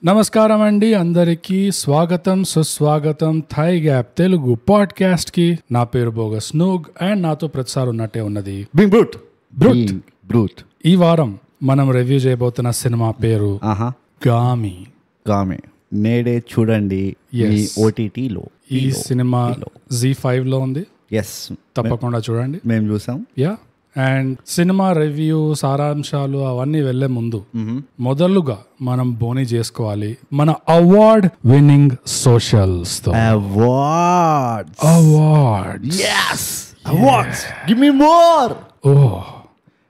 నమస్కారం అండి, అందరికీ స్వాగతం సుస్వాగతం థై గ్యాప్ తెలుగు పాడ్కాస్ట్ కి. నా పేరు బోగస్ నూగ్ అండ్ నాతో ప్రతిసారి ఉన్నట్టే ఉన్నది బ్రూట్. ఈ వారం మనం రివ్యూ చేయబోతున్న సినిమా పేరు గామి. నేడే చూడండి ఓటీటీలో. ఈ సినిమా Z5 లో ఉంది. తప్పకుండా చూడండి, మేము చూసాం. అండ్ సినిమా రివ్యూ సారాంశాలు అవన్నీ వెళ్లే ముందు మొదలుగా మనం బోనీ చేసుకోవాలి మన అవార్డ్ విన్నింగ్ సోషల్స్ తో.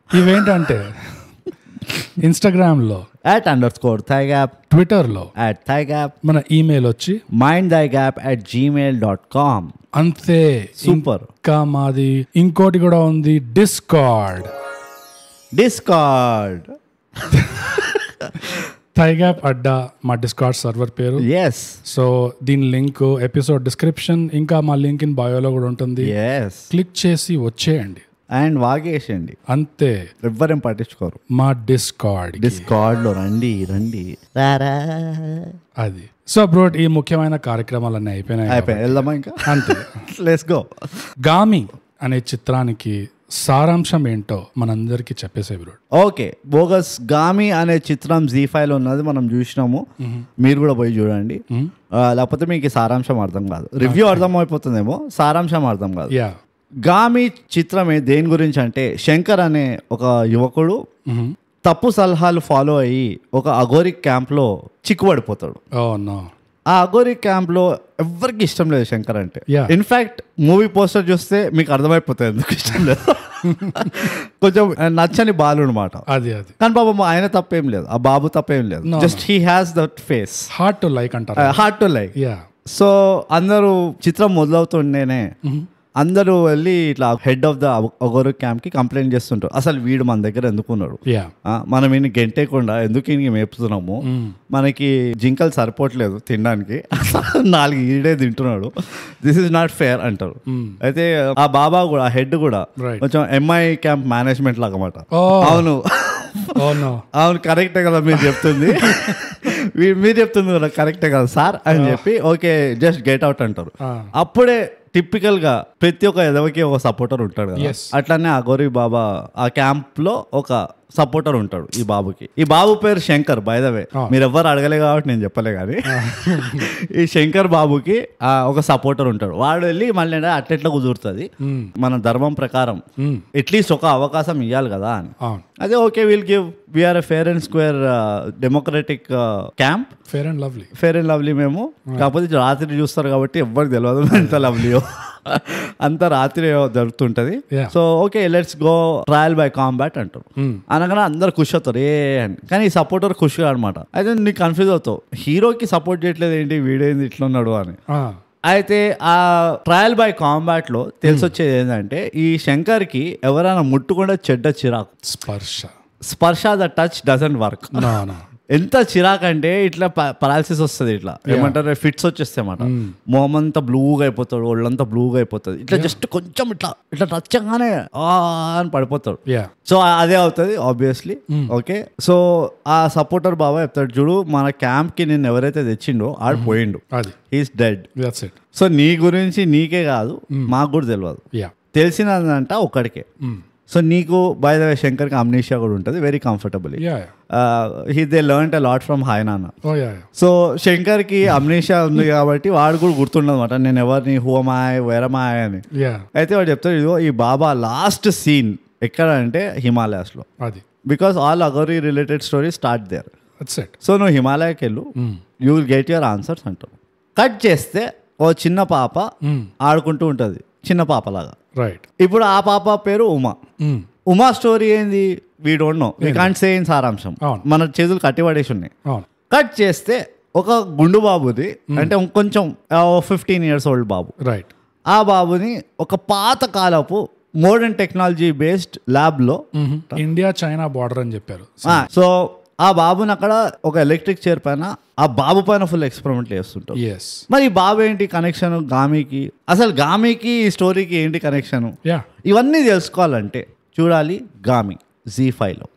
ఇవేంటంటే ఇన్స్టాగ్రామ్ లో @_thigap, ట్విట్టర్ లో @thigap, మన ఈమెయిల్ వచ్చి mindthigap@gmail.com. అంతే. సూపర్. ఇంకా మాది ఇంకోటి కూడా ఉంది, డిస్కార్డ్. థైగ్యాప్ అడ్డా మా డిస్కార్డ్ సర్వర్ పేరు. సో దీని లింక్ ఎపిసోడ్ డిస్క్రిప్షన్, ఇంకా మా లింక్ ఇన్ బయోలో కూడా ఉంటుంది. క్లిక్ చేసి వచ్చేయండి అండ్ వాగేసండి, అంతే. ఎవ్వరేం పట్టించుకోరు. మా డిస్కార్డ్ లో రండి అది. సో బ్రోట్, ఈ ముఖ్యమైన కార్యక్రమాలన్నీ అయిపోయినాయి. వెళ్దామా ఇంకా? అంతే, లెట్స్ గో. గామి అనే చిత్రానికి సారాంశం ఏంటో మనందరికి చెప్పేసే బ్రోట్. Okay, bogus. గామి అనే చిత్రం Z5 లో ఉన్నది, మనం చూసినాము. మీరు కూడా పోయి చూడండి, లేకపోతే మీకు సారాంశం అర్థం కాదు. రివ్యూ అర్థం అయిపోతుందేమో, సారాంశం అర్థం కాదు. గామి చిత్రమే దేని గురించి అంటే, శంకర్ అనే ఒక యువకుడు తప్పు సలహాలు ఫాలో అయ్యి ఒక అఘోరిక్ క్యాంప్ లో చిక్కుబడిపోతాడు. ఆ అఘోరిక్ క్యాంప్ లో ఎవరికి ఇష్టం లేదు శంకర్ అంటే. ఇన్ఫాక్ట్ మూవీ పోస్టర్ చూస్తే మీకు అర్థమైపోతుంది ఎందుకు ఇష్టం లేదు. కొంచెం నచ్చని బాలు అనమాట. కానీ పాపం ఆయన తప్పేం లేదు, ఆ బాబు తప్పేం లేదు. Just he has that face. Hard to like అంటారు. Hard to like. సో అందరూ చిత్రం మొదలవుతుండేనే అందరూ వెళ్ళి ఇట్లా head of the Aghor camp కి కంప్లైంట్ చేస్తుంటారు, అసలు వీడు మన దగ్గర ఎందుకున్నాడు, మనం ఈయన గెంటేయకుండా ఎందుకు ఈయన మేపుతున్నాము, మనకి జింకలు సరిపోవట్లేదు తినడానికి, 4 ఈడే తింటున్నాడు, దిస్ ఇస్ నాట్ ఫేర్ అంటారు. అయితే ఆ బాబా కూడా, హెడ్ కూడా కొంచెం MI క్యాంప్ మేనేజ్మెంట్ లాగా అన్నమాట. అవును కరెక్టే కదా మీరు చెప్తుంది, మీరు చెప్తుంది కదా కరెక్టే కదా సార్ అని చెప్పి, ఓకే జస్ట్ గెట్ అవుట్ అంటారు. అప్పుడే టిపికల్ గా ప్రతి ఒక్క ఎదవకి ఒక సపోర్టర్ ఉంటాడు కదా, అట్లానే అఘోరి బాబా ఆ క్యాంప్ లో ఒక సపోర్టర్ ఉంటాడు ఈ బాబుకి. ఈ బాబు పేరు శంకర్, బై ద వే. మీరు ఎవ్వరు అడగలే కాబట్టి నేను చెప్పలే కానీ ఈ శంకర్ బాబుకి ఒక సపోర్టర్ ఉంటాడు. వాడు వెళ్ళి మళ్ళీ అట్లెట్లా కుదురుతుంది, మన ధర్మం ప్రకారం అట్లీస్ట్ ఒక అవకాశం ఇవ్వాలి కదా అని. అదే okay, will give, we're fair and square democratic camp, fair and lovely మేము. కాకపోతే రాత్రి చూస్తారు కాబట్టి ఎవ్వరికి తెలియదు ఎంత లవ్లీయో, అంత రాత్రి జరుగుతుంటది. So okay let's go trial by combat అంటారు. అనగానే అందరు ఖుషి అవుతారు అని. కానీ ఈ సపోర్టర్ ఖుషిగా అనమాట. అయితే నీకు కన్ఫ్యూజ్ అవుతావు, హీరోకి సపోర్ట్ చేయట్లేదు ఏంటి, వీడేంది ఇట్లా ఉన్నాడు అని. అయితే ఆ ట్రయల్ బై కాంబాట్ లో తెలిసొచ్చేది ఏంటంటే, ఈ శంకర్ కి ఎవరైనా ముట్టుకుండా చెడ్డ చిరాకు. స్పర్శ ద టచ్ డజంట్ వర్క్. ఎంత చిరాకు అంటే ఇట్లా పరాలసిస్ వస్తుంది, ఇట్లా ఏమంటారు ఫిట్స్ వచ్చేస్తాయి అన్నమాట. మొహమంతా బ్లూగా అయిపోతాడు, ఒళ్ళంతా బ్లూగా అయిపోతుంది. ఇట్లా జస్ట్ కొంచెం ఇట్లా టచ్ గానే అని పడిపోతాడు. సో అదే అవుతుంది ఆబ్వియస్లీ. ఓకే, సో ఆ సపోర్టర్ బాబా చెప్తాడు, చూడు మన క్యాంప్ కి నేను ఎవరైతే తెచ్చిండో ఆడు పోయిండు, హీస్ డెడ్. సో నీ గురించి నీకే కాదు మాకు కూడా తెలియదు, తెలిసినదంట ఒక్కడికే. సో నీకు బై ద వే శంకర్కి అమ్నీషియా కూడా ఉంటుంది, very comfortable. They learned a lot from hi నాన్న. సో శంకర్కి అమ్నీషియా ఉంది కాబట్టి వాడు కూడా గుర్తుండదు అనమాట, నేను ఎవరిని, హూ మాయ్, వేర్ మాయ్ అని. అయితే వాడు చెప్తాడు, ఇదిగో ఈ బాబా లాస్ట్ సీన్ ఎక్కడ అంటే హిమాలయాస్ లో, because all Aghori related story start there. So నువ్వు హిమాలయకి వెళ్ళు, you will get your answers అంటారు. కట్ చేస్తే ఓ చిన్న పాప ఆడుకుంటూ ఉంటది, చిన్న పాపలాగా. ఇప్పుడు ఆ పాప పేరు ఉమా స్టోరీ ఏంది we don't know, we can't say in సారాంశం, మన చేతులు కట్టిపడేసి ఉన్నాయి. కట్ చేస్తే ఒక గుండు బాబుది, అంటే కొంచెం 15 years old బాబు. ఆ బాబుని ఒక పాత కాలపు మోడర్న్ టెక్నాలజీ బేస్డ్ ల్యాబ్ లో, ఇండియా చైనా బార్డర్ అని చెప్పారు. సో ఆ బాబుని అక్కడ ఒక ఎలక్ట్రిక్ చైర్ పైన, ఆ బాబు పైన ఫుల్ ఎక్స్పెరిమెంట్ చేస్తుంటారు. మరి ఈ బాబు ఏంటి కనెక్షన్ గామికి, అసలు గామికి ఈ స్టోరీకి ఏంటి కనెక్షన్, ఇవన్నీ తెలుసుకోవాలంటే చూడాలి గామి Z5 లో.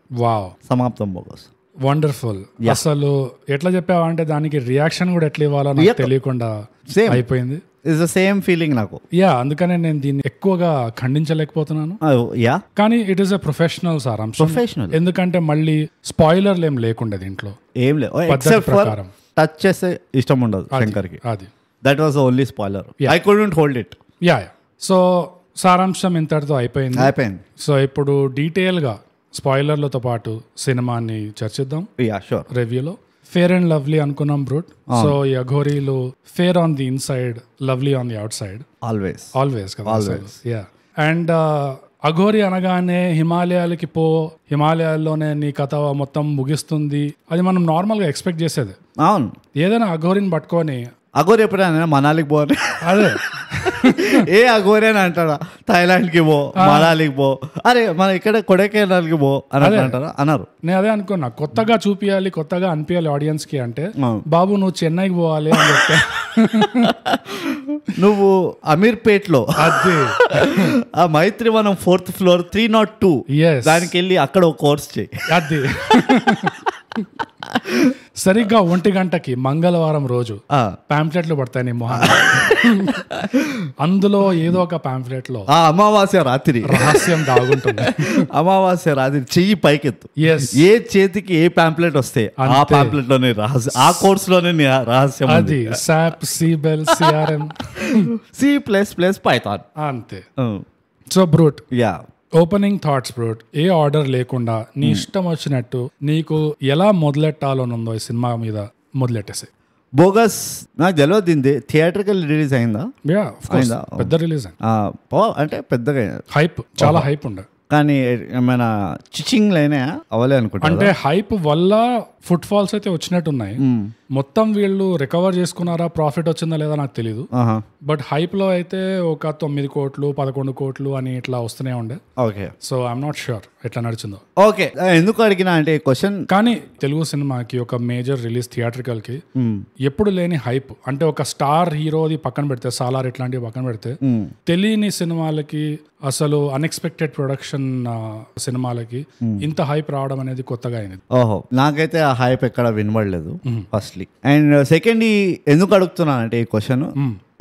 సమాప్తం బోగస్. వండర్ఫుల్. అసలు ఎట్లా చెప్పావా అంటే దానికి రియాక్షన్ కూడా ఎట్లా ఇవ్వాలో నాకు తెలియకుండా అయిపోయింది. ఇట్స్ ద సేమ్ ఫీలింగ్ నాకు. అందుకనే నేను దీన్ని ఎక్కువగా ఖండించలేకపోతున్నాను. కానీ ఇట్ ఈస్ ఎ ప్రొఫెషనల్ సారాంశం. ఎందుకంటే మళ్ళీ స్పాయిలర్లు ఏం లేకుండా దీంట్లో ఏం లేదు, ఎక్సెప్ట్ ఫర్ టచ్ చేస్తే ఇష్టం ఉండదు శంకర్కి. అది that was the only spoiler. I couldn't hold it. So సారాంశం ఇంతటితో అయిపోయింది. సో ఇప్పుడు డీటెయిల్ గా స్పాయిలర్లతో పాటు సినిమాని చర్చిద్దాం రివ్యూలో. ఫేర్ అండ్ లవ్లీ అనుకున్నాం బ్రూట్. సో ఈ అఘోరీలు fair on the inside, lovely on the outside. Always కదా. అండ్ అఘోరి అనగానే హిమాలయాలకి హిమాలయాల్లోనే నీ కథ మొత్తం ముగిస్తుంది, అది మనం నార్మల్ గా ఎక్స్పెక్ట్ చేసేది. అవును, ఏదైనా అఘోరిని పట్టుకొని అఘోరి ఎప్పుడైనా మనాలికి పో, అదే ఏ అఘోరి అని అంటారా, థాయిలాండ్కి పో, మనాలికి పో, అరే మన ఇక్కడ కొడైకెనాల్కి పో అని అంటారా, అన్నారు. నేను అదే అనుకున్నా, కొత్తగా చూపియాలి, కొత్తగా అనిపించాలి ఆడియన్స్ కి అంటే, బాబు నువ్వు చెన్నైకి పోవాలి అని చెప్తే నువ్వు అమీర్పేట్లో ఆ మైత్రివనం 4th floor 302 దానికి వెళ్ళి అక్కడ ఒక కోర్స్ చేయి. అది సరిగ్గా 1 గంటకి మంగళవారం రోజు పాంప్లెట్లు పడతాయి నీ మొహం. అందులో ఏదో ఒక పాంప్లెట్ లో అమావాస్య రాత్రి రహస్యం దాగుంటుంది. అమావాస్య రాత్రి చెయ్యి పైకెత్తు, ఏ చేతికి ఏ పాంప్లెట్ వస్తే ఆ పాంప్లెట్ లోనే రహస్యం, ఆ కోర్స్ లోనే రహస్యం. అది SAP, Siebel, CRM, C++ Python అంతే. So brute, opening thoughts brute. ఏ ఆర్డర్ లేకుండా నీ ఇష్టం వచ్చినట్టు నీకు ఎలా మొదలెట్టాలనుందో ఈ సినిమా మీద మొదలెట్టేసి. బోగస్ నాకు తెలియదు, థియేటర్కల్ రిలీజ్ అయిందా? పెద్ద రిలీజ్ అంటే పెద్దగా హైప్, చాలా హైప్ ఉండే. కానీ ఏమైనా చిచింగ్ లైనా అవలే అనుకుంటా. అంటే హైప్ వల్ల ఫుట్ ఫాల్స్ అయితే వచ్చినట్టున్నాయి. మొత్తం వీళ్ళు రికవర్ చేసుకున్నారా, ప్రాఫిట్ వచ్చిందా లేదా నాకు తెలీదు. బట్ హైప్ లో అయితే ఒక 9 కోట్లు 11 కోట్లు అని ఇట్లా వస్తూనే ఉండే. Okay, so I'm not sure ఎట్లా నడిచిందో. ఓకే, ఎందుకు అడిగినా అంటే క్వశ్చన్, కానీ తెలుగు సినిమాకి ఒక మేజర్ రిలీజ్ థియేట్రికల్ కి ఎప్పుడు లేని హైప్. అంటే ఒక స్టార్ హీరోది పక్కన పెడితే, సాలార్ ఇట్లాంటివి పక్కన పెడితే, తెలియని సినిమాలకి, అసలు అన్ఎక్స్పెక్టెడ్ ప్రొడక్షన్ సినిమాలకి ఇంత హైప్ రావడం అనేది కొత్తగా అయింది. ఓహో, నాకైతే ఆ హైప్ ఎక్కడ వినబడలేదు ఫస్ట్లీ. అండ్ సెకండ్, ఎందుకు అడుగుతున్నాను అంటే ఈ క్వశ్చన్,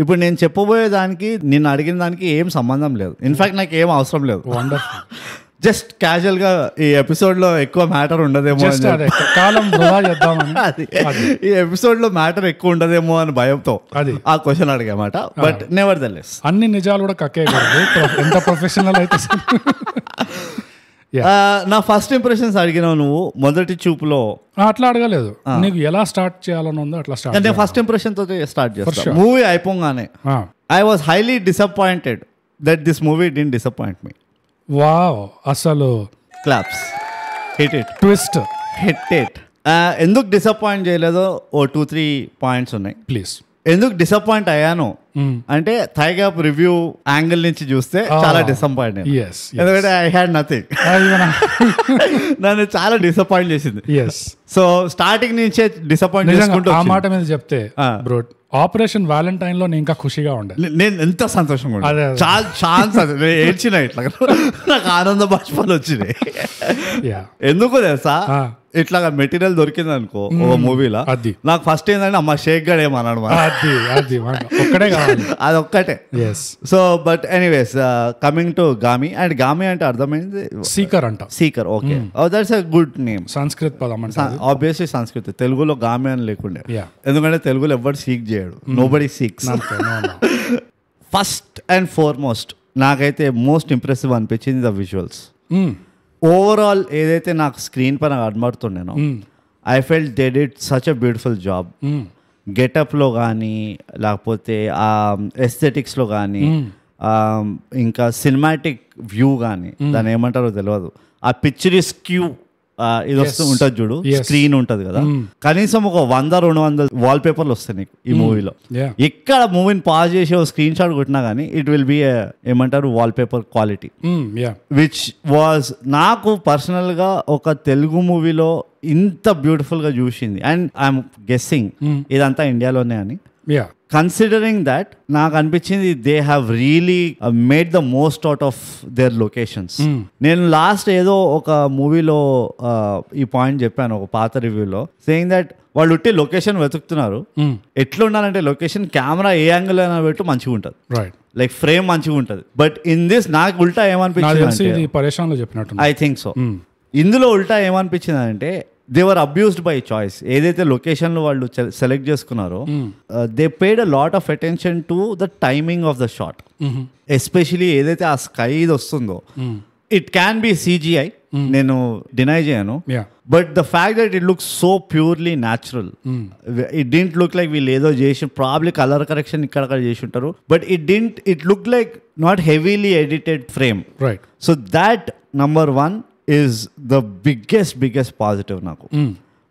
ఇప్పుడు నేను చెప్పబోయే దానికి నిన్ను అడిగిన దానికి ఏం సంబంధం లేదు. ఇన్ఫాక్ట్ నాకు ఏం అవసరం లేదు. జస్ట్ క్యాజువల్ గా ఈ ఎపిసోడ్ లో ఎక్కువ మ్యాటర్ ఉండదేమో, ఈ ఎపిసోడ్ లో మ్యాటర్ ఎక్కువ ఉండదేమో అని భయంతో ఆ క్వశ్చన్ అడిగామాట. బట్ నెవర్ ద లెస్ అన్ని నిజాలు కూడా కక్కేయకూడదు, ఎంత ప్రొఫెషనల్ అయితే. నా ఫస్ట్ ఇంప్రెషన్స్ అడిగినావు నువ్వు మొదటి చూపులో. అట్లా అడగలేదు, నీకు ఎలా స్టార్ట్ చేయాలని ఉందో అట్లా స్టార్ట్. నేను ఫస్ట్ ఇంప్రెషన్ తో స్టార్ట్ చేస్తాను. మూవీ అయిపోగానే I was highly disappointed that this movie didn't disappoint me. Wow, అసలు claps, hit it, twist, hit it. ఎందుకు డిసప్పాయింట్ చేయలేదో ఓ 2-3 పాయింట్స్ ఉన్నాయి ప్లీజ్. ఎందుకు డిసప్పాయింట్ అయ్యాను అంటే, థై గ్యాప్ రివ్యూ యాంగిల్ నుంచి చూస్తే చాలా డిసప్పాయింట్. ఎందుకంటే ఐ హ్యాడ్ నథింగ్, నన్ను చాలా డిసప్పాయింట్ చేసింది. సో స్టార్టింగ్ నుంచే డిసప్పాయింట్ చేసుకుంటూ. ఆ మాట మీద చెప్తే బ్రో, ఆపరేషన్ వ్యాలంటైన్ లో నేను ఇంకా ఖుషిగా ఉండే, నేను ఎంత సంతోషంగా ఉండే, చాలా ఛాన్స్ ఏడ్చిన ఇట్లా, నాకు ఆనంద బాష్పాలు వచ్చినాయి. ఎందుకు తెలుసా, ఇట్లా మెటీరియల్ దొరికింది అనుకో ఓ మూవీలో, నాకు ఫస్ట్ ఏంటంటే అమ్మ షేక్ గడ్ ఏమన్నాడు, అది ఒక్కటే. So but anyways, coming to Gaami. And Gaami అంటే అర్థమైంది సీకర్ అంట. Seeker, okay, that's a good name. Sanskrit పదం, ఆబ్వియస్లీ సంస్కృత్. తెలుగులో గామి అని లేకుండే, ఎందుకంటే తెలుగులో ఎవరు సీక్ చేయడు, nobody seeks. First and foremost నాకైతే మోస్ట్ ఇంప్రెసివ్ అనిపించింది ద విజువల్స్. ఓవరాల్ ఏదైతే నాకు స్క్రీన్ పైన కనబడుతుండేనో, I felt they did such a beautiful job. గెటప్లో కానీ, లేకపోతే ఆ ఎస్థెటిక్స్లో కానీ, ఇంకా సినిమాటిక్ వ్యూ కానీ, దాన్ని ఏమంటారో తెలియదు, ఆ పిక్చర్ ఇస్ క్యూ ఇది వస్తూ ఉంటుంది చూడు, స్క్రీన్ ఉంటది కదా, కనీసం ఒక 100-200 వాల్ పేపర్లు వస్తాయి నీకు ఈ మూవీలో. ఎక్కడ మూవీని పాజ్ చేసి స్క్రీన్ షాట్ కొట్టినా కానీ ఇట్ విల్ బి ఏమంటారు wall paper quality, which was నాకు పర్సనల్ గా ఒక తెలుగు మూవీలో ఇంత బ్యూటిఫుల్ గా చూసింది. అండ్ ఐఎమ్ గెస్సింగ్ ఇదంతా ఇండియాలోనే అని. యా కన్సిడరింగ్ దట్ నాకు అనిపించింది they have really made the most out of their locations. నేను లాస్ట్ ఏదో ఒక మూవీలో ఈ పాయింట్ చెప్పాను ఒక పాత రివ్యూలో, సేయింగ్ దట్ వాళ్ళు ఉట్టి లొకేషన్ వెతుకుతున్నారు, ఎట్లా ఉండాలంటే లొకేషన్ కెమెరా ఏ యాంగిల్ అయినా పెట్టు మంచిగా ఉంటుంది, లైక్ ఫ్రేమ్ మంచిగా ఉంటుంది. బట్ ఇన్ దిస్ నాకు ఉల్టా ఏమనిపించింది, ఐ థింక్ సో, ఇందులో ఉల్టా ఏమనిపించింది అంటే they were abused by choice. ఏదైతే లొకేషన్లు వాళ్ళు సెలెక్ట్ చేసుకున్నారో they paid a lot of attention to the timing of the shot. Especially ఏదైతే ఆ స్కై ఇది వస్తుందో, ఇట్ క్యాన్ బి CGI, నేను డినై చేయను, but the fact that it looks so purely natural. It didn't look like వీళ్ళు ఏదో చేసి probably colour correction ఇక్కడ చేసి ఉంటారు, but it look like not heavily edited frame. So that number 1 is the biggest positive నాకు.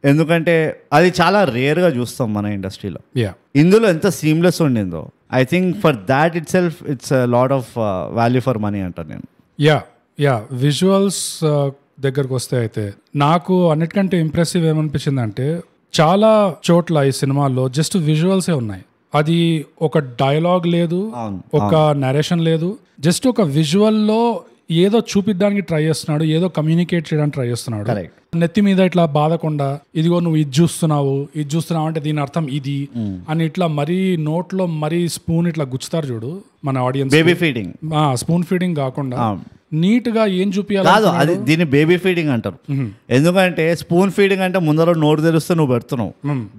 ఎందుకంటే అది చాలా రేర్గా చూస్తాం మన ఇండస్ట్రీలో. ఇందులో ఎంత సీమ్లెస్ ఉండిందో, I think for that itself it's lot of value for money అంటాను నేను. విజువల్స్ దగ్గరకు వస్తే అయితే నాకు అన్నిటికంటే ఇంప్రెసివ్ ఏమనిపించింది అంటే చాలా చోట్ల ఈ సినిమాల్లో జస్ట్ విజువల్సే ఉన్నాయి. అది ఒక డైలాగ్ లేదు, ఒక నరేషన్ లేదు, జస్ట్ ఒక విజువల్లో ఏదో చూపిద్దానికి ట్రై చేస్తున్నాడు, ఏదో కమ్యూనికేట్ చేయడానికి ట్రై చేస్తున్నాడు. నెత్తి మీద ఇట్లా బాధకుండా ఇదిగో నువ్వు ఇది చూస్తున్నావు అంటే దీని అర్థం ఇది అని ఇట్లా మరీ నోట్లో మరీ స్పూన్ ఇట్లా గుచ్చుతారు చూడు మన audience. Baby feeding, spoon feeding కాకుండా నీట్ గా ఏం చూపించాలి, అది దీన్ని బేబీ ఫీడింగ్ అంటారు. ఎందుకంటే స్పూన్ ఫీడింగ్ అంటే ముందర నోరు తెరిస్తే నువ్వు పెడుతున్నావు,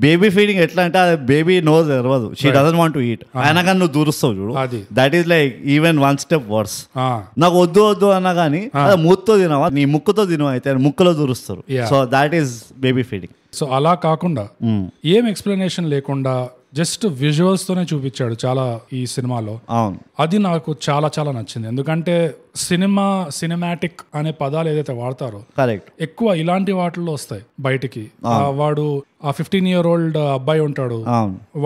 బేబీ ఫీడింగ్ ఎట్లా అంటే అది బేబీ నోరు తెరవదు, she doesn't want to eat, అయినా కానీ నువ్వు దూరుస్తావు చూడు, that is like even 1 step worse. నాకు వద్దు అన్నా కానీ మూత్తో తినవా, నీ ముక్కుతో తినవా, అయితే ముక్కులో దూరుస్తారు. So that is baby feeding. So అలా కాకుండా ఏం ఎక్స్ప్లెనేషన్ లేకుండా జస్ట్ విజువల్స్ తోనే చూపించాడు చాలా ఈ సినిమాలో. అది నాకు చాలా చాలా నచ్చింది. ఎందుకంటే సినిమాటిక్ అనే పదాలు ఏదైతే వాడతారో ఎక్కువ ఇలాంటి వాటిల్లో వస్తాయి బయటికి. వాడు ఆ 15-year-old అబ్బాయి ఉంటాడు,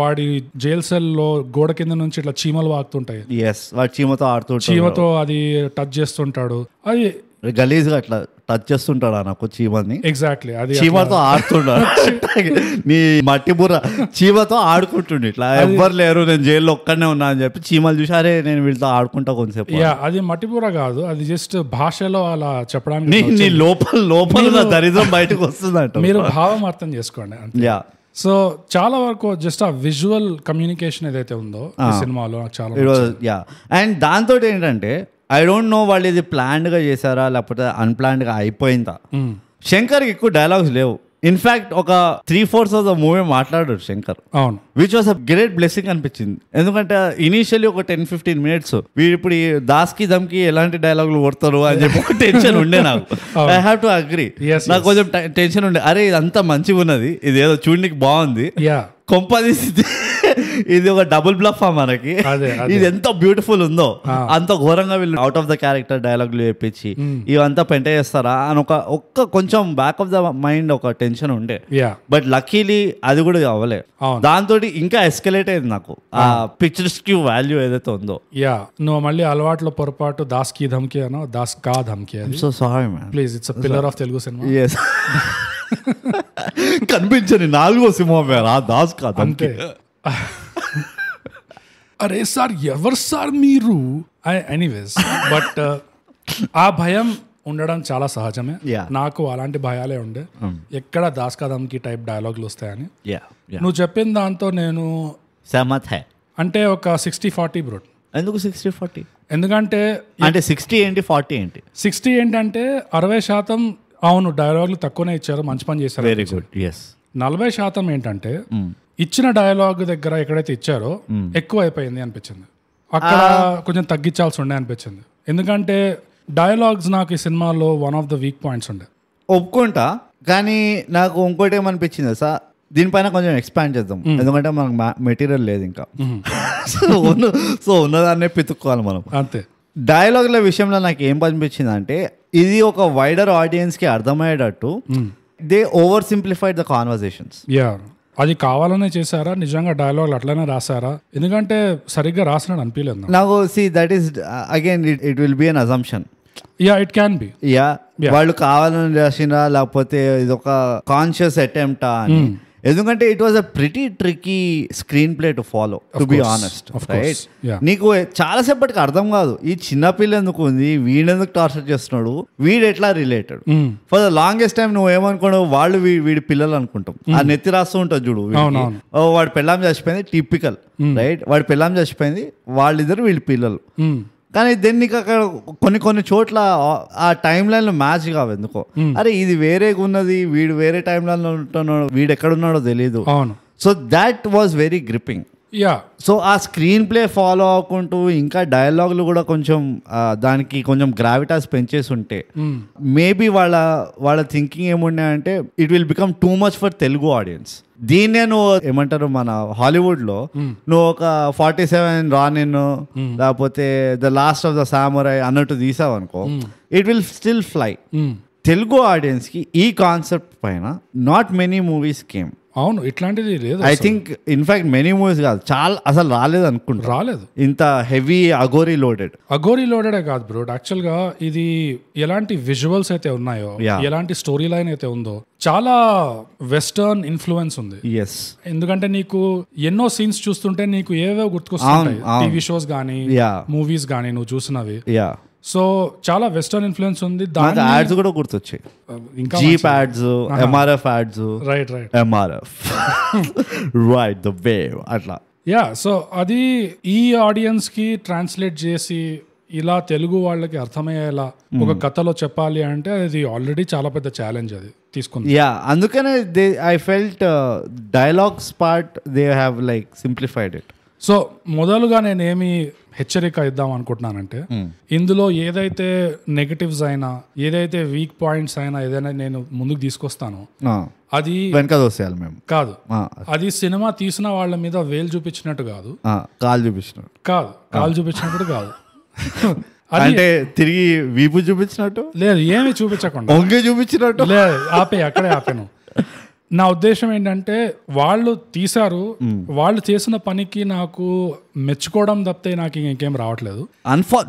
వాడి జైల్ సెల్ లో గోడ కింద నుంచి ఇట్లా చీమలు వాగుతుంటాయి, చీమతో అది టచ్ చేస్తుంటాడు, అది గలీజ్గా అట్లా టచ్ చేస్తుంటాడు నాకు చీమని. ఎగ్జాక్ట్లీ, అది చీమతో ఆడుతున్నాడు, నీ మట్టి బుర్ర చీమతో ఆడుకుంటుండే, ఇట్లా ఎవ్వరు లేరు నేను జైల్లో ఒక్కడనే ఉన్నా అని చెప్పి చీమలు చూసారే నేను వీళ్ళతో ఆడుకుంటా కొంతసేపు. అది మట్టి బుర్ర కాదు, అది జస్ట్ భాషలో అలా చెప్పడానికి నీ లోపల దరిద్రం బయటకు వస్తుందంట, మీరు భావం అర్థం చేసుకోండి. సో చాలా వరకు జస్ట్ ఆ విజువల్ కమ్యూనికేషన్ ఏదైతే ఉందో ఈ సినిమాలో చాలా. అండ్ దాంతో ఏంటంటే ఐ డోంట్ నో వాళ్ళు ఇది ప్లాన్డ్గా చేశారా లేకపోతే అన్ప్లాన్డ్గా అయిపోయిందా. శంకర్కి ఎక్కువ డైలాగ్స్ లేవు. ఇన్ఫాక్ట్ ఒక 3/4 ఆఫ్ ద మూవీ మాట్లాడాడు Shankar, which was a great blessing అనిపించింది. ఎందుకంటే ఇనీషియల్లీ ఒక 10-15 minutes వీడు ఇప్పుడు ఈ దాస్కి దమ్కి ఎలాంటి డైలాగులు కొడతారు అని చెప్పి ఒక టెన్షన్ ఉండే నాకు. ఐ హ్యావ్ టు అగ్రీ, నాకు కొంచెం టెన్షన్ ఉండే, అరే ఇదంతా మంచిగా ఉన్నది, ఇది ఏదో చూడడానికి బాగుంది, కొంపదీసి ఇది ఒక డబుల్ బ్లఫ్ మనకి, ఇది ఎంత బ్యూటిఫుల్ ఉందో అంత ఘోరంగా వీళ్ళు అవుట్ ఆఫ్ ద క్యారెక్టర్ డైలాగులు చెప్పించి ఇవంతా పెంట చేస్తారా అని ఒక్క కొంచెం బ్యాక్ ఆఫ్ ద మైండ్ ఒక టెన్షన్ ఉండే. బట్ లక్కీలీ అది కూడా అవ్వలే. దాంతో ఇంకా ఎస్కలేట్ అయింది నాకు ఆ పిక్చర్స్కి వాల్యూ ఏదైతే ఉందో. నువ్వు మళ్ళీ అలవాట్లో పొరపాటు దాస్ కి ధమ్కి అనో Das Ka Dhamki. So sorry man, please, it's a pillar of Telugu cinema. కనిపించని 4వ సినిమా ఆ దాస్ కా ధమ్కి. అరే సార్ ఎవరు సార్ మీరు, ఎనీవేస్. బట్ ఆ భయం ఉండడం చాలా సహజమే. నాకు అలాంటి భయాలే ఉండే, ఎక్కడ దాస్ కా ధమ్కి టైప్ డైలాగులు వస్తాయని. నువ్వు చెప్పిన దాంతో నేను అంటే ఒక 60-40 బ్రో. ఎందుకు 60-40? ఎందుకంటే 60 ఏంటి 40 ఏంటి? 60 ఏంటంటే 60% అవును డైలాగులు తక్కువనే ఇచ్చారు, మంచి పని చేశారు, వెరీ గుడ్. 40% ఏంటంటే ఇచ్చిన డైలాగ్ దగ్గర ఎక్కడైతే ఇచ్చారో ఎక్కువ అయిపోయింది అనిపించింది. అక్కడ కొంచెం తగ్గించాల్సి ఉండే అనిపించింది. ఎందుకంటే డైలాగ్స్ నాకు ఈ సినిమాలో one of the weak points ఉండే. ఒప్పుకుంటా, కానీ నాకు ఇంకోటి ఏమనిపించింది సార్, దీనిపైన కొంచెం ఎక్స్పాండ్ చేద్దాం, ఎందుకంటే మనకు మెటీరియల్ లేదు ఇంకా. సో ఉన్నదాన్నే పితుక్కోవాలి మనం అంతే. డైలాగుల విషయంలో నాకు ఏం అనిపించింది అంటే ఇది ఒక వైడర్ ఆడియన్స్కి అర్థమయ్యేటట్టు they over simplified the conversations. అది కావాలనే చేశారా, నిజంగా డైలాగ్ అట్లనే రాసారా? ఎందుకంటే సరిగ్గా రాసినట్టు అనిపించలేదు నాకు. That is again it will be an assumption. It can be. వాళ్ళు కావాలని రాసినా లేకపోతే ఇది ఒక కాన్షియస్ అటెంప్టా అని. ఎందుకంటే it was a pretty tricky screen play to follow, to be honest, right? నీకు చాలాసేపటికి అర్థం కాదు ఈ చిన్నపిల్ల ఎందుకు ఉంది, వీడెందుకు టార్చర్ చేస్తున్నాడు, వీడు ఎట్లా related. For the longest time నువ్వు ఏమనుకున్నావు, వాళ్ళు వీడి పిల్లలు అనుకుంటాం. ఆ నెత్తి రాస్తూ ఉంటుంది చూడు, వాడు పెళ్ళాం చచ్చిపోయింది, టిపికల్ రైట్, వాడి పెళ్ళాం చచ్చిపోయింది, వాళ్ళిద్దరు వీళ్ళ పిల్లలు. కానీ దీన్ని అక్కడ కొన్ని చోట్ల ఆ టైం లైన్లో మ్యాచ్ కావు ఎందుకో. అరే ఇది వేరేగా ఉన్నది, వీడు వేరే టైం లైన్లో ఉంటున్నాడు, వీడు ఎక్కడున్నాడో తెలియదు. So that was very gripping. So ఆ స్క్రీన్ ప్లే ఫాలో అవ్వకుంటూ ఇంకా డైలాగులు కూడా కొంచెం దానికి కొంచెం గ్రావిటాస్ పెంచేసి ఉంటే మేబీ వాళ్ళ థింకింగ్ ఏముండే అంటే it will become too much for Telugu audience. దీన్నే నువ్వు ఏమంటారు మన హాలీవుడ్ లో నువ్వు ఒక 47 రానిన్ లేకపోతే ద లాస్ట్ ఆఫ్ ద సామురాయ్ అన్నట్టు తీసావు అనుకో, it will still fly. Telugu audience కి ఈ కాన్సెప్ట్ పైన నాట్ మెనీ మూవీస్ కేమ్. అవును, ఇట్లాంటిది లేదు. I think in fact many movies కాదు, చాలా అసలు రాలేదు అనుకుంటా. రాలేదు ఇంత హెవీ అఘోరీ లోడెడే కాదు బ్రో. యాక్చువల్ గా ఇది ఎలాంటి విజువల్స్ అయితే ఉన్నాయో, ఎలాంటి స్టోరీ లైన్ అయితే ఉందో, చాలా వెస్టర్న్ ఇన్ఫ్లుయెన్స్ ఉంది. ఎందుకంటే నీకు ఎన్నో సీన్స్ చూస్తుంటే నీకు ఏవో గుర్తుకొస్తుంటాయి, టీవీ షోస్ గానీ మూవీస్ గానీ నువ్వు చూసినవి. సో చాలా వెస్టర్న్ ఇన్ఫ్లుయెన్స్ ఉంది. దాని యాడ్స్ కూడా గుర్తొచ్చాయి, ఇంకా jeep ads, MRF ads, right MRF right the wave అట్లా. సో అది ఈ ఆడియన్స్ కి ట్రాన్స్లేట్ చేసి ఇలా తెలుగు వాళ్ళకి అర్థమయ్యేలా ఒక కథలో చెప్పాలి అంటే అది ఆల్రెడీ చాలా పెద్ద ఛాలెంజ్ అది తీసుకుంది. అందుకనే I felt dialogues part they have like simplified it. So మొదలుగా నేనేమి హెచ్చరిక ఇద్దాం అనుకుంటున్నానంటే, ఇందులో ఏదైతే నెగటివ్స్ అయినా, ఏదైతే వీక్ పాయింట్స్ అయినా, ఏదైనా నేను ముందుకు తీసుకొస్తానో అది కాదు, అది సినిమా తీసిన వాళ్ళ మీద వేలు చూపించినట్టు కాదు, కాలు చూపించినట్టు కాదు, అంటే తిరిగి వీపు చూపించినట్టు లేదు, ఏమి చూపించకుండా చూపించినట్టు లేదు. అక్కడే ఆపాను. నా ఉద్దేశం ఏంటంటే వాళ్ళు తీశారు, వాళ్ళు చేసిన పనికి నాకు మెచ్చుకోవడం తప్పితే నాకు ఇంకేం రావట్లేదు.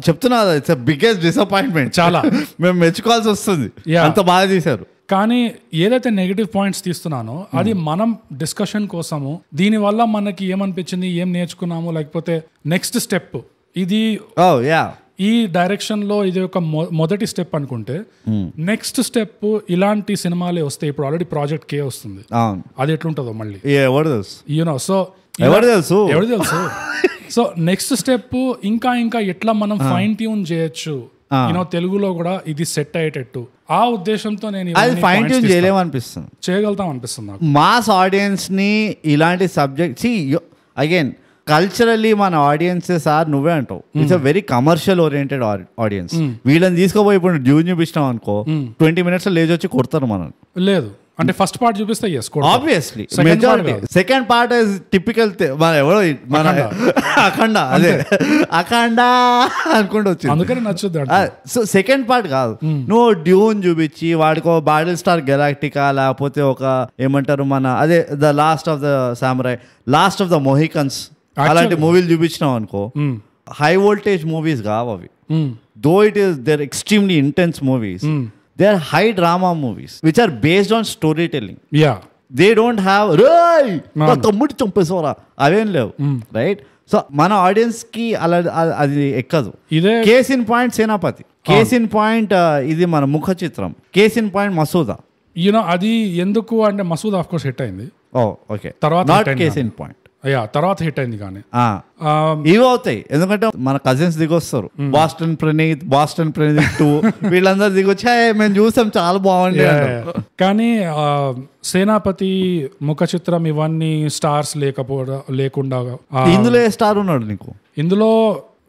చెప్తున్నా ఇట్స్ బిగ్గెస్ట్ డిసప్పాయింట్మెంట్. చాలా మేము మెచ్చుకోవాల్సి వస్తుంది, అంత బాగా తీశారు. కానీ ఏదైతే నెగటివ్ పాయింట్స్ తీస్తున్నానో అది మనం డిస్కషన్ కోసము, దీనివల్ల మనకి ఏమనిపించింది, ఏం నేర్చుకున్నాము, లేకపోతే నెక్స్ట్ స్టెప్ ఇది ఈ డైరెక్షన్ లో ఇది ఒక మొదటి స్టెప్ అనుకుంటే, నెక్స్ట్ స్టెప్ ఇలాంటి సినిమాలే వస్తాయి. ఇప్పుడు ఆల్రెడీ ప్రాజెక్ట్ కే వస్తుంది, అది ఎట్లుంటుందో మళ్ళీ యూనో. సో ఎవరు తెలుసు. సో నెక్స్ట్ స్టెప్ ఇంకా ఎట్లా మనం ఫైన్ ట్యూన్ చేయొచ్చు యూనో తెలుగులో కూడా ఇది సెట్ అయ్యేటట్టు. ఆ ఉద్దేశంతో నేను ఫైన్ ట్యూన్ చేయగలుగుతాం అనిపిస్తుంది నాకు. మాస్ ఆడియన్స్ ని ఇలాంటి సబ్జెక్ట్ అగైన్ కల్చరల్లీ మన ఆడియన్సెస్ నువ్వే అంటావు, it's a very commercial oriented audience. వీళ్ళని తీసుకోపోయి ఇప్పుడు డ్యూన్ చూపించినాం అనుకో, 20 minutes లేచి వచ్చి కొడతారు మనం. లేదు అంటే ఫస్ట్ పార్ట్ చూపిస్తే obviously majority. Second part is typical మన ఎవరో మన అఖండ అనుకుంటూ వచ్చింది, అందుకని నచ్చుద్ది. సో సెకండ్ పార్ట్ కాదు, నువ్వు డ్యూన్ చూపించి వాడికి ఒక బాటిల్ స్టార్ గెలాక్టికా లేకపోతే ఒక ఏమంటారు మన అదే the last of the samurai, last of the Mohicans అలాంటి మూవీలు చూపించినావు అనుకో, హై వోల్టేజ్ మూవీస్ కావు అవి. Though it is there extremely intense movies, they are high drama movies which are based on storytelling. They don't have తమ్ముడు చంపేసోరా అవేం లేవు, right? So మన ఆడియన్స్ కి అలా అది ఎక్కదు. ఇదే case in point Senapathi, case in point ఇది మన Mukhachitram, case in point Masooda. You know అది ఎందుకు అంటే మసూదా ఆఫ్ కోర్స్ హిట్ అయింది, ఓకే, తర్వాత కేస్ ఇన్ పాయింట్ తర్వాత హిట్ అయింది. కానీ ఇవి అవుతాయి ఎందుకంటే మన కజిన్స్ దిగొస్తారు, బాస్టన్ ప్రణీత్ 2 వీళ్ళందరూ దిగొచ్చా మేము చూసాం చాలా బాగుంది. కానీ సేనాపతి, ముఖ చిత్రం ఇవన్నీ స్టార్స్ లేకుండా ఇందులో ఏ స్టార్ ఉన్నాడు నీకు? ఇందులో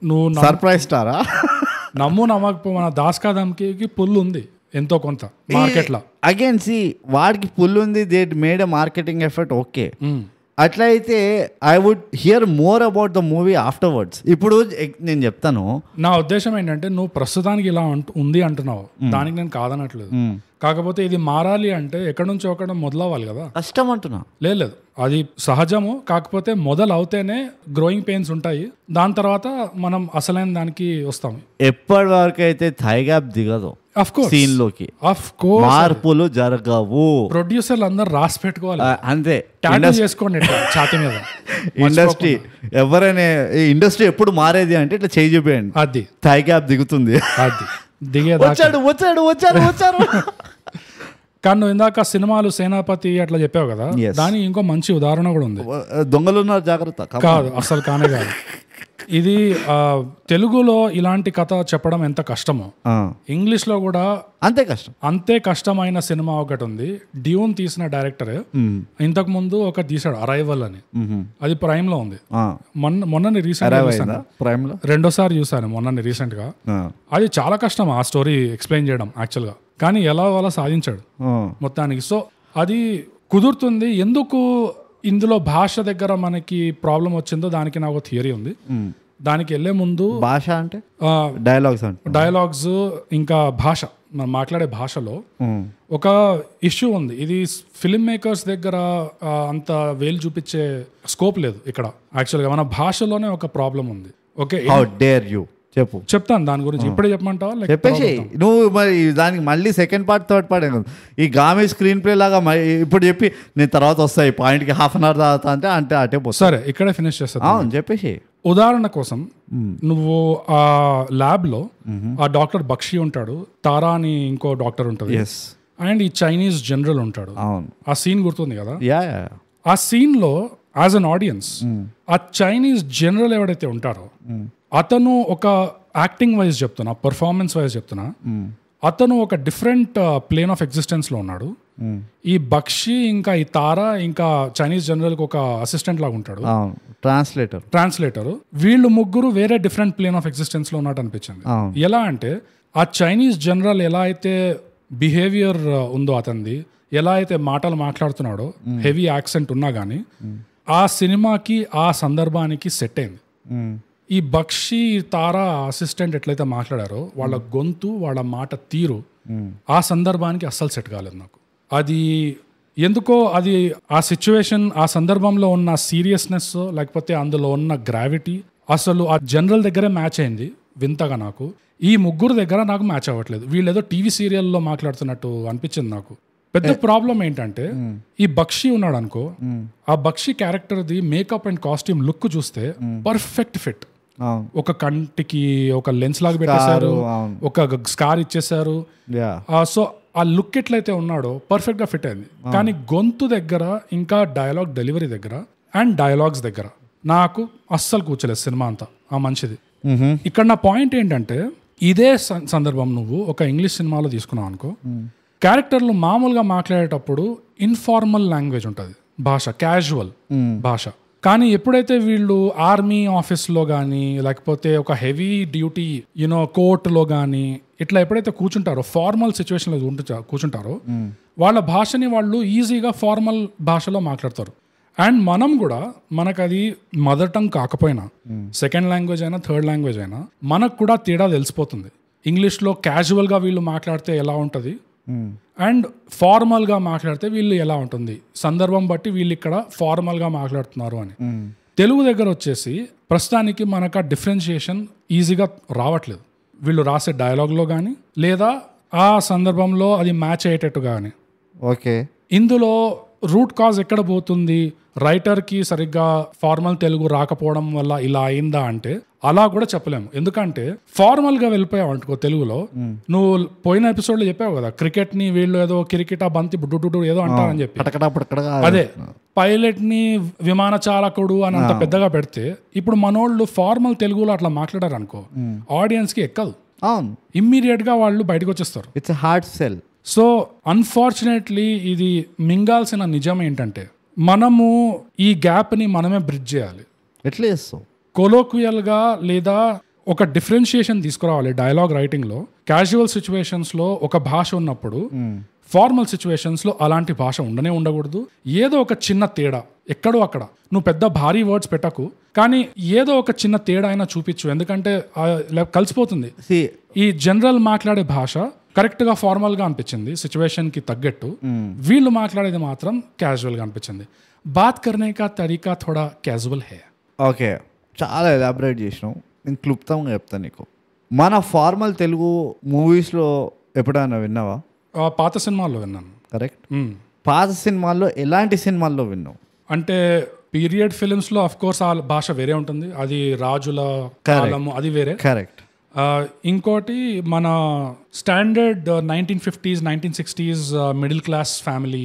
నువ్వు సర్ప్రైజ్ స్టారా? నమ్మకపో మన దాస్ కాదంకి పుల్ ఉంది ఎంతో కొంత మార్కెట్ లో. అగైన్ సి వాడికి పుల్ ఉంది, they made a marketing effort, okay. అట్లయితే I would hear more about the movie afterwards. ఇప్పుడు నేను చెప్తాను, నా ఉద్దేశం ఏంటంటే నువ్వు ప్రస్తుతానికి ఇలా ఉంది అంటున్నావు, దానికి నేను కాదనట్లేదు. కాకపోతే ఇది మారాలి అంటే ఎక్కడి నుంచో ఒకటి మొదలవ్వాలి కదా. కష్టం అంటున్నా లేదు, అది సహజము. కాకపోతే మొదలు అవుతేనే గ్రోయింగ్ పెయిన్స్ ఉంటాయి, దాని తర్వాత మనం అసలైన దానికి వస్తాం. ఎప్పటి వరకు అయితే థై గ్యాప్ దిగదు, సీన్ లోకి మార్పులు జరగవు. ప్రొడ్యూసర్లు అందరు రాసి పెట్టుకోవాలి, అంతే చేసుకోండి ఛాతి మీద. ఇండస్ట్రీ ఎవరైనా ఇండస్ట్రీ ఎప్పుడు మారేది అంటే ఇట్లా చేయి చూపేయండి, అది థై గ్యాప్ దిగుతుంది, అది దిగే వచ్చాడు. కానీ నువ్వు ఇందాక సినిమాలు సేనాపతి అట్లా చెప్పావు కదా, దానికి ఇంకో మంచి ఉదాహరణ కూడా ఉంది. దొంగలున్నారు జాగ్రత్త కాదు, అసలు కానే కాదు. ఇది తెలుగులో ఇలాంటి కథ చెప్పడం ఎంత కష్టమో ఇంగ్లీష్ లో కూడా అంతే కష్టమైన సినిమా ఒకటి ఉంది. డ్యూన్ తీసిన డైరెక్టర్ ఇంతకు ముందు ఒక తీసాడు అరైవల్ అని, అది ప్రైమ్ లో ఉంది. మొన్న రీసెంట్ రెండోసారి చూసాను మొన్న రీసెంట్ గా. అది చాలా కష్టం ఆ స్టోరీ ఎక్స్ప్లెయిన్ చేయడం యాక్చువల్ గా, కానీ ఎలా అలా సాధించాడు మొత్తానికి. సో అది కుదురుతుంది. ఎందుకు ఇందులో భాష దగ్గర మనకి ప్రాబ్లం వచ్చిందో దానికి నాకు థియరీ ఉంది. దానికి వెళ్లే ముందు భాష అంటే డైలాగ్స్ ఇంకా భాష, మనం మాట్లాడే భాషలో ఒక ఇష్యూ ఉంది. ఇది ఫిల్మ్ మేకర్స్ దగ్గర అంత వేలు చూపించే స్కోప్ లేదు ఇక్కడ. యాక్చువల్గా మన భాషలోనే ఒక ప్రాబ్లం ఉంది. ఓకే, చెప్తాను దాని గురించి. ఇప్పుడే చెప్పమంటావా? చెప్పేసి నువ్వు మరి దానికి మళ్ళీ సెకండ్ పార్ట్ థర్డ్ పార్ట్ ఈ గామి స్క్రీన్ ప్లే లాగా ఇప్పుడు చెప్పి నేను తర్వాత వస్తాయి పాయింట్కి హాఫ్ అన్ అవర్ తర్వాత అంటే అటే పో. సరే, ఇక్కడే ఫినిష్ చేస్తాను. చెప్పేసి ఉదాహరణ కోసం నువ్వు ఆ ల్యాబ్ లో ఆ డాక్టర్ బక్షి ఉంటాడు, తారా అని ఇంకో డాక్టర్ ఉంటుంది, అండ్ ఈ చైనీస్ జనరల్ ఉంటాడు. ఆ సీన్ గుర్తుంది కదా? ఆ సీన్ లో యాజ్ అన్ ఆడియన్స్ ఆ చైనీస్ జనరల్ ఎవడైతే ఉంటారో అతను ఒక యాక్టింగ్ వైజ్ చెప్తున్నా, పర్ఫార్మెన్స్ వైజ్ చెప్తున్నా, అతను ఒక డిఫరెంట్ ప్లేన్ ఆఫ్ ఎగ్జిస్టెన్స్ లో ఉన్నాడు. ఈ బక్షి ఇంకా ఈ తారా ఇంకా చైనీస్ జనరల్ కి ఒక అసిస్టెంట్ లాగా ఉంటాడు, ట్రాన్స్లేటర్. వీళ్ళు ముగ్గురు వేరే డిఫరెంట్ ప్లేన్ ఆఫ్ ఎగ్జిస్టెన్స్ లో ఉన్నట్టు అనిపించింది. ఎలా అంటే ఆ చైనీస్ జనరల్ ఎలా అయితే బిహేవియర్ ఉందో అతనిది, ఎలా అయితే మాటలు మాట్లాడుతున్నాడో, హెవీ యాక్సెంట్ ఉన్నా గానీ ఆ సినిమాకి ఆ సందర్భానికి సెట్ అయింది. ఈ బక్షి తారా అసిస్టెంట్ ఎట్లయితే మాట్లాడారో వాళ్ళ గొంతు, వాళ్ళ మాట తీరు ఆ సందర్భానికి అస్సలు సెట్ కాలేదు నాకు. అది ఎందుకో అది ఆ సిచ్యువేషన్, ఆ సందర్భంలో ఉన్న సీరియస్నెస్, లేకపోతే అందులో ఉన్న గ్రావిటీ అసలు ఆ జనరల్ దగ్గరే మ్యాచ్ అయింది వింతగా. నాకు ఈ ముగ్గురు దగ్గర నాకు మ్యాచ్ అవ్వట్లేదు. వీళ్ళు ఏదో టీవీ సీరియల్లో మాట్లాడుతున్నట్టు అనిపించింది నాకు. పెద్ద ప్రాబ్లం ఏంటంటే ఈ బక్షి ఉన్నాడు అనుకో, ఆ బక్షి క్యారెక్టర్ది మేకప్ అండ్ కాస్ట్యూమ్ లుక్ చూస్తే పర్ఫెక్ట్ ఫిట్. ఒక కంటికి ఒక లెన్స్ లాగా పెట్టేశారు, ఒక స్కార్ ఇచ్చేసారు. సో ఆ లుక్ ఎట్లయితే ఉన్నాడో పర్ఫెక్ట్ గా ఫిట్ అయింది. కానీ గొంతు దగ్గర, ఇంకా డైలాగ్ డెలివరీ దగ్గర అండ్ డైలాగ్స్ దగ్గర నాకు అస్సలు కూర్చోలేదు సినిమా అంతా ఆ మంచిది. ఇక్కడ నా పాయింట్ ఏంటంటే, ఇదే సందర్భం నువ్వు ఒక ఇంగ్లీష్ సినిమాలో తీసుకున్నావు అనుకో, క్యారెక్టర్లు మామూలుగా మాట్లాడేటప్పుడు ఇన్ఫార్మల్ లాంగ్వేజ్ ఉంటుంది, భాష క్యాజువల్ భాష. కానీ ఎప్పుడైతే వీళ్ళు ఆర్మీ ఆఫీస్లో కానీ లేకపోతే ఒక హెవీ డ్యూటీ కోర్టులో కానీ ఇట్లా ఎప్పుడైతే కూర్చుంటారో, ఫార్మల్ సిచ్యువేషన్లో కూర్చుంటారో, వాళ్ళ భాషని వాళ్ళు ఈజీగా ఫార్మల్ భాషలో మాట్లాడతారు. అండ్ మనం కూడా, మనకు అది మదర్ టంగ్ కాకపోయినా, సెకండ్ లాంగ్వేజ్ అయినా థర్డ్ లాంగ్వేజ్ అయినా, మనకు కూడా తేడా తెలిసిపోతుంది. ఇంగ్లీష్లో క్యాజువల్గా వీళ్ళు మాట్లాడితే ఎలా ఉంటుంది అండ్ ఫార్మల్గా మాట్లాడితే వీళ్ళు ఎలా ఉంటుంది, సందర్భం బట్టి వీళ్ళు ఇక్కడ ఫార్మల్గా మాట్లాడుతున్నారు అని. తెలుగు దగ్గర వచ్చేసి ప్రస్తుతానికి మనకు ఆ డిఫరెన్షియేషన్ ఈజీగా రావట్లేదు. వీళ్ళు రాసే డైలాగ్లో కానీ లేదా ఆ సందర్భంలో అది మ్యాచ్ అయ్యేటట్టు కానీ. ఓకే, ఇందులో రూట్ కాజ్ ఎక్కడ పోతుంది? రైటర్కి సరిగ్గా ఫార్మల్ తెలుగు రాకపోవడం వల్ల ఇలా అయిందా అంటే అలా కూడా చెప్పలేము. ఎందుకంటే ఫార్మల్ గా వెళ్ళిపోయావు అనుకో తెలుగులో, నువ్వు పోయిన ఎపిసోడ్ లో చెప్పావు కదా, క్రికెట్ ని వీళ్ళు ఏదో కిరికిటా బంతి బుడ్డు ఏదో అంటారని చెప్పి, అదే పైలట్ ని విమాన చాలకుడు అని అంత పెద్దగా పెడితే, ఇప్పుడు మనోళ్ళు ఫార్మల్ తెలుగులో అట్లా మాట్లాడారు అనుకో, ఆడియన్స్ కి ఎక్కదు, ఇమ్మీడియట్ గా వాళ్ళు బయటకు వచ్చేస్తారు. It's hard cell. So unfortunately ఇది మింగాల్సిన నిజం ఏంటంటే, మనము ఈ గ్యాప్ ని మనమే బ్రిడ్జ్ చేయాలి. ఎట్లా చేస్తాం? కొలోక్వియల్ గా లేదా ఒక డిఫరెన్షియేషన్ తీసుకురావాలి డైలాగ్ రైటింగ్ లో. క్యాజువల్ సిచ్యువేషన్స్ లో ఒక భాష ఉన్నప్పుడు ఫార్మల్ సిచ్యువేషన్స్ లో అలాంటి భాష ఉండకూడదు. ఏదో ఒక చిన్న తేడా ఎక్కడో అక్కడ, నువ్వు పెద్ద భారీ వర్డ్స్ పెట్టకు, కానీ ఏదో ఒక చిన్న తేడా అయినా చూపించు. ఎందుకంటే కలిసిపోతుంది. ఈ జనరల్ మాట్లాడే భాష కరెక్ట్ గా ఫార్మల్ గా అనిపించింది సిచ్యువేషన్ కి తగ్గట్టు, వీళ్ళు మాట్లాడేది మాత్రం క్యాజువల్ గా అనిపించింది. బాత్ కర్నే కా తరీకా థోడా క్యాజువల్ హే. ఓకే, చాలా ఎలాబరేట్ చేసినావు. నేను క్లుప్తంగా చెప్తాను నీకు. మన ఫార్మల్ తెలుగు మూవీస్లో ఎప్పుడైనా విన్నావా? పాత సినిమాల్లో విన్నాను. కరెక్ట్. పాత సినిమాల్లో ఎలాంటి సినిమాల్లో విన్నావు? అంటే పీరియడ్ ఫిలిమ్స్ లో అఫ్ కోర్స్ ఆ భాష వేరే ఉంటుంది, అది రాజుల కాలము, అది వేరే. కరెక్ట్. ఇంకోటి మన standard 1950s 1960s middle class family,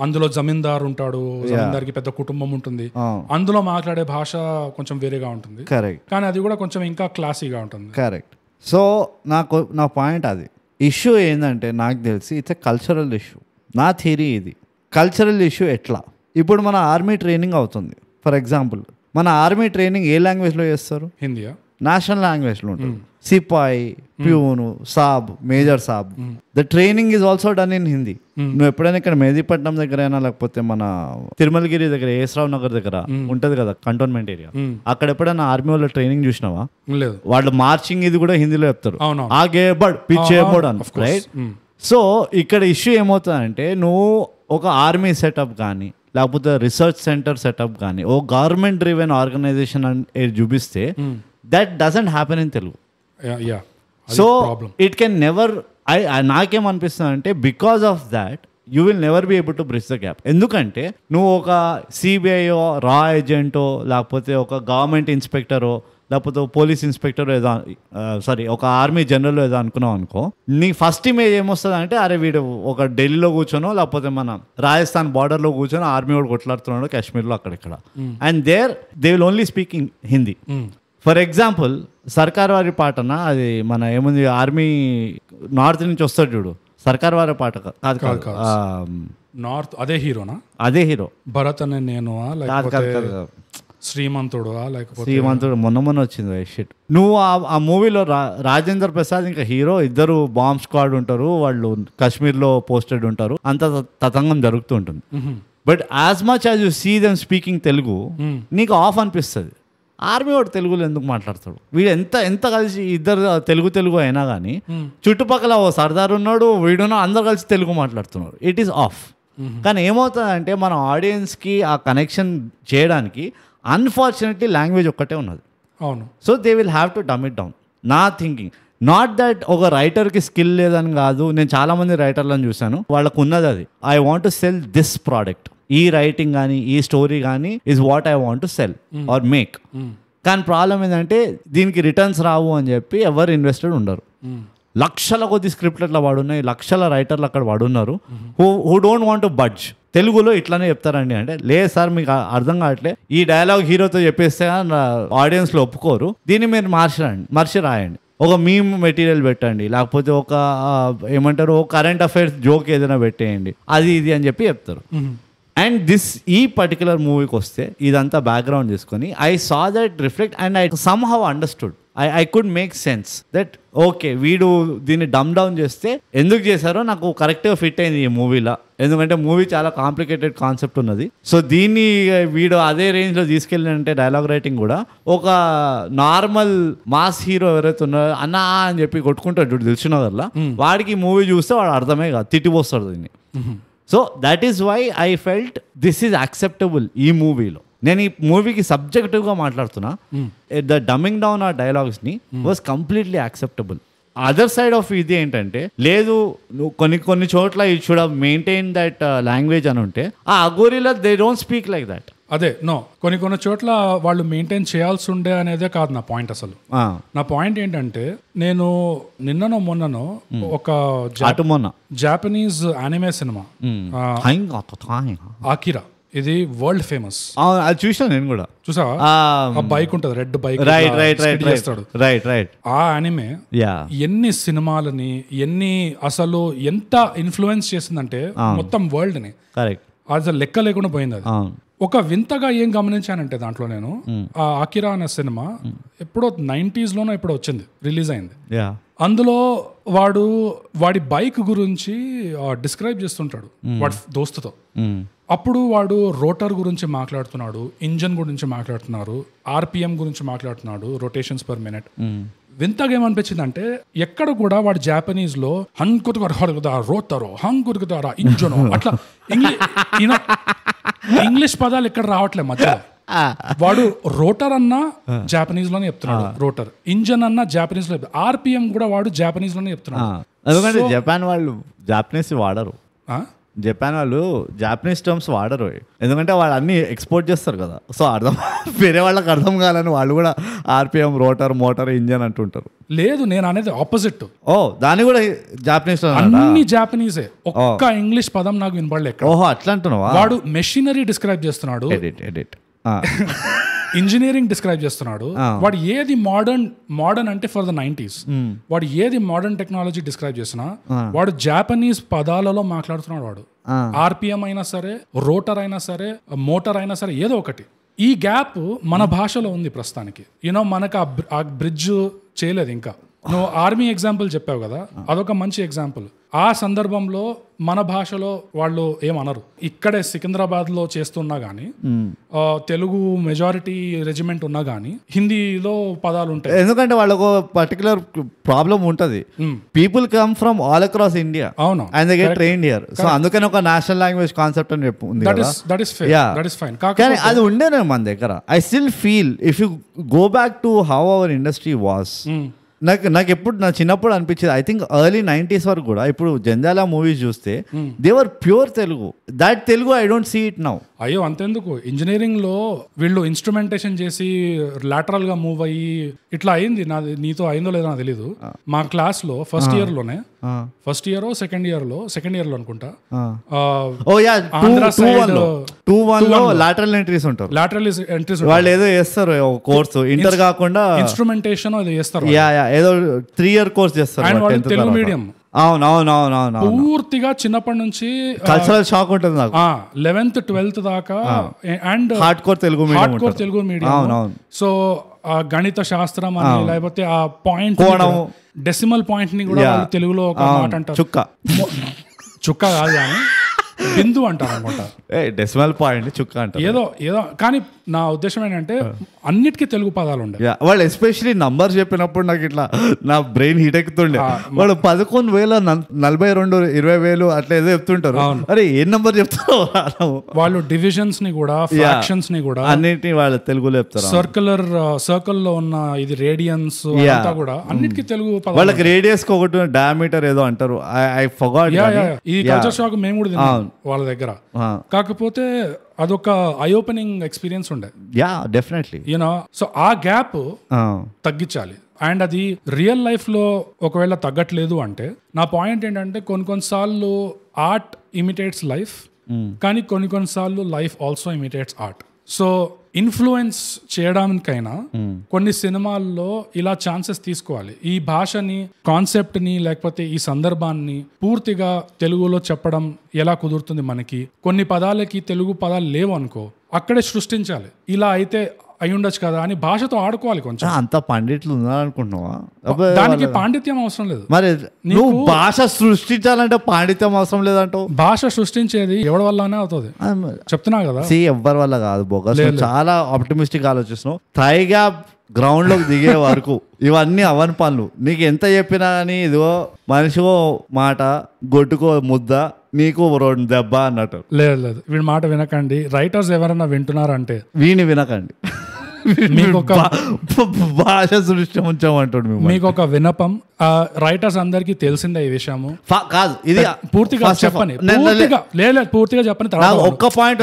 అందులో జమీందార్ ఉంటాడు, జమీందార్కి పెద్ద కుటుంబం ఉంటుంది, అందులో మాట్లాడే భాష కొంచెం వేరేగా ఉంటుంది. కరెక్ట్. కానీ అది కూడా కొంచెం ఇంకా క్లాసీగా ఉంటుంది. కరెక్ట్. సో నా పాయింట్ అది. ఇష్యూ ఏంటంటే నాకు తెలిసి ఇట్స్ ఎ కల్చరల్ ఇష్యూ. నా థియరీ ఇది. కల్చరల్ ఇష్యూ ఎట్లా? ఇప్పుడు మన ఆర్మీ ట్రైనింగ్ అవుతుంది. ఫర్ ఎగ్జాంపుల్ మన ఆర్మీ ట్రైనింగ్ ఏ లాంగ్వేజ్లో చేస్తారు? హిందీయా? నేషనల్ లాంగ్వేజ్లో ఉంటుంది. సిపాయి, ప్యూను, సాబ్, మేజర్ సాబ్. The training is also done in Hindi. నువ్వు ఎప్పుడైనా ఇక్కడ మెహదీపట్నం దగ్గర అయినా లేకపోతే మన తిరుమలగిరి దగ్గర ఏస్రావు నగర్ దగ్గర ఉంటది కదా కంటోన్మెంట్ ఏరియా, అక్కడ ఎప్పుడైనా ఆర్మీ వాళ్ళ ట్రైనింగ్ చూసినావా? లేదు. వాళ్ళు మార్చింగ్ ఇది కూడా హిందీలో చెప్తారు. ఆగే బడ్ పిచ్చే బడ్ అని, రైట్? సో ఇక్కడ ఇష్యూ ఏమవుతుందంటే నువ్వు ఒక ఆర్మీ సెటప్ కానీ లేకపోతే రీసెర్చ్ సెంటర్ సెటప్ కానీ ఓ గవర్నమెంట్ డ్రివెన్ ఆర్గనైజేషన్ అని చూపిస్తే that doesn't happen in Telugu. So it can never. నాకేమనిపిస్తుంది అంటే because of that you will never be able to bridge the gap. ఎందుకంటే నువ్వు ఒక సిబిఐఓ, రా ఏజెంటో లేకపోతే ఒక గవర్నమెంట్ ఇన్స్పెక్టరో లేకపోతే పోలీస్ ఇన్స్పెక్టర్ ఏదో ఒక ఆర్మీ జనరల్ ఏదో అనుకున్నావు అనుకో, నీ ఫస్ట్ ఇమేజ్ ఏమొస్తుంది అంటే అరే వీడు ఒక ఢిల్లీలో కూర్చోనో లేకపోతే మన రాజస్థాన్ బార్డర్లో కూర్చొని ఆర్మీ వాడు కొట్లాడుతున్నాడు కాశ్మీర్లో అక్కడిక్కడ, and they will only speaking Hindi. For example సర్కార్ వారి పాటన అది మన ఏముంది ఆర్మీ నార్త్ నుంచి వస్తాడు చూడు, సర్కార్ వారి పాట కాదు నార్త్, అదే హీరోనా? అదే హీరో. భరత్ అనే నేను శ్రీమంతుడు మొన్న వచ్చింది షిట్. నువ్వు ఆ మూవీలో రాజేంద్ర ప్రసాద్ ఇంకా హీరో ఇద్దరు బాంబ్ స్క్వాడ్ ఉంటారు, వాళ్ళు కాశ్మీర్లో పోస్టెడ్ ఉంటారు, అంత తతంగం జరుగుతూ ఉంటుంది. But as much as you see them speaking Telugu నీకు ఆఫ్ అనిపిస్తుంది. ఆర్మీ వాడు తెలుగులో ఎందుకు మాట్లాడతాడు? వీడు ఎంత కలిసి ఇద్దరు తెలుగు అయినా కానీ చుట్టుపక్కల ఓ సర్దార్ ఉన్నాడు, వీడున్నా, అందరు కలిసి తెలుగు మాట్లాడుతున్నారు. It is of. కానీ ఏమవుతుందంటే మన ఆడియన్స్కి ఆ కనెక్షన్ చేయడానికి అన్ఫార్చునేట్లీ లాంగ్వేజ్ ఒక్కటే ఉన్నది. అవును. So they will have to dumb it down. నా థింకింగ్ నాట్ దట్ ఒక రైటర్కి స్కిల్ లేదని కాదు. నేను చాలామంది రైటర్లను చూశాను, వాళ్ళకు ఉన్నది అది. I want to cell this product, ఈ రైటింగ్ కానీ ఈ స్టోరీ కానీ is what I want to cell are make. కానీ ప్రాబ్లం ఏంటంటే దీనికి రిటర్న్స్ రావు అని చెప్పి ఎవరు ఇన్వెస్టెడ్ ఉండరు. లక్షల కొద్ది స్క్రిప్ట్లు అట్లా వాడున్నాయి, లక్షల రైటర్లు అక్కడ వాడున్నారు who don't want to budge. తెలుగులో ఇట్లానే చెప్తారండి అంటే, లేదు సార్ మీకు అర్థం కావట్లే, ఈ డైలాగ్ హీరోతో చెప్పేస్తే ఆడియన్స్లో ఒప్పుకోరు, దీన్ని మీరు మార్చి రాయండి, ఒక మీమ్ మెటీరియల్ పెట్టండి, లేకపోతే ఒక ఏమంటారు ఒక కరెంట్ అఫైర్స్ జోక్ ఏదైనా పెట్టేయండి, అది ఇది అని చెప్పి చెప్తారు. అండ్ ఈ పర్టికులర్ మూవీకి వస్తే ఇదంతా బ్యాక్గ్రౌండ్ తీసుకొని I saw that reflect and I somehow understood. I could make sense that okay వీడు దీన్ని డమ్ డౌన్ చేస్తే ఎందుకు చేశారో నాకు కరెక్ట్గా ఫిట్ అయింది ఈ మూవీలో. ఎందుకంటే మూవీ చాలా కాంప్లికేటెడ్ కాన్సెప్ట్ ఉన్నది. సో దీన్ని వీడు అదే రేంజ్లో తీసుకెళ్ళినంటే డైలాగ్ రైటింగ్ కూడా ఒక నార్మల్ మాస్ హీరో ఎవరైతే ఉన్నారో అన్నా అని చెప్పి కొట్టుకుంటాడు చూడు దిల్సుఖ్నగర్లో, వాడికి మూవీ చూస్తే వాడు అర్థమే కాదు, తిట్టిపోస్తాడు దీన్ని. So that is why I felt this is acceptable ఈ మూవీలో. నేను ఈ మూవీకి సబ్జెక్టివ్గా మాట్లాడుతున్నా. ద డమ్మింగ్ డౌన్ ఆ డైలాగ్స్ని was completely acceptable. Other side of ఇది ఏంటంటే, లేదు నువ్వు కొన్ని చోట్ల you should have maintain that language అని ఉంటే, ఆ అఘోరీలో they don't speak like that. అదే నో కొన్ని చోట్ల వాళ్ళు మెయింటైన్ చేయాల్సి ఉండే అనేదే కాదు నా పాయింట్. అసలు నా పాయింట్ ఏంటంటే, నేను మొన్ననో ఒక జాపనీస్ యానిమే సినిమా ఆకిరా, ఇది వరల్డ్ ఫేమస్, అది చూసా నేను కూడా. చూసావా? ఆ బైక్ ఉంటది, రెడ్ బైక్, చేస్తాడు. ఆ యానిమే ఎన్ని సినిమాలని అసలు ఎంత ఇన్ఫ్లుయెన్స్ చేసిందంటే మొత్తం వరల్డ్ ని, అది లెక్క లేకుండా పోయింది. అది ఒక వింతగా ఏం గమనించానంటే దాంట్లో నేను ఆ ఆకిరా అనే సినిమా ఎప్పుడో 90s లోనో ఎప్పుడో వచ్చింది, రిలీజ్ అయింది. అందులో వాడి బైక్ గురించి డిస్క్రైబ్ చేస్తుంటాడు వాడి దోస్తుతో. అప్పుడు వాడు రోటర్ గురించి మాట్లాడుతున్నాడు, ఇంజన్ గురించి మాట్లాడుతున్నారు, ఆర్పిఎం గురించి మాట్లాడుతున్నాడు, రొటేషన్స్ పర్ మినిట్. వింతగా ఏమనిపించింది అంటే, ఎక్కడ కూడా వాడు జాపనీస్ లో రోటరో ఇంజనో అట్లా ఇంగ్లీష్ పదాలు ఎక్కడ రావట్లే మధ్య. వాడు రోటర్ అన్న జాపనీస్ లోనే చెప్తున్నాడు, రోటర్ ఇంజన్ అన్న జాపనీస్ లో, ఆర్పిఎం కూడా వాడు జాపనీస్ లోనే చెప్తున్నాడు. ఎందుకంటే జపాన్ వాళ్ళు జాపనీస్ వాడరు, జపాన్ వాళ్ళు జాపనీస్ టర్మ్స్ వాడరు, ఎందుకంటే వాళ్ళు అన్ని ఎక్స్పోర్ట్ చేస్తారు కదా. సో అర్థం వేరే వాళ్ళకి అర్థం కావాలని వాళ్ళు కూడా ఆర్పిఎం, రోటర్, మోటార్, ఇంజన్ అంటుంటారు. లేదు, నేను అనేది ఆపోజిట్. ఓ దాన్ని కూడా జాపనీస్ అన్ని జాపనీసే, ఒక్క ఇంగ్లీష్ పదం నాకు వినపడలే. ఓహో అట్లా అంటున్నావా? వాడు మెషినరీ డిస్క్రైబ్ చేస్తున్నాడు, ఇంజనీరింగ్ డిస్క్రైబ్ చేస్తున్నాడు. వాడు ఏది మోడర్న్ అంటే ఫర్ ద 90s, వాడు ఏది మోడర్న్ టెక్నాలజీ డిస్క్రైబ్ చేసినా వాడు జాపనీస్ పదాలలో మాట్లాడుతున్నాడు. వాడు ఆర్పిఎం అయినా సరే, రోటర్ అయినా సరే, మోటార్ అయినా సరే, ఏదో ఒకటి. ఈ గ్యాప్ మన భాషలో ఉంది ప్రస్తుతానికి. యూనో మనకు ఆ బ్రిడ్జ్ చేయలేదు ఇంకా. నువ్వు ఆర్మీ ఎగ్జాంపుల్ చెప్పావు కదా, అదొక మంచి ఎగ్జాంపుల్. ఆ సందర్భంలో మన భాషలో వాళ్ళు ఏమనరు. ఇక్కడే సికింద్రాబాద్ లో చేస్తున్నా గానీ, తెలుగు మెజారిటీ రెజిమెంట్ ఉన్నా గానీ హిందీలో పదాలు ఉంటాయి. ఎందుకంటే వాళ్ళకు పర్టికులర్ ప్రాబ్లం ఉంటది. People come from all across India, అవును, and they get trained here. So అందుకని ఒక నేషనల్ లాంగ్వేజ్ కాన్సెప్ట్ అని ఉంది. That is fine. కానీ అది ఉండేనే మన దగ్గర. I still feel if you go back to how our industry was, నాకు ఎప్పుడు నా చిన్నప్పుడు అనిపించేది, ఐ థింక్ ఎర్లీ 90s వరకు కూడా. ఇప్పుడు జంజాలా మూవీస్ చూస్తే they were pure Telugu. That Telugu I don't see it now. అయ్యో అంతెందుకు, ఇంజనీరింగ్ లో వీళ్ళు ఇన్స్ట్రుమెంటేషన్ చేసి లాటరల్ గా మూవ్ అయ్యి ఇట్లా అయింది. నీతో అయిందో లేదో నాకు తెలీదు. మా క్లాస్ లో ఫస్ట్ ఇయర్ లోనే, ఫస్ట్ ఇయర్ సెకండ్ ఇయర్ లో అనుకుంటా, లాటరల్ ఎంట్రీస్ ఉంటారు. లాటరల్ ఎంట్రీస్ వాళ్ళు ఏదో చేస్తారు కోర్సు, ఇంటర్ కాకుండా ఇన్స్ట్రుమెంటేషన్ ఏదో చేస్తారు, ఏదో 3 year కోర్స్ చేస్తారు. తెలుగు మీడియం. అవునవునవునవును, పూర్తిగా చిన్నప్పటి నుంచి కల్చరల్ షాక్ ఉంటుంది నాకు. 11th 12th దాకా and hard core Telugu medium. So గణిత శాస్త్రం అని, లేకపోతే ఆ పాయింట్ డెసిమల్ పాయింట్ ని కూడా తెలుగులో ఒక మాట అంటారు, చుక్క కాదు కానీ బిందు అంటారు అనమాట. డెసిమల్ పాయింట్ చుక్క అంటారు, ఏదో. కానీ నా ఉద్దేశం ఏంటంటే అన్నిటికీ తెలుగు పదాలు ఉండే. వాళ్ళు ఎస్పెషలీ నంబర్ చెప్పినప్పుడు నాకు ఇట్లా నా బ్రెయిన్ హీట్ ఎక్కుతుండే. వాళ్ళు 11,000, 42,000, 20,000 అట్లా ఏదో చెప్తుంటారు. అరే ఏ నంబర్ చెప్తారు వాళ్ళు? డివిజన్స్ ని కూడా, ఫ్రాక్షన్స్ ని కూడా అన్నిటిని వాళ్ళు తెలుగులో చెప్తారు. సర్కిల్ లో ఉన్న ఇది రేడియన్స్ అంతా కూడా అన్నిటికీ తెలుగు పదాలు. వాళ్ళకి రేడియస్ కి ఒకటి డయామీటర్ ఏదో అంటారు. I forgot. ఈ కల్చర్ షాక్ మేము కూడా తిన్నాం వాళ్ళ దగ్గర. కాకపోతే అదొక ఐ ఓపెనింగ్ ఎక్స్పీరియన్స్ ఉండే. డెఫినెట్లీ. యూనో, సో ఆ గ్యాప్ తగ్గించాలి. అండ్ అది రియల్ లైఫ్ లో ఒకవేళ తగ్గట్లేదు అంటే, నా పాయింట్ ఏంటంటే కొన్నిసార్లు ఆర్ట్ ఇమిటేట్స్ లైఫ్, కానీ కొన్నిసార్లు life also imitates art. So influence చేయడానికైనా కొన్ని సినిమాల్లో ఇలా ఛాన్సెస్ తీసుకోవాలి. ఈ భాషని, కాన్సెప్ట్ ని, లేకపోతే ఈ సందర్భాన్ని పూర్తిగా తెలుగులో చెప్పడం ఎలా కుదురుతుంది మనకి? కొన్ని పదాలకి తెలుగు పదాలు లేవు అనుకో, అక్కడే సృష్టించాలి. ఇలా అయితే అయి ఉండొచ్చు కదా అని భాషతో ఆడుకోవాలి. కొంచెం అంత పండిట్లు ఉన్నారనుకుంటున్నావా? దానికి పాండిత్యం అవసరం లేదు. మరి నువ్వు భాష సృష్టించాలంటే పాండిత్యం అవసరం లేదంటావు. భాష సృష్టించేది ఎవరి వల్లనే అవుతుంది, చెప్తున్నా కదా. ఎవరి వల్ల కాదు బోగస్. చాలా ఆప్టిమిస్టిక్ ఆలోచిస్తున్నావు. థైగా గ్రౌండ్ లోకి దిగే వరకు ఇవన్నీ అవని పనులు. నీకు ఎంత చెప్పినా కానీ ఇదిగో మనిషికో మాట, గొడ్డుకో ముద్ద, నీకు 2 దెబ్బ అన్నట్టు. లేదు, వీడి మాట వినకండి. రైటర్స్ ఎవరన్నా వింటున్నారంటే వీని వినకండి. మీకు ఒక భాష సృష్టి ఉంచామంటాడు. మీకు ఒక వినపం, రైటర్స్ అందరికి తెలిసిందే ఈ విషయము కాదు. ఇది పూర్తిగా చెప్పని, పూర్తిగా చెప్పని. ఒక్క పాయింట్,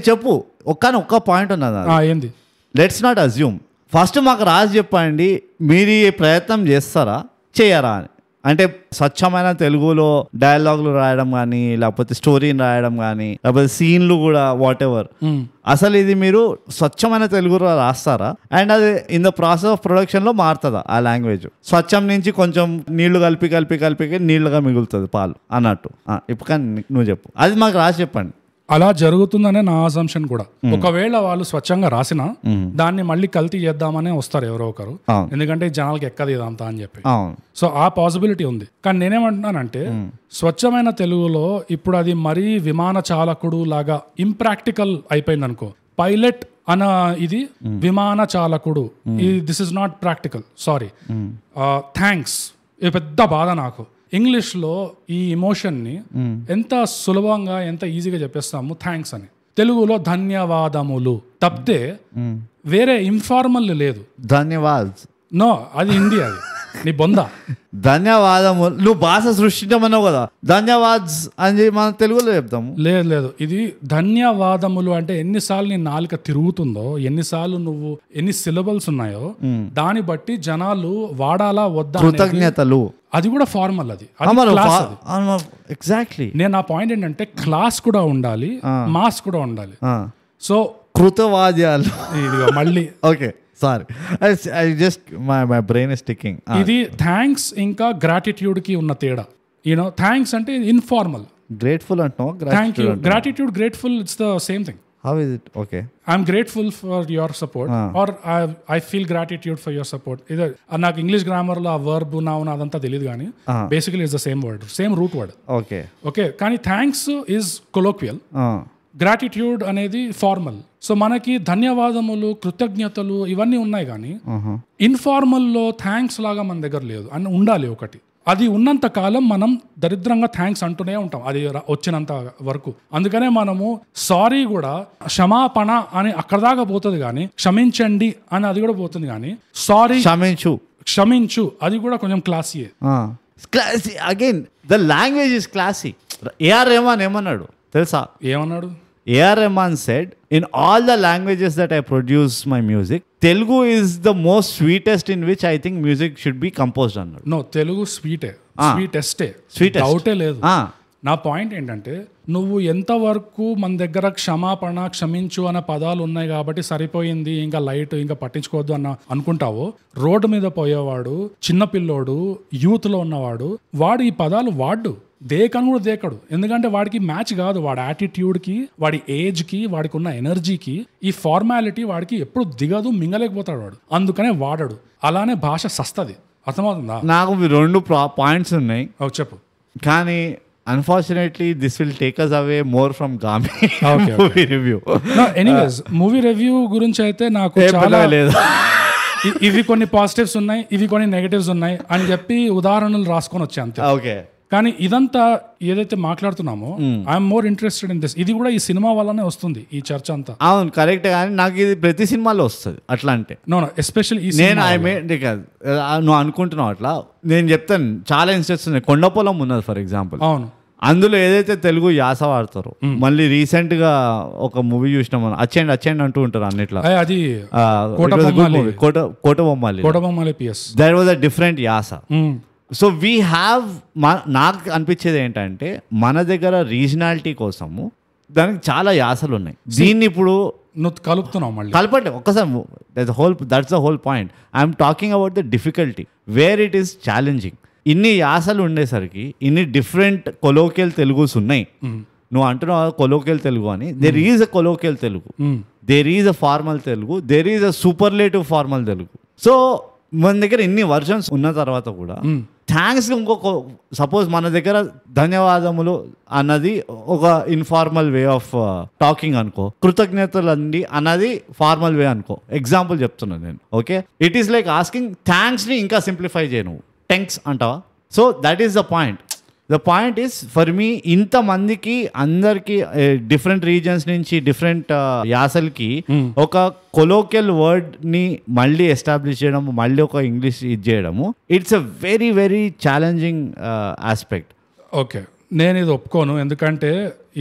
చెప్పు. ఒక్క పాయింట్ ఉన్నదా? ఏంది? Let's not assume. ఫస్ట్ మాకు రాసి చెప్పండి, మీరు ఈ ప్రయత్నం చేస్తారా చేయరా అని. అంటే స్వచ్ఛమైన తెలుగులో డైలాగులు రాయడం కానీ, లేకపోతే స్టోరీని రాయడం కానీ, లేకపోతే సీన్లు కూడా వాట్ ఎవర్, అసలు ఇది మీరు స్వచ్ఛమైన తెలుగులో రాస్తారా? అండ్ అది in the process of production లో మారుతుందా ఆ లాంగ్వేజ్? స్వచ్ఛం నుంచి కొంచెం నీళ్లు కలిపి నీళ్లుగా మిగులుతుంది పాలు అన్నట్టు. ఇప్పుడు కానీ నువ్వు చెప్పు, అది మాకు రాసి చెప్పండి. అలా జరుగుతుందనే నా అసంప్షన్ కూడా. ఒకవేళ వాళ్ళు స్వచ్ఛంగా రాసినా దాన్ని మళ్ళీ కల్తీ చేద్దామనే వస్తారు ఎవరో ఒకరు, ఎందుకంటే జనాలకి ఎక్కదు ఇదంతా అని చెప్పి. సో ఆ పాసిబిలిటీ ఉంది. కానీ నేనేమంటున్నానంటే, స్వచ్ఛమైన తెలుగులో ఇప్పుడు అది మరీ విమాన చాలకుడు లాగా ఇంప్రాక్టికల్ అయిపోయింది అనుకో. పైలట్ అన్న ఇది విమాన చాలకుడు, this is not practical, sorry, thanks. ఇది పెద్ద బాధ నాకు. ఇంగ్లీష్లో ఈ ఎమోషన్ని ఎంత సులభంగా ఎంత ఈజీగా చెప్పేస్తాము థ్యాంక్స్ అని. తెలుగులో ధన్యవాదములు తప్పితే వేరే ఇన్ఫార్మల్ లేదు. ధన్యవాద్ నో, అది హిందీ, అది నీ బొంద. ధన్యవాదము నువ్వు భాష సృష్టించమన్నావు కదా, ధన్యవాద్స్ అని మనం తెలుగులో చెప్తాము. లేదు, ఇది ధన్యవాదములు అంటే ఎన్నిసార్లు నీ నాలుక తిరుగుతుందో, ఎన్నిసార్లు నువ్వు ఎన్ని సిలబల్స్ ఉన్నాయో దాన్ని బట్టి జనాలు వాడాలా వద్దా. కృతజ్ఞతలు అది కూడా ఫార్మల్, అది ఎగ్జాక్ట్లీ. నేను నా పాయింట్ ఏంటంటే క్లాస్ కూడా ఉండాలి, మాస్ కూడా ఉండాలి. సో కృతవాద్యాలు ఇదిగో మళ్ళీ okay sorry, I just my brain is ticking. ఇది థ్యాంక్స్ ఇంకా గ్రాటిట్యూడ్ కి ఉన్న తేడా. యూనో థ్యాంక్స్ అంటే ఇన్ఫార్మల్, గ్రేట్ఫుల్ అంటున్నావు, thank you. Gratitude, grateful, it's the same thing. How is it? Okay, I'm grateful for your support or I feel gratitude for your support. ఇది నాకు English grammar లో ఆ verb noun అదంతా తెలియదు, కానీ basically is the same word, same root word. Okay, కానీ thanks is కొలోక్వియల్, gratitude అనేది formal. So మనకి ధన్యవాదములు, కృతజ్ఞతలు ఇవన్నీ ఉన్నాయి, కానీ ఇన్ఫార్మల్లో థ్యాంక్స్ లాగా మన దగ్గర లేదు అని ఉండాలి ఒకటి. అది ఉన్నంత కాలం మనం దరిద్రంగా థ్యాంక్స్ అంటూనే ఉంటాం, అది వచ్చినంత వరకు. అందుకనే మనము సారీ కూడా క్షమాపణ అని అక్కడ దాకా పోతుంది, కానీ క్షమించండి అని అది కూడా పోతుంది, కానీ సారీ క్షమించు అది కూడా కొంచెం క్లాసీయే. Again the language is classy. A R Rahman ఏమన్నాడు తెలుసా? ఏమన్నాడు? A.R. Rahman said, in all the languages that I produce my music, Telugu is the most sweetest in which I think music should be composed on. No, Telugu sweetest. డౌటే లేదు. నా point ఏంటంటే, నువ్వు ఎంతవరకు మన దగ్గర క్షమాపణ, క్షమించు అన్న పదాలు ఉన్నాయి కాబట్టి సరిపోయింది, ఇంకా లైట్, ఇంకా పట్టించుకోవద్దు అన్న అనుకుంటావో, రోడ్డు మీద పోయేవాడు, చిన్నపిల్లోడు, యూత్ లో ఉన్నవాడు, వాడు ఈ పదాలు వాడు దేకను కూడా దేకడు. ఎందుకంటే వాడికి మ్యాచ్ కాదు, వాడి యాటిట్యూడ్కి, వాడి ఏజ్కి, వాడికి ఉన్న ఎనర్జీకి ఈ ఫార్మాలిటీ వాడికి ఎప్పుడు దిగదు, మింగలేకపోతాడు వాడు. అందుకనే వాడడు. అలానే భాష సస్తది. అర్థమవుతుందా? నాకు రెండు పాయింట్స్ ఉన్నాయి, చెప్పు. కానీ unfortunately this will take us away more from Gami movie review. Anyways, movie review గురించి అయితే నాకు చాలా ఇవి కొన్ని పాజిటివ్స్ ఉన్నాయి, ఇవి కొన్ని నెగటివ్స్ ఉన్నాయి అని చెప్పి ఉదాహరణలు రాసుకొని వచ్చా అంతే. ఓకే, కానీ ఇదంతా ఏదైతే మాట్లాడుతున్నామో I'm more interested in this. ఇది కూడా ఈ సినిమా వల్లనే వస్తుంది ఈ చర్చ అంతా. అవును, కరెక్ట్. కానీ నాకు ఇది ప్రతి సినిమాలో వస్తుంది అట్లా. అంటే నో ఎస్పెషల్లీ నువ్వు అనుకుంటున్నావు అట్లా. నేను చెప్తాను, చాలా ఇన్స్టెన్స్ ఉన్నాయి. కొండపొలం ఉన్నది ఫర్ ఎగ్జాంపుల్. అవును, అందులో ఏదైతే తెలుగు యాస వాడతారో, మళ్ళీ రీసెంట్ గా ఒక మూవీ చూసినాం మనం, అచ్చేండి అంటూ ఉంటారు అన్నిట్లా. అది Kotabommali. That was a different యాస. సో వీ హ్యావ్, నాకు అనిపించేది ఏంటంటే, మన దగ్గర రీజనాలిటీ కోసము దానికి చాలా యాసలు ఉన్నాయి. దీన్ని ఇప్పుడు నువ్వు కలుపుతున్నావు, మళ్ళీ కలపండి ఒక్కసారి. That's the whole point. I'm talking about the difficulty where it is challenging. ఇన్ని యాసలు ఉండేసరికి ఇన్ని డిఫరెంట్ కొలోకియల్ తెలుగుస్ ఉన్నాయి. నువ్వు అంటున్నావు కొలోకియల్ తెలుగు అని. There is a colloquial Telugu, there is a formal Telugu, there is a superlative formal Telugu. So మన దగ్గర ఇన్ని వర్షన్స్ ఉన్న తర్వాత కూడా థ్యాంక్స్ ఇంకొక, సపోజ్ మన దగ్గర ధన్యవాదములు అన్నది ఒక ఇన్ఫార్మల్ వే ఆఫ్ టాకింగ్ అనుకో, కృతజ్ఞతలండి అన్నది ఫార్మల్ వే అనుకో. ఎగ్జాంపుల్ చెప్తున్నాను నేను. Okay, it is like asking థ్యాంక్స్ని ఇంకా సింప్లిఫై చేయ, నువ్వు థ్యాంక్స్ అంటావా? So that is the point. The point is for me, ఇంతమందికి అందరికి డిఫరెంట్ రీజన్స్ నుంచి డిఫరెంట్ యాసలకి ఒక కొలోకియల్ వర్డ్ ని మళ్ళీ ఎస్టాబ్లిష్ చేయడం, మళ్ళీ ఒక ఇంగ్లీష్ ఇది చేయడము, it's a very very challenging aspect. Okay, నేను ఇది ఒప్పుకోను, ఎందుకంటే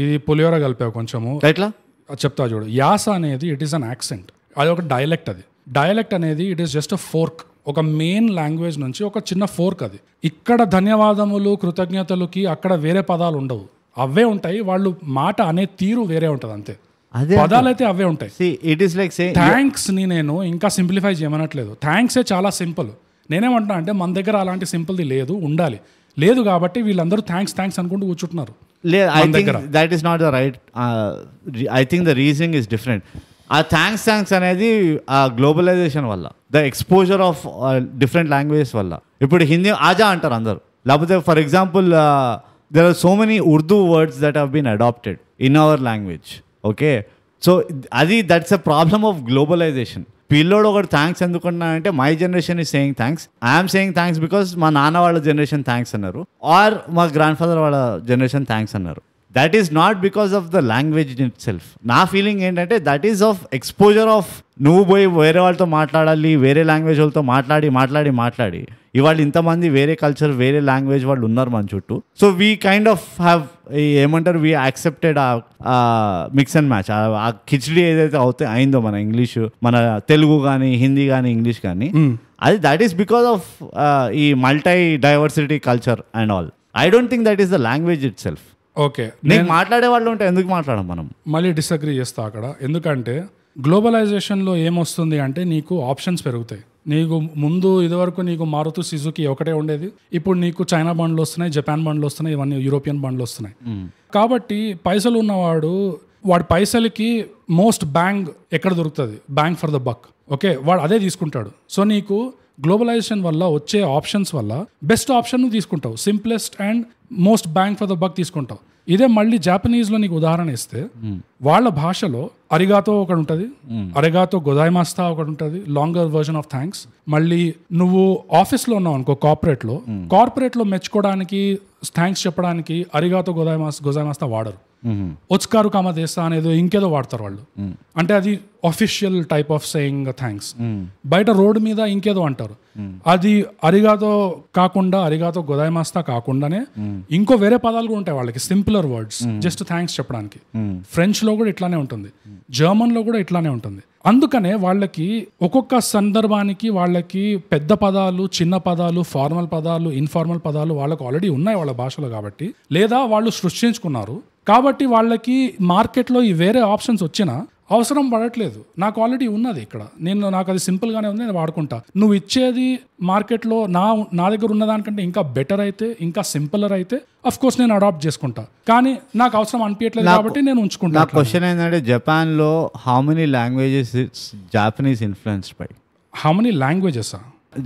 ఇది పులిహోర కలిపావు కొంచెము. ఎట్లా చెప్తా చూడు. యాస అనేది ఇట్ ఈస్ అన్ యాక్సెంట్, అది ఒక డైలెక్ట్. అది డైలెక్ట్ అనేది it is just a fork. ఒక మెయిన్ లాంగ్వేజ్ నుంచి ఒక చిన్న ఫోర్క్ అది. ఇక్కడ ధన్యవాదములు, కృతజ్ఞతలకి అక్కడ వేరే పదాలు ఉండవు, అవే ఉంటాయి. వాళ్ళు మాట అనే తీరు వేరే ఉంటుంది అంతే, పదాలు అయితే అవే ఉంటాయి. ఇట్ ఈస్ లైక్ థ్యాంక్స్ ని నేను ఇంకా సింప్లిఫై చేయమనట్లేదు. థ్యాంక్స్ చాలా సింపుల్. నేనేమంటున్నా అంటే మన దగ్గర అలాంటి సింపుల్ది లేదు, ఉండాలి. లేదు కాబట్టి వీళ్ళందరూ థ్యాంక్స్ అనుకుంటూ కూర్చుంటున్నారు. That is not the right. I think the reasoning is different. ఆ థ్యాంక్స్ అనేది ఆ గ్లోబలైజేషన్ వల్ల, the exposure of different languages వల్ల. ఇప్పుడు హిందీ ఆజా అంటారు అందరు, లేకపోతే for example there are so many Urdu words that have been adapted in our language. Okay, so అది that's a problem of globalisation. పిల్లోడు ఒకటి థ్యాంక్స్ ఎందుకున్నా అంటే my generation is saying thanks, I'm saying thanks because మా నాన్న వాళ్ళ generation thanks అన్నారు, are మా గ్రాండ్ ఫాదర్ వాళ్ళ జనరేషన్ థ్యాంక్స్ అన్నారు. That is not because of the language in it self. నా ఫీలింగ్ ఏంటంటే that is of exposure of నువ్వు పోయి వేరే వాళ్ళతో మాట్లాడాలి, వేరే లాంగ్వేజ్ వాళ్ళతో మాట్లాడి ఇవాళ ఇంతమంది వేరే కల్చర్ వేరే లాంగ్వేజ్ వాళ్ళు ఉన్నారు మన చుట్టూ. So we kind of have ఏమంటారు, we accepted mix and match. ఆ కిచడీ ఏదైతే అయిందో మన ఇంగ్లీషు, మన తెలుగు కానీ హిందీ కానీ ఇంగ్లీష్ కానీ, అది దట్ ఈస్ బికాస్ ఆఫ్ ఈ multi diversity culture and all. I don't think that is the language it self. Okay, నేను మాట్లాడే వాళ్ళు ఉంటే ఎందుకు మాట్లాడం మనం? మళ్ళీ డిసగ్రీ చేస్తా అక్కడ. ఎందుకంటే గ్లోబలైజేషన్లో ఏమొస్తుంది అంటే నీకు ఆప్షన్స్ పెరుగుతాయి. నీకు ముందు ఇదివరకు నీకు మారుతూ సుజుకి ఒకటే ఉండేది, ఇప్పుడు నీకు చైనా బండ్లు వస్తున్నాయి, జపాన్ బండ్లు వస్తున్నాయి, ఇవన్నీ యూరోపియన్ బండ్లు వస్తున్నాయి. కాబట్టి పైసలు ఉన్నవాడు వాడి పైసలకి మోస్ట్ బ్యాంగ్ ఎక్కడ దొరుకుతుంది, bang for the buck. Okay, వాడు అదే తీసుకుంటాడు. సో నీకు గ్లోబలైజేషన్ వల్ల వచ్చే ఆప్షన్స్ వల్ల బెస్ట్ ఆప్షన్ తీసుకుంటావు, simplest and most bang for the buck తీసుకుంటావు. ఇదే మళ్ళీ జాపనీస్లో నీకు ఉదాహరణ ఇస్తే వాళ్ళ భాషలో అరిగాతో ఒకటి ఉంటుంది, అరిగాతో గొదాయిమాస్తా ఒకటి ఉంటుంది, లాంగర్ వర్జన్ ఆఫ్ థ్యాంక్స్. మళ్ళీ నువ్వు ఆఫీస్లో ఉన్నావు అనుకో, కార్పొరేట్లో మెచ్చుకోవడానికి థ్యాంక్స్ చెప్పడానికి అరిగాతో గొదాయిమాస్తా వాడరు, ఒచ్కారు కామదేస్తా అనేది ఇంకేదో వాడతారు వాళ్ళు. అంటే అది official type of saying thanks. బయట రోడ్డు మీద ఇంకేదో అంటారు, అది అరిగాతో కాకుండా, అరిగాతో గొదాయిమాస్తా కాకుండానే ఇంకో వేరే పదాలు కూడా ఉంటాయి వాళ్ళకి, సింపులర్ వర్డ్స్ జస్ట్ థ్యాంక్స్ చెప్పడానికి. ఫ్రెంచ్ లో కూడా ఇట్లానే ఉంటుంది, జర్మన్ లో కూడా ఇట్లానే ఉంటుంది. అందుకనే వాళ్ళకి ఒక్కొక్క సందర్భానికి వాళ్ళకి పెద్ద పదాలు, చిన్న పదాలు, ఫార్మల్ పదాలు, ఇన్ఫార్మల్ పదాలు వాళ్ళకు ఆల్రెడీ ఉన్నాయి వాళ్ళ భాషలో కాబట్టి, లేదా వాళ్ళు సృష్టించుకున్నారు కాబట్టి వాళ్ళకి మార్కెట్లో ఈ వేరే ఆప్షన్స్ వచ్చినా అవసరం పడట్లేదు. నాకు ఆల్రెడీ ఉన్నది ఇక్కడ, నాకు అది సింపుల్గానే ఉంది, నేను వాడుకుంటా. నువ్వు ఇచ్చేది మార్కెట్లో నా దగ్గర ఉన్నదానికంటే ఇంకా బెటర్ అయితే, ఇంకా సింపులర్ అయితే అఫ్ కోర్స్ నేను అడాప్ట్ చేసుకుంటా. కానీ నాకు అవసరం అనిపించట్లేదు కాబట్టి నేను ఉంచుకుంటా. నా క్వశ్చన్ ఏంటంటే, జపాన్లో how many languages Japanese influenced by? How many languages?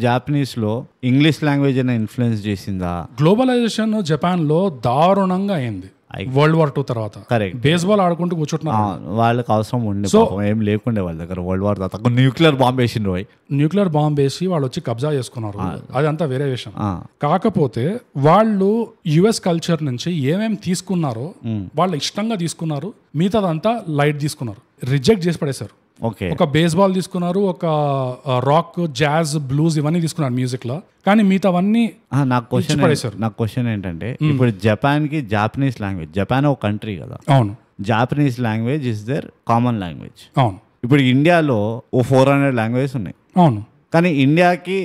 జాపనీస్లో ఇంగ్లీష్ లాంగ్వేజ్ అయినా ఇన్ఫ్లుయెన్స్ చేసిందా? గ్లోబలైజేషన్ జపాన్లో దారుణంగా అయింది వరల్డ్ వార్ 2 తర్వాత. బేస్బాల్ ఆడుకుంటూ కూర్చుంటున్నారు, వాళ్ళకి అవసరం ఉండే ఏం లేకుండే వాళ్ళ దగ్గర. వరల్డ్ వార్ తర్వాత న్యూక్లియర్ బాంబ్ వేసి వాళ్ళు వచ్చి కబ్జా చేసుకున్నారు, అది అంతా వేరే విషయం. కాకపోతే వాళ్ళు యుఎస్ కల్చర్ నుంచి ఏమేమి తీసుకున్నారో వాళ్ళు ఇష్టంగా తీసుకున్నారు, మిగతాదంతా లైట్ తీసుకున్నారు, రిజెక్ట్ చేసి పడేశారు. ఒక బేస్బాల్ తీసుకున్నారు, ఒక రాక్, జాజ్, బ్లూస్ ఇవన్నీ తీసుకున్నారు మ్యూజిక్ లో, కానీ మిగతావన్నీ నాకు క్వశ్చన్ ఏంటంటే, ఇప్పుడు జపాన్ కి జాపనీస్ లాంగ్వేజ్, జపాన్ ఒక కంట్రీ కదా, అవును, Japanese language is there common language. అవును, ఇప్పుడు ఇండియాలో 400 లాంగ్వేజెస్ ఉన్నాయి, అవును, కానీ ఇండియాకి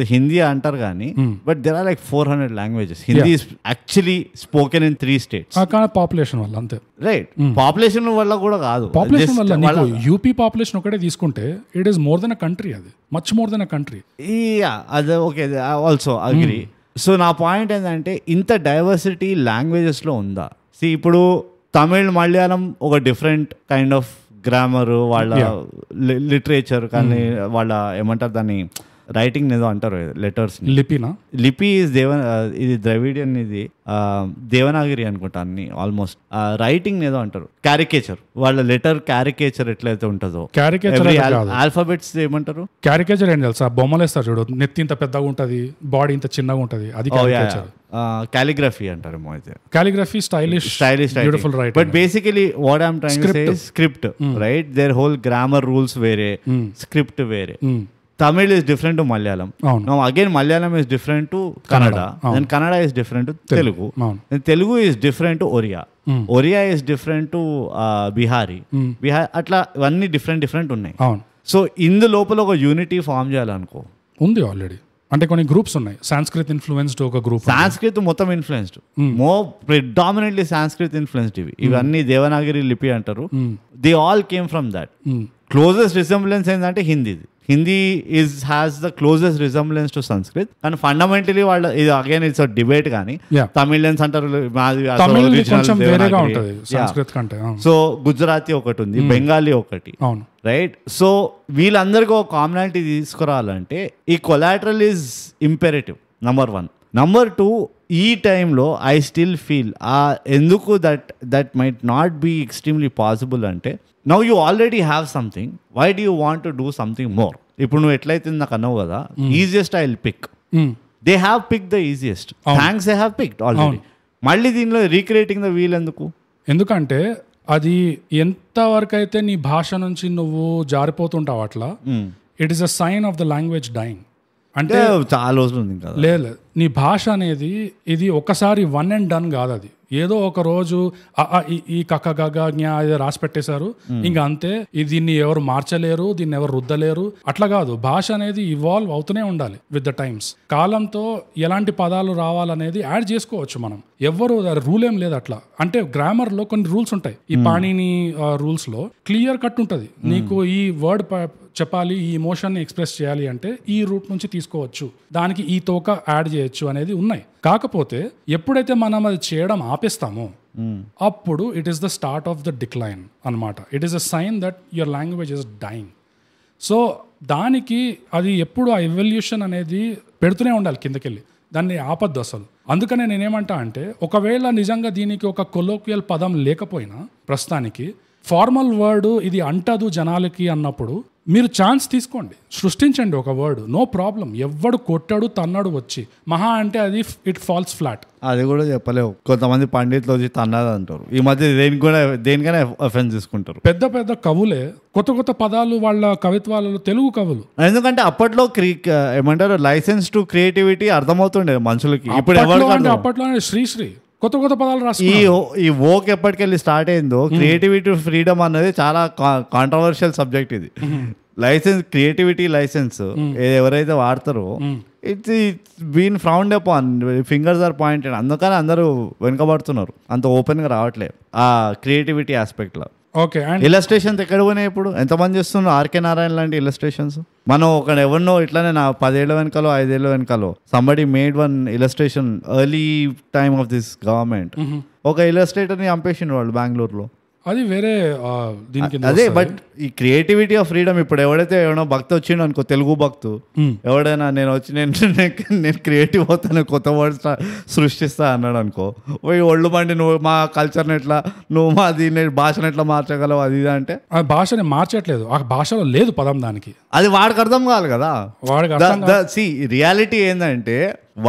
హిందీ అంటారు కానీ, but there are like 400 languages. Hindi is actually spoken in 3 states. Population వల్ల అంతే, రైట్? పాపులేషన్ వల్ల కూడా కాదు, పాపులేషన్ వల్ల. యూపీ పాపులేషన్ ఒకటే తీసుకుంటే it is more than a country, అది much more than a country. అదే ఓకే, ఆల్సో అగ్రీ. సో నా పాయింట్ ఏంటంటే, ఇంత డైవర్సిటీ లాంగ్వేజెస్లో ఉందా? ఇప్పుడు తమిళ్, మలయాళం ఒక డిఫరెంట్ కైండ్ ఆఫ్ గ్రామర్, వాళ్ళ లిటరేచర్ కానీ, వాళ్ళ ఏమంటారు దాన్ని, రైటింగ్ ఏదో అంటారు, లెటర్స్, లిపి ఇది ద్రవిడియన్, ఇది దేవనాగిరి అనుకుంటా అన్ని ఆల్మోస్ట్. రైటింగ్ ఏదో అంటారు, క్యారికేచర్, వాళ్ళ లెటర్ క్యారికేచర్ ఎట్లయితే ఉంటుందో, ఆల్ఫాబెట్స్ ఏమంటారు? క్యారికేచర్ ఏం తెలుసా? బొమ్మలు వేస్తారు చూడు, నెత్తి ఇంత పెద్దగా ఉంటది, బాడీ ఇంత చిన్నగా ఉంటది, అది క్యారికేచర్. కాలిగ్రఫీ అంటారేమో అయితే. Calligraphy stylish beautiful writing. But basically what I'm trying to say is script, right? Their whole grammar rules వేరే, స్క్రిప్ట్ వేరే. Tamil is different to Malayalam. Now again Malayalam is different to Kannada. Then Kannada is different to Telugu. Then Telugu is different to Oriya. Oriya is different to Bihari. అట్లా ఇవన్నీ different ఉన్నాయి. So ఇందు లోపల ఒక unity form చేయాలనుకో, ఉంది already. అంటే కొన్ని groups ఉన్నాయి, Sanskrit influenced ఒక గ్రూప్. సాంస్క్రిత్ మొత్తం ఇన్ఫ్లుయెన్స్డ్, ప్రిడామినెంట్లీ సాంస్క్రిత్ ఇన్ఫ్లుయెన్స్డ్. ఇవన్నీ దేవనాగిరి లిపి అంటారు. They all came from that. Closest resemblance ఏంటంటే Hindi has the closest resemblance to Sanskrit. కానీ ఫండమెంటలీ వాళ్ళు, ఇది అగైన్ ఇట్స్ అ డిబేట్, కానీ తమిళియన్స్ అంటారు, సో గుజరాతీ ఒకటి ఉంది, బెంగాలీ ఒకటి, రైట్? సో వీళ్ళందరికీ ఒక కామనాలిటీ తీసుకురావాలంటే ఈ collateral is imperative, number 1. Number 2, ఈ టైంలో ఐ స్టిల్ ఫీల్ ఎందుకు that might not be extremely possible అంటే, now you already have something, why do you want to do something more? ఇప్పుడు నువ్వు ఎట్లయితే నాకు అన్నావు కదా, easiest I will pick, they have pick the easiest, thanks they have picked already. మళ్ళీ దీనిలో recreating the wheel ఎందుకు? ఎందుకంటే అది ఎంతవరకు అయితే నీ భాష నుంచి నువ్వు జారిపోతుంటావు అట్లా, it is a sign of the language dying. అంటే చాలా రోజులు ఉంది కదా. లేదు, నీ భాష అనేది ఇది ఒకసారి వన్ అండ్ డన్ కాదు. అది ఏదో ఒక రోజు ఈ కక్క గగ జ్ఞా రాసి పెట్టేశారు, ఇంకా అంతే, దీన్ని ఎవరు మార్చలేరు, దీన్ని ఎవరు రుద్దలేరు, అట్లా కాదు. భాష అనేది ఇవాల్వ్ అవుతూనే ఉండాలి విత్ ద టైమ్స్. కాలంతో ఎలాంటి పదాలు రావాలనేది యాడ్ చేసుకోవచ్చు మనం. ఎవరు రూల్ ఏం లేదు అట్లా. అంటే గ్రామర్ లో కొన్ని రూల్స్ ఉంటాయి. ఈ పాణిని రూల్స్ లో క్లియర్ కట్ ఉంటుంది. నీకు ఈ వర్డ్ చెప్పాలి, ఈ ఎమోషన్ ని ఎక్స్ప్రెస్ చేయాలి అంటే ఈ రూట్ నుంచి తీసుకోవచ్చు, దానికి ఈ తోక యాడ్ చేయొచ్చు అనేది ఉన్నాయి. కాకపోతే ఎప్పుడైతే మనం అది చేయడం ఆపేస్తామో అప్పుడు it is the start of the decline అన్నమాట. It is a sign that your language is dying. So దానికి అది ఎప్పుడు ఆ ఎవల్యూషన్ అనేది పెడుతూనే ఉండాలి కిందకెళ్ళి, దాన్ని ఆపద్దు అసలు. అందుకనే నేనేమంటా అంటే, ఒకవేళ నిజంగా దీనికి ఒక కొలోక్వియల్ పదం లేకపోయినా ప్రస్తుతానికి ఫార్మల్ వర్డ్ ఇది అంటదు జనాలకి అన్నప్పుడు మీరు ఛాన్స్ తీసుకోండి, సృష్టించండి ఒక వర్డ్, నో ప్రాబ్లం. ఎవడు కొట్టాడు తన్నాడు వచ్చి మహా అంటే అది ఇట్ ఫాల్స్ ఫ్లాట్. అది కూడా చెప్పలేవు. కొంతమంది పండితులు వచ్చి తన్నది అంటారు. ఈ మధ్య దేనికైనా అఫెన్స్ తీసుకుంటారు. పెద్ద పెద్ద కవులే కొత్త కొత్త పదాలు వాళ్ళ కవిత్వాలలో, తెలుగు కవులు. ఎందుకంటే అప్పట్లో ఏమంటారు, లైసెన్స్ టు క్రియేటివిటీ అర్థమవుతుండే మనుషులకి. ఇప్పుడు అప్పట్లో శ్రీశ్రీ కొత్త కొత్త పదాలు రాసి ఈ ఓక్ ఎప్పటికెళ్ళి స్టార్ట్ అయిందో, క్రియేటివిటీ ఫ్రీడమ్ అనేది చాలా కాంట్రవర్షియల్ సబ్జెక్ట్ ఇది. లైసెన్స్, క్రియేటివిటీ లైసెన్స్ ఎవరైతే వాడతారో it's been frowned upon, fingers are pointed. అందుకని అందరూ వెనుకబడుతున్నారు, అంత ఓపెన్ గా రావట్లేదు ఆ క్రియేటివిటీ ఆస్పెక్ట్ లో. ఓకే, ఇలస్ట్రేషన్స్ ఎక్కడ పోయినాయి ఇప్పుడు? ఎంతమంది చేస్తున్నారు? ఆర్కే నారాయణ లాంటి ఇలస్ట్రేషన్స్. మనం ఒక ఎవరినో ఇట్లానే 10 ఏళ్ల వెనకాలో 5 ఏళ్ల వెనకాలో somebody made one illustration early time of this government. ఒక ఇలస్ట్రేటర్ ని చంపేసిండు వాళ్ళు బెంగళూరులో. అది వేరే దీనికి. అదే, బట్ ఈ క్రియేటివిటీ ఆఫ్ ఫ్రీడమ్ ఇప్పుడు ఎవడో భక్తి వచ్చిండు అనుకో, తెలుగు భక్తు ఎవడైనా నేను క్రియేటివ్ అవుతాను, కొత్త వర్డ్స్ సృష్టిస్తా అన్నాడు అనుకో, పోయి ఒళ్ళు మండి నువ్వు మా కల్చర్ని ఎట్లా, నువ్వు మా దీన్ని భాషను ఎట్లా మార్చగలవు అది ఇది అంటే, ఆ భాషని మార్చట్లేదు, ఆ భాషలో లేదు పదం దానికి. అది వాడికి అర్థం కావాలి కదా. రియాలిటీ ఏంటంటే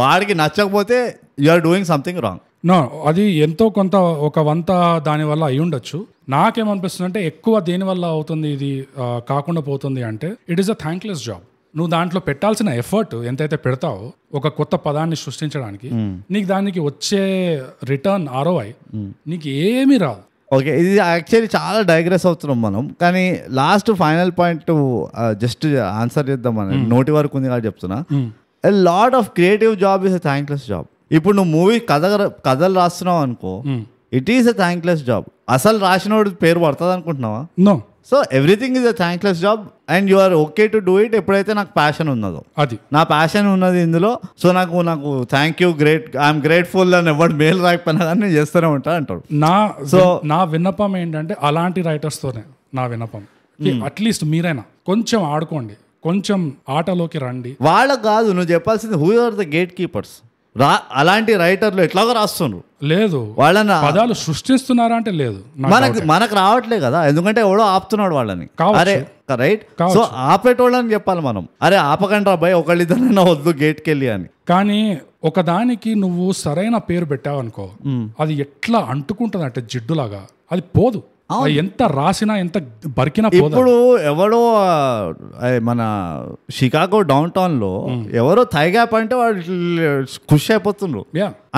వాడికి నచ్చకపోతే you are doing something wrong. No, అది ఎంతో కొంత ఒక వంత దానివల్ల అయి ఉండొచ్చు. నాకేమనిపిస్తుంది అంటే ఎక్కువ దేనివల్ల అవుతుంది ఇది కాకుండా పోతుంది అంటే, it is a thankless job. నువ్వు దాంట్లో పెట్టాల్సిన ఎఫర్ట్ ఎంతైతే పెడతావో ఒక కొత్త పదాన్ని సృష్టించడానికి, నీకు దానికి వచ్చే రిటర్న్ ROI నీకు ఏమీ రాదు. ఓకే, ఇది యాక్చువల్లీ చాలా డైగ్రెస్ అవుతున్నాం మనం. కానీ last final point just answer చేద్దామని నోటి వరకు ఉంది కాబట్టి చెప్తున్నా. A lot of creative job is a thankless job. ఇప్పుడు నువ్వు మూవీ కథలు రాస్తున్నావు అనుకో, it is a thankless job. అసలు రాసినోడు పేరు పడుతుంది అనుకుంటున్నావా? No. So everything is a thankless job and you are okay to do it ఎప్పుడైతే నాకు ప్యాషన్ ఉన్నదో. అది నా ప్యాషన్ ఉన్నది ఇందులో, సో నాకు థ్యాంక్ యూ, ఐఎమ్ గ్రేట్ఫుల్ అని ఎవరు మేలు రాకపోయినా కానీ నేను చేస్తూనే ఉంటా అంటాడు. నా విన్నపం ఏంటంటే అలాంటి రైటర్స్తోనే నా విన్నపం, అట్లీస్ట్ మీరైనా కొంచెం ఆడుకోండి, కొంచెం ఆటలోకి రండి. వాళ్ళకు కాదు నువ్వు చెప్పాల్సింది, who are the gate keepers. అలాంటి రైటర్లు ఎట్లాగో రాస్తున్నారు, లేదు వాళ్ళని పదాలు సృష్టిస్తున్నారా అంటే లేదు, మనకు రావట్లే కదా, ఎందుకంటే ఎవడో ఆపుతున్నాడు వాళ్ళని. అరే రైట్, సో ఆపేటోళ్ళని చెప్పాలి మనం, అరే ఆపకండి రాబాయ్ ఒకళ్ళిద్దరైనా వద్దు గేట్కి వెళ్ళి అని. కానీ ఒకదానికి నువ్వు సరైన పేరు పెట్టావు అనుకో, అది ఎట్లా అంటుకుంటుంది అంటే జిడ్డులాగా, అది పోదు. ఎంత రాసినా ఎంత బరికినా. ఇప్పుడు ఎవడో మన షికాగో డౌన్ టౌన్ లో ఎవరో థై గ్యాప్ అంటే వాడు ఖుషి అయిపోతుండ్రు,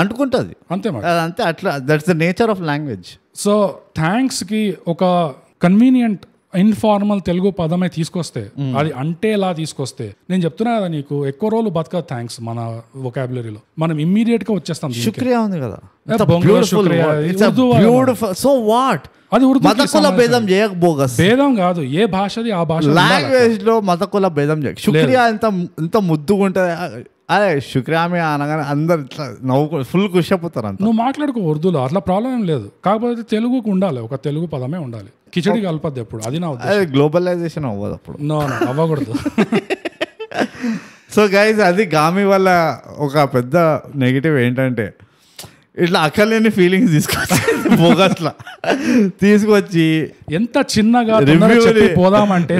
అంటుకుంటుంది అంతే అంతే. అట్లా that's the nature of language. So thanks కి ఒక కన్వీనియంట్ ఇన్ఫార్మల్ తెలుగు పదమే తీసుకొస్తే, అది అంటేలా తీసుకొస్తే, నేను చెప్తున్నా కదా నీకు ఎక్కువ రోజులు బతకదు థ్యాంక్స్ మన వొకాబులరీలో. మనం ఇమ్మీడియట్ గా వచ్చేస్తాం. శుక్రియా ఉంది కదా, సో వాట్, అది మతకుల భేదం చేయక బోగస్, భేదం కాదు, ఏ భాషది ఆ భాష. లాంగ్వేజ్ లో మతకుల భేదం చేయక. శుక్రియా ఎంత ముద్దుగా ఉంటుంది. అరే శుక్రియా మీ అనగానే అందరు నవ్వు ఫుల్ ఖుషి అయిపోతారు అంత. నువ్వు మాట్లాడుకో ఉర్దూలో, అట్లా ప్రాబ్లం ఏం లేదు. కాకపోతే తెలుగుకు ఉండాలి, ఒక తెలుగు పదమే ఉండాలి. కిచడి కలపద్దు ఎప్పుడు, అది నా ఉద్దేశం. గ్లోబలైజేషన్ అవ్వదు అప్పుడు, నో అవ్వకూడదు. సో గైస్ అది గామి వల్ల ఒక పెద్ద నెగిటివ్ ఏంటంటే ఇట్లా అక్కర్లేని ఫీలింగ్స్ తీసుకొచ్చి తీసుకొచ్చి ఎంత చిన్నగా చెప్పి పోదామంటే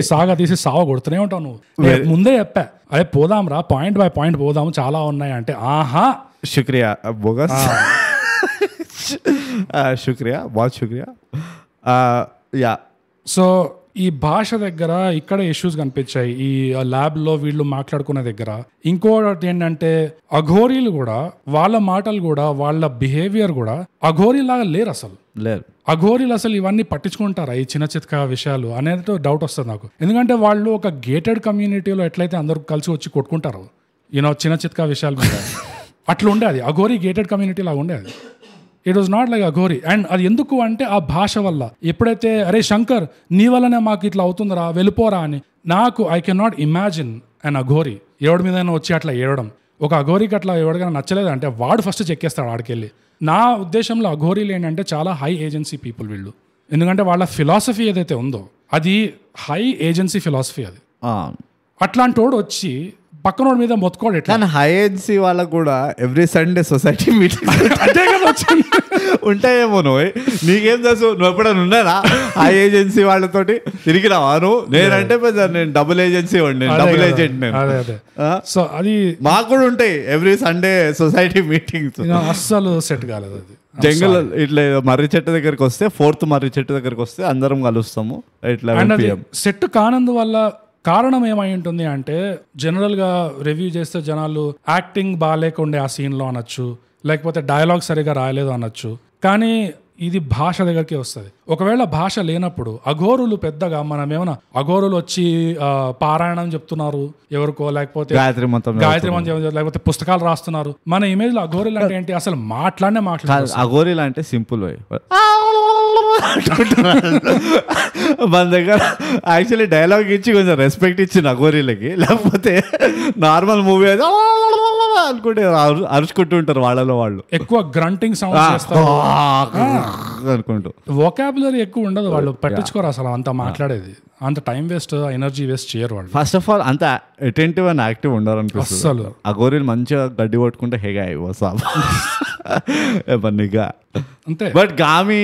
సాగా తీసి సావ కొడుతూనే ఉంటావు నువ్వు. ముందే చెప్పా అదే పోదాం రా, పాయింట్ బై పాయింట్ పోదాము, చాలా ఉన్నాయి అంటే ఆహా శుక్రియా బోగస్, శుక్రియా బాత్ శుక్రియా. యా సో ఈ భాష దగ్గర ఇక్కడ ఇష్యూస్ కనిపించాయి ఈ ల్యాబ్ లో వీళ్ళు మాట్లాడుకునే దగ్గర. ఇంకోటి ఏంటంటే అఘోరీలు కూడా వాళ్ళ మాటలు కూడా వాళ్ళ బిహేవియర్ కూడా అఘోరీ లాగా లేరు అసలు. లేరు అఘోరీలు అసలు ఇవన్నీ పట్టించుకుంటారా ఈ చిన్న చిత్క విషయాలు అనేది డౌట్ వస్తుంది నాకు. ఎందుకంటే వాళ్ళు ఒక గేటెడ్ కమ్యూనిటీలో ఎట్లయితే అందరూ కలిసి వచ్చి కొట్టుకుంటారు చిన్న చిత్క విషయాల మీద అట్లా ఉండే అది అఘోరీ గేటెడ్ కమ్యూనిటీ లాగా ఉండే అది. It was not like Aghori. And అది ఎందుకు అంటే ఆ భాష వల్ల. ఎప్పుడైతే అరే శంకర్ నీ వల్లనే మాకు ఇట్లా అవుతుందిరా వెళ్ళిపోరా అని, నాకు I can not imagine and Aghori ఎవడి మీద వచ్చి అట్లా ఏడవడం. ఒక అఘోరీకి అట్లా ఎవరికైనా నచ్చలేదు అంటే వాడు ఫస్ట్ చెక్కేస్తాడు ఆడికెళ్ళి. నా ఉద్దేశంలో అఘోరీలు ఏంటంటే చాలా హై ఏజెన్సీ పీపుల్ వీళ్ళు. ఎందుకంటే వాళ్ళ ఫిలాసఫీ ఏదైతే ఉందో అది హై ఏజెన్సీ ఫిలాసఫీ. అది అట్లాంటి వాడు వచ్చి పక్కనోడి మీద మొత్తుకోడు. ఎట్లా హై ఏజెన్సీ వాళ్ళకు కూడా ఎవ్రీ సండే సొసైటీ మీటింగ్ అదే కదా వచ్చింది ఉంటాయేమో. నీకేం తెలుసు, నువ్వు ఎప్పుడైనా ఉన్నారా హై ఏజెన్సీ వాళ్ళతోటి తిరిగినావా నువ్వు? నేనంటే నేను డబుల్ ఏజెన్సీ ఉండి డబుల్ ఏజెంట్ నేను. సో అది మాకు కూడా ఉంటాయి ఎవ్రీ సండే సొసైటీ మీటింగ్స్. అస్సలు సెట్ కాలేదు అది. జంగల్ ఇట్లా మర్రి చెట్టు దగ్గరికి వస్తే, 4th మర్రి చెట్టు దగ్గరికి వస్తే అందరం కలుస్తాము ఇట్లా. సెట్ కానందు వల్ల కారణం ఏమై ఉంటుంది అంటే జనరల్ గా రివ్యూ చేస్తే జనాలు యాక్టింగ్ బాగాలేకుండే ఆ సీన్ లో అనొచ్చు, లేకపోతే డైలాగ్ సరిగా రాయలేదు అనొచ్చు. కానీ ఇది భాష దగ్గరికి వస్తుంది. ఒకవేళ భాష లేనప్పుడు అఘోరులు పెద్దగా మనం ఏమన్నా అఘోరులు వచ్చి పారాయణం చెప్తున్నారు ఎవరికో, లేకపోతే గాయత్రి మంత్రం లేకపోతే పుస్తకాలు రాస్తున్నారు. మన ఇమేజ్ లో అఘోరులు అంటే ఏంటి? అసలు మాట్లాడు. అఘోరీలు అంటే సింపుల్ మన దగ్గర యాక్చువల్లీ డైలాగ్ ఇచ్చి కొంచెం రెస్పెక్ట్ ఇచ్చింది అఘోరీలకి. లేకపోతే నార్మల్ మూవీ అయితే అనుకుంటే అరుచుకుంటూ ఉంటారు వాళ్ళలో వాళ్ళు. ఎక్కువ గ్రంటింగ్ సౌండ్ చేస్తారు అనుకుంటూ. వొకాబులరీ ఎక్కువ ఉండదు, వాళ్ళు పట్టించుకోరు అసలు అంత మాట్లాడేది. అంత టైం వేస్ట్ ఎనర్జీ వేస్ట్ చేయరు వాళ్ళు. ఫస్ట్ ఆఫ్ ఆల్ అంత అటెంటివ్ అండ్ యాక్టివ్ ఉండరు అనిపిస్తుంది అసలు. అఘోరీలు మంచిగా గడ్డి పట్టుకుంటే హేగా నిఘా అంతే. బట్ గామి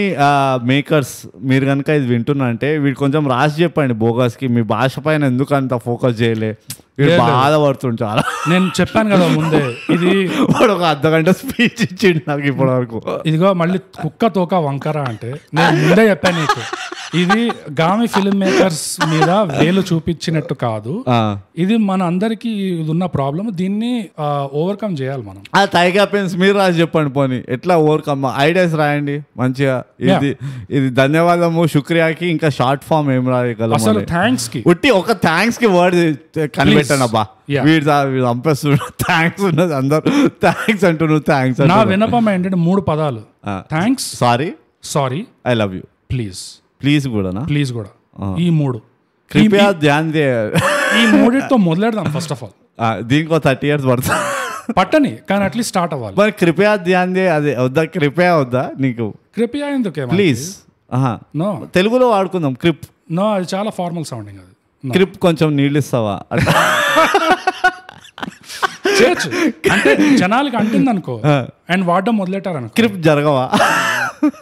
మేకర్స్ మీరు కనుక ఇది వింటున్నా అంటే వీడు కొంచెం రాసి చెప్పండి బోగస్కి, మీ భాష పైన ఎందుకు అంత ఫోకస్ చేయలే, వీడు బాధపడుతుంది చాలా. నేను చెప్పాను కదా ముందే, ఇది వాడు ఒక అర్ధగంట స్పీచ్ ఇచ్చిండు నాకు ఇప్పటి వరకు. ఇదిగో మళ్ళీ కుక్క తోక వంకర అంటే నేను ముందే చెప్పాను నీకు, ఇది గామి ఫిల్మ్ మేకర్స్ మీద వేలు చూపించినట్టు కాదు, ఇది మన అందరికి ఉన్న ప్రాబ్లం. దీన్ని ఓవర్కమ్ చేయాలి మనం. ఆ టైగా పెన్స్ మీరు రాసి చెప్పండి పోనీ ఎట్లా ఓవర్కమ్ ఐడియాస్ రాయండి మంచిగా. ఇది ధన్యవాదము శుక్రియాకి ఇంకా షార్ట్ ఫామ్ ఏం రాయగలం అసలు? థ్యాంక్స్ కి ఉట్టి ఒక థ్యాంక్స్ కి వర్డ్ కనిపెట్టాను అబ్బా. వీడు చంపేస్తున్నాడు థ్యాంక్స్ ఉన్నది అందరు థ్యాంక్స్ అంటున్నావు థ్యాంక్స్. నా వినపం ఏంటంటే 3 పదాలు, thanks, sorry, I love you, please కూడా ఈ 3 కృపయా ధ్యాన్ దే. ఈ 3తో మొదలెడదాం ఫస్ట్ ఆఫ్ ఆల్. దీనికి 30 years పడుతుంది పట్టని, కానీ అట్లీస్ట్ స్టార్ట్ అవ్వాలి. మరి కృపయా ధ్యాన్ దే అదే వద్దా? కృపయా వద్దా నీకు? కృపయా ఎందుకే ప్లీజ్. నో తెలుగులో వాడుకుందాం క్రిప్. నో అది చాలా ఫార్మల్ సౌండింగ్. అది క్రిప్ కొంచెం నీళ్ళు ఇస్తావా చేయొచ్చు అంటే జనాలకి అంటుంది అనుకో అండ్ వాడడం మొదలెట్టారనుకో, క్రిప్ జరగవా?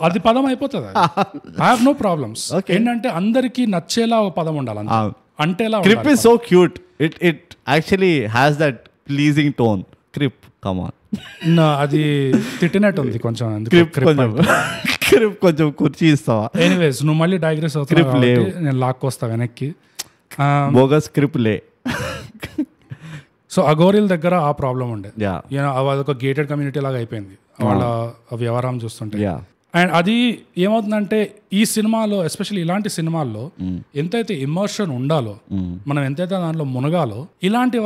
అది పదం అయిపోతుంది. I have no problems. ఏంటంటే అందరికి నచ్చేలా ఒక పదం ఉండాలి, అంటేలా. Creep is so cute, it actually has that pleasing tone. Creep come on. అది తిట్టినట్టు ఉంది కొంచెం. క్రిప్ కొంచెం కుర్చీ ఇస్తావా? ఎనీవేస్ నువ్వు మళ్ళీ డైగ్రెస్ అవుతావు, నేను లాక్కొస్తా వెనక్కి. బోగస్ క్రిప్ లే. సో అఘోరీల దగ్గర ఆ ప్రాబ్లం ఉండే, అదొక గేటెడ్ కమ్యూనిటీ లాగా అయిపోయింది వాళ్ళ వ్యవహారం చూస్తుంటే. అండ్ అది ఏమవుతుందంటే ఈ సినిమాలో ఎస్పెషల్లీ ఇలాంటి సినిమాల్లో ఎంతైతే ఇమోషన్ ఉండాలో, మనం ఎంతైతే దాంట్లో మునగాలో, ఇలాంటి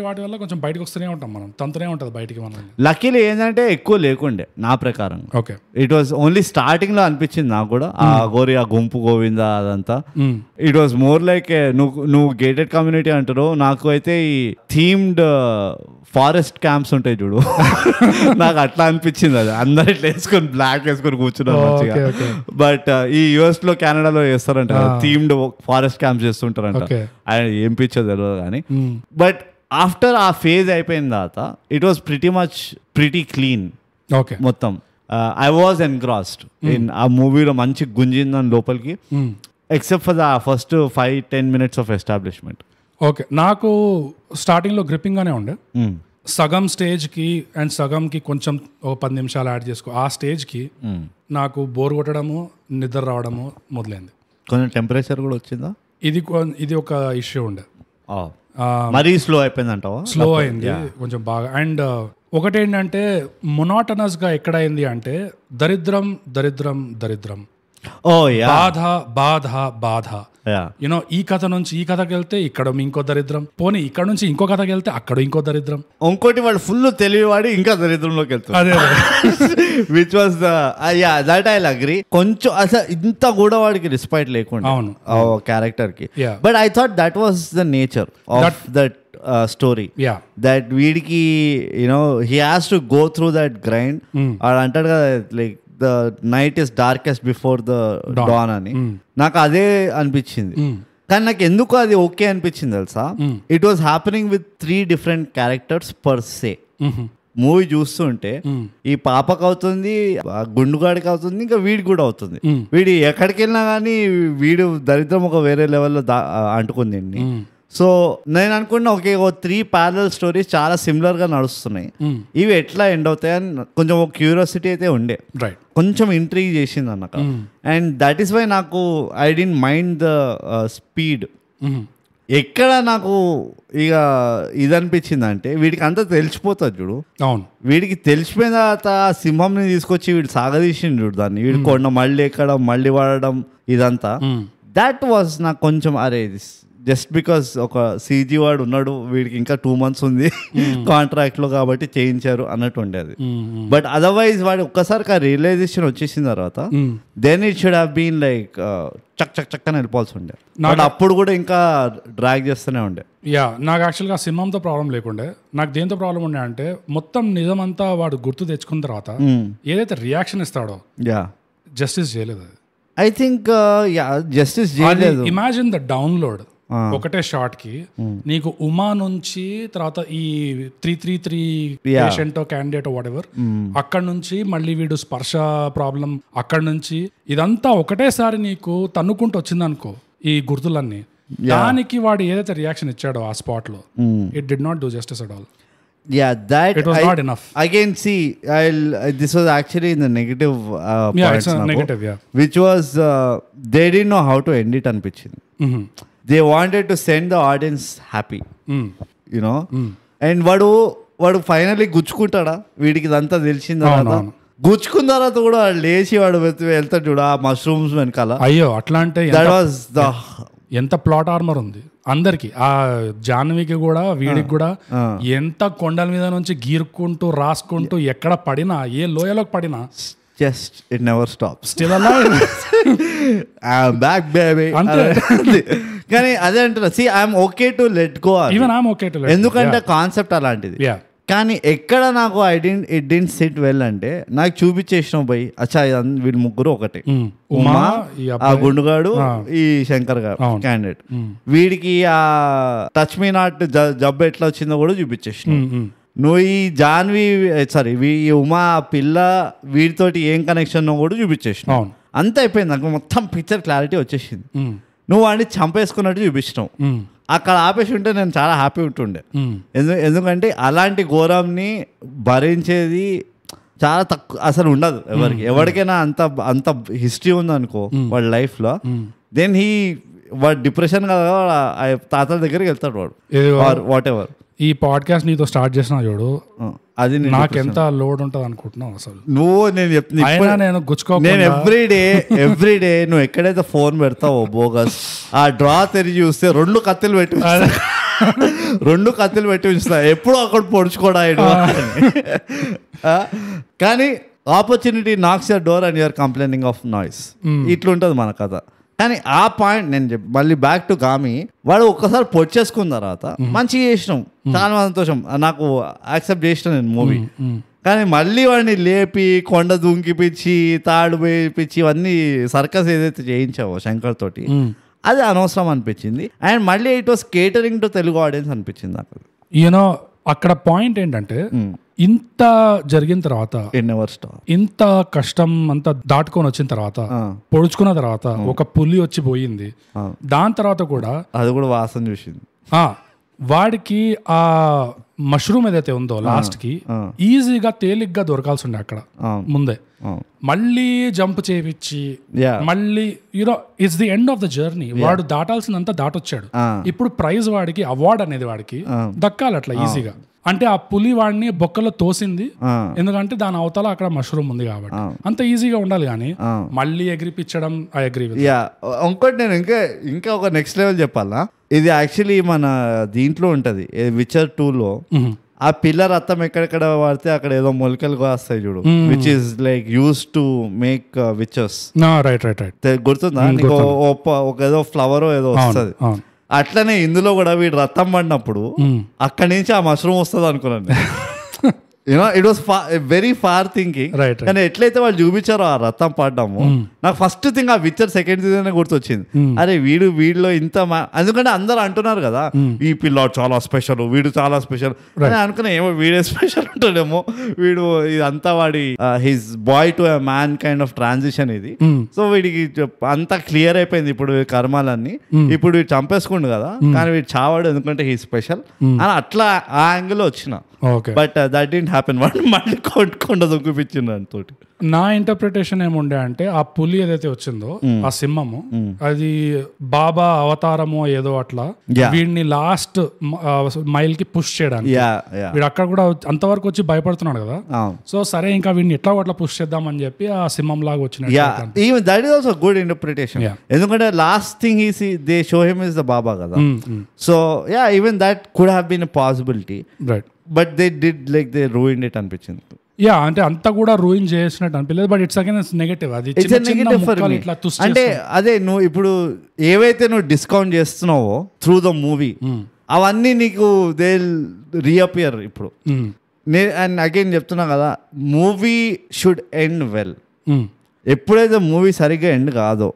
వాటి వల్ల కొంచెం బయటకు వస్తూనే ఉంటాం, మనం తంతూనే ఉంటుంది బయటికి మనం. లక్కీలీ ఏంటంటే ఎక్కువ లేకుండే నా ప్రకారం. Okay, it was only starting లో అనిపించింది నాకు కూడా ఆ గోరి ఆ గుంపు గోవింద అదంతా. ఇట్ వాజ్ మోర్ లైక్ నువ్వు గేటెడ్ కమ్యూనిటీ అంటారు, నాకు అయితే ఈ థీమ్డ్ ఫారెస్ట్ క్యాంప్స్ ఉంటాయి చూడు, నాకు అట్లా అనిపించింది. అది అందరు ఇట్లా వేసుకొని బ్లాక్ వేసుకొని కూర్చున్నారు మంచిగా. బట్ బట్ ఈ యుఎస్ లో కెనడాలో చేస్తారంట థీమ్డ్ ఫారెస్ట్ క్యాంప్స్ చేస్తుంటారంట. ఆయన ఏం పిచ్చో తెలియదు కానీ. బట్ ఆఫ్టర్ ఆ ఫేజ్ అయిపోయిన తర్వాత ఇట్ వాస్ ప్రిటీ క్లీన్ మొత్తం. ఐ వాజ్ ఎన్గ్రాస్డ్ ఇన్ ఆ మూవీలో. మంచి గుంజిందని లోపలికి, except for the first 5-10 minutes of establishment. Okay, నాకు స్టార్టింగ్లో గ్రిప్పింగ్గానే ఉండే. సగం స్టేజ్కి అండ్ సగంకి కొంచెం 10 నిమిషాలు యాడ్ చేసుకో. ఆ స్టేజ్కి నాకు బోర్ కొట్టడము, నిద్ర రావడము మొదలైంది. కొంచెం టెంపరేచర్ కూడా వచ్చిందా? ఇది ఒక ఇష్యూ ఉండే. మరీ స్లో అయిపోయింది అంటావా? స్లో అయింది కొంచెం బాగా. అండ్ ఒకటేంటంటే మొనాటనస్గా ఎక్కడైంది అంటే దరిద్రం దరిద్రం దరిద్రం, బాధ బాధ బాధ. యూనో ఈ కథ నుంచి ఈ కథకి వెళ్తే ఇక్కడ ఇంకో దరిద్రం, పోనీ ఇక్కడ నుంచి ఇంకో కథకి వెళ్తే అక్కడ ఇంకో దరిద్రం, ఇంకోటి వాడు ఫుల్ తెలివివాడి ఇంకా దరిద్రంలోకి వెళ్తాడు. అదే which was that I agree. కొంచెం అసలు ఇంత కూడా వాడికి రెస్పెక్ట్ లేకుండా క్యారెక్టర్ కి. But I thought that was the nature of that story. That వీడికి you know he has to go through that grind. వాడు అంటాడు కదా like the night is darkest before the dawn అని. నాకు అదే అనిపించింది. కానీ నాకు ఎందుకు అది ఓకే అనిపించింది తెలుసా? It was happening with 3 different characters per se. Movie చూస్తుంటే ఈ పాపకు అవుతుంది, గుండుగాడికి అవుతుంది, ఇంకా వీడికి కూడా అవుతుంది. వీడి ఎక్కడికి వెళ్ళినా కానీ వీడు దరిద్రం ఒక వేరే లెవెల్లో అంటుకుంది. సో నేను అనుకున్నా ఓకే, 3 parallel stories చాలా సిమిలర్ గా నడుస్తున్నాయి, ఇవి ఎట్లా ఎండ్ అవుతాయని కొంచెం ఒక క్యూరియాసిటీ అయితే ఉండే, కొంచెం ఇంట్రీగ్ చేసింది అన్నక. అండ్ దట్ ఈస్ వై నాకు I don't mind the speed. ఎక్కడ నాకు ఇక ఇది అనిపించింది అంటే వీడికి అంతా తెలిసిపోతుంది చూడు. అవును, వీడికి తెలిసిపోయిన తర్వాత సింహంని తీసుకొచ్చి వీడు సాగదీసిండు చూడు దాన్ని. వీడు కొండ మళ్ళీ ఎక్కడం, మళ్ళీ వాడడం, ఇదంతా దాట్ వాజ్ నాకు కొంచెం అరే జస్ట్ బికాస్ ఒక సీజీ వాడు ఉన్నాడు, వీడికి ఇంకా 2 months ఉంది కాంట్రాక్ట్ లో కాబట్టి చేయించారు అన్నట్టు ఉండేది. బట్ అదర్వైజ్ వాడు ఒక్కసారి ఆ రియలైజేషన్ వచ్చేసిన తర్వాత then it should have been like చక్ చక్ చక్కని వెళ్ళిపోవాల్సి ఉండే. బట్ అప్పుడు కూడా ఇంకా డ్రాగ్ చేస్తూనే ఉండే. నాకు యాక్చువల్గా సింహంతో ప్రాబ్లం లేకుండే. నాకు దేంతో ప్రాబ్లం ఉండే అంటే మొత్తం నిజమంతా వాడు గుర్తు తెచ్చుకున్న తర్వాత ఏదైతే రియాక్షన్ ఇస్తాడో జస్టిస్ చేయలేదు. ఐ థింక్ జస్టిస్ చేయలేదు. ఇమాజిన్ ద డౌన్లోడ్ ఒకటే షార్ట్ కి నీకు ఉమా నుంచి తర్వాత ఈ 333 పేషెంట్ క్యాండిడేట్ వాట్ ఎవర్, అక్కడ నుంచి మళ్ళీ వీడు స్పర్శ ప్రాబ్లం, అక్కడ నుంచి ఇదంతా ఒకటేసారి నీకు తన్నుకుంటూ వచ్చింది అనుకో ఈ గుర్తులన్నీ. దానికి వాడు ఏదైతే రియాక్షన్ ఇచ్చాడో ఆ స్పాట్ లో, it did not do justice at all. That it was not enough. Again, see, this was actually in the negative it's a negative, which was they didn't know how to end it అనిపించింది. They wanted to send the audience happy, you know. And వాడు finally గుచ్చుకుంటాడా? వీడికి ఇదంతా తెలిసిన తర్వాత గుచ్చుకున్న తర్వాత కూడా వాడు లేచి వాడు వెళ్తాడు చూడ ఆ మష్రూమ్స్ వెనకాల. అయ్యో అట్లా అంటే దట్ వాస్ ద ఎంత ప్లాట్ ఆర్మర్ ఉంది అందరికి. ఆ జాహ్నవికి కూడా వీడికి కూడా ఎంత కొండల మీద నుంచి గీరుకుంటూ రాసుకుంటూ ఎక్కడ పడినా, ఏ లోయలోకి పడినా just it never stop, still alive, I'm back baby. కానీ అదే అంటున్నా, see I'm okay to let go, even I'm okay to let, ఎందుకంటే కాన్సెప్ట్ అలాంటిది. కానీ ఎక్కడ నాకు ఇట్ డింట్ సిట్ వెల్ అంటే నాకు చూపించేసినావు పోయి అచ్చా వీళ్ళు ముగ్గురు ఒకటే, ఉమా, ఆ గుండుగాడు, ఈ శంకర్ గారు క్యాండిడేట్, వీడికి ఆ టచ్ మీ నాట్ జబ్బు ఎట్లా వచ్చిందో కూడా చూపించేసినావు. నువ్వు ఈ జాన్వి ఈ ఉమా పిల్ల వీడితోటి ఏం కనెక్షన్ కూడా చూపించేసినావు. అంత అయిపోయింది, నాకు మొత్తం పిక్చర్ క్లారిటీ వచ్చేసింది. నువ్వు వాడిని చంపేసుకున్నట్టు చూపించినావు. అక్కడ ఆపేసి ఉంటే నేను చాలా హ్యాపీ ఉంటుండే. ఎందుకంటే అలాంటి ఘోరంని భరించేది చాలా తక్కువ, అసలు ఉండదు ఎవరికైనా అంత హిస్టరీ ఉందనుకో వాళ్ళ లైఫ్లో, దెన్ వాడు డిప్రెషన్ కదా తాతల దగ్గరికి వెళ్తాడు వాడు, వాట్ ఎవర్. ఈ పాడ్కాస్ట్ నీతో స్టార్ట్ చేసిన చూడు, అది నాకెంత లోడ్ ఉంటుంది అనుకుంటున్నావు అసలు నువ్వు. నేను ఎవ్రీడే నువ్వు ఎక్కడైతే ఫోన్ పెడతావో బోగస్, ఆ డ్రా తెరిచి చూస్తే 2 కత్తులు పెట్టి ఉంచుతా, ఎప్పుడు అక్కడ పొడుచుకోవడం. కానీ opportunity knocks your door and you're complaining of noise. ఇట్లుంటది మన కథ. కానీ ఆ పాయింట్ నేను మళ్ళీ బ్యాక్ టు గామి, వాడు ఒక్కసారి పొడిచేసుకున్న తర్వాత మంచిగా చేసినాం, చాలా సంతోషం, నాకు యాక్సెప్ట్ చేసిన నేను మూవీ. కానీ మళ్ళీ వాడిని లేపి కొండ దుంకిపిచ్చి తాడు వేయించి ఇవన్నీ సర్కస్ ఏదైతే చేయించావో శంకర్ తోటి అది అనవసరం అనిపించింది. అండ్ మళ్ళీ it was catering to Telugu audience అనిపించింది నాకు. యూనో అక్కడ పాయింట్ ఏంటంటే ఇంత జరిగిన తర్వాత ఇంత కష్టం అంతా దాటుకొని వచ్చిన తర్వాత పొడుచుకున్న తర్వాత ఒక పులి వచ్చి పోయింది, దాని తర్వాత కూడా అది కూడా వాసన చూసింది. వాడికి ఆ మష్రూమ్ ఏదైతే ఉందో లాస్ట్ కి ఈజీగా తేలిగ్గా దొరకాల్సి ఉండే అక్కడ ముందే. మళ్ళీ జంప్ చేయించి మళ్ళీ you know it's the end of the journey. వాడు దాటాల్సిందంతా దాటొచ్చాడు. ఇప్పుడు ప్రైజ్ వాడికి అవార్డ్ అనేది వాడికి దక్కాలి అట్లా ఈజీగా. అంటే ఆ పులి వాడిని బొక్కలో తోసింది ఎందుకంటే దాని అవతల అక్కడ మష్రూమ్ ఉంది కాబట్టి అంత ఈజీగా ఉండాలి. కానీ మళ్ళీ ఎగిరిపించడం ఐ అగ్రీ విత్. ఇంకోటి నేను ఇంకా ఒక నెక్స్ట్ లెవెల్ చెప్పాలా, ఇది యాక్చువల్లీ మన దీంట్లో ఉంటది విచర్ 2లో. ఆ పిల్లర్ రత్తం ఎక్కడెక్కడ వాడితే అక్కడ ఏదో మొలకలు వస్తాయి చూడు, which is like used to make witchers. Right right right గుర్తుందా? ఒక ఏదో ఫ్లవర్ ఏదో వస్తుంది. అట్లనే ఇందులో కూడా వీడు రత్తం పడినప్పుడు అక్కడి నుంచి ఆ మష్రూమ్ వస్తుంది అనుకున్నాను. You know it was very far thinking. కానీ ఎట్లయితే వాళ్ళు చూపించారో ఆ రథం పడ్డాము, నాకు ఫస్ట్ థింగ్ ఆ విచర్ సెకండ్ సీజన్ గుర్తొచ్చింది. అరే వీడిలో ఇంత ఎందుకంటే అందరు అంటున్నారు కదా ఈ పిల్లాడు చాలా స్పెషల్, వీడు చాలా స్పెషల్ అని అనుకున్నా. ఏమో వీడే స్పెషల్ ఉంటాడేమో, వీడు ఇదంతా వాడి his boy to a man kind of transition ఇది. సో వీడికి అంతా క్లియర్ అయిపోయింది ఇప్పుడు కర్మాలన్నీ. ఇప్పుడు వీడు చంపేసుకుండు కదా, కానీ వీడు చావాడు ఎందుకంటే హీ స్పెషల్ అని అట్లా ఆ యాంగిల్ వచ్చిన. But that didn't happen. వాడు మళ్ళీ కొండ దొంగిపించిండు దానితోటి. నా ఇంటర్ప్రిటేషన్ ఏముండే అంటే ఆ పులి ఏదైతే వచ్చిందో ఆ సింహము అది బాబా అవతారమో ఏదో అట్లా వీడిని లాస్ట్ మైల్ కి పుష్ చేయడానికి. వీడు అక్కడ కూడా అంతవరకు వచ్చి భయపడుతున్నాడు కదా. సో సరే ఇంకా వీడిని ఎట్లా అట్లా పుష్ చేద్దాం అని చెప్పి ఆ సింహం లాగా వచ్చిన. That is also good interpretation. ఎందుకంటే last thing is they show him is the baba కదా. So ya even that could have been a possibility. Right. But they did like they ruined it అనిపించింది. యా అంటే అంతా కూడా ruin చేసినట్టు అనిపించలేదు. But it's again negative. అది అంటే అదే నువ్వు ఇప్పుడు ఏవైతే నువ్వు డిస్కౌంట్ చేస్తున్నావో త్రూ ద మూవీ అవన్నీ నీకు దే రీఅపియర్ ఇప్పుడు. అండ్ అగైన్ చెప్తున్నా కదా, మూవీ షుడ్ ఎండ్ వెల్. ఎప్పుడైతే మూవీ సరిగ్గా ఎండ్ కాదో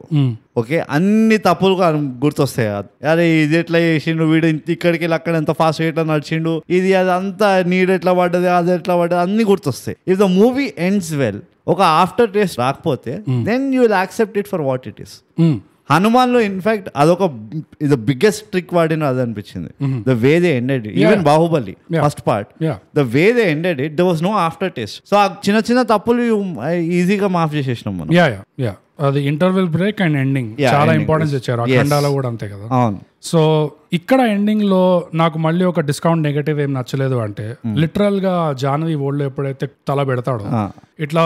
ఓకే అన్ని తప్పులు గుర్తొస్తాయి. అరే ఇది ఎట్లా చేసిండు, వీడు ఇక్కడికి వెళ్ళి అక్కడ ఎంత ఫాస్ట్ ఎట్లా నడిచిండు, ఇది అది అంతా నీడు ఎట్లా పడ్డది, అది ఎట్లా పడ్డది అన్ని గుర్తొస్తాయి. If the movie ends well, ఒక ఆఫ్టర్ టేస్ట్ రాకపోతే then you will accept it for what it is. హనుమాన్లో ఇన్ఫాక్ట్ అదొక ఇది బిగ్గెస్ట్ ట్రిక్ వాడిన అది అనిపించింది. The way they ended it, even Baahubali first part, the way they ended it, there was no after taste. So ఆ చిన్న చిన్న తప్పులు ఈజీగా మాఫ్ చేసేసినాం మనం. అది ఇంటర్వెల్ బ్రేక్ అండ్ ఎండింగ్ చాలా ఇంపార్టెన్స్ ఇచ్చారు. అఖండాలో కూడా అంతే కదా. అవును. సో ఇక్కడ ఎండింగ్ లో నాకు మళ్ళీ ఒక డిస్కౌంట్ నెగటివ్ ఏం నచ్చలేదు. అంటే లిటరల్ గా జాహ్నవి ఓల్డ్ ఎప్పుడైతే తల పెడతాడో ఇట్లా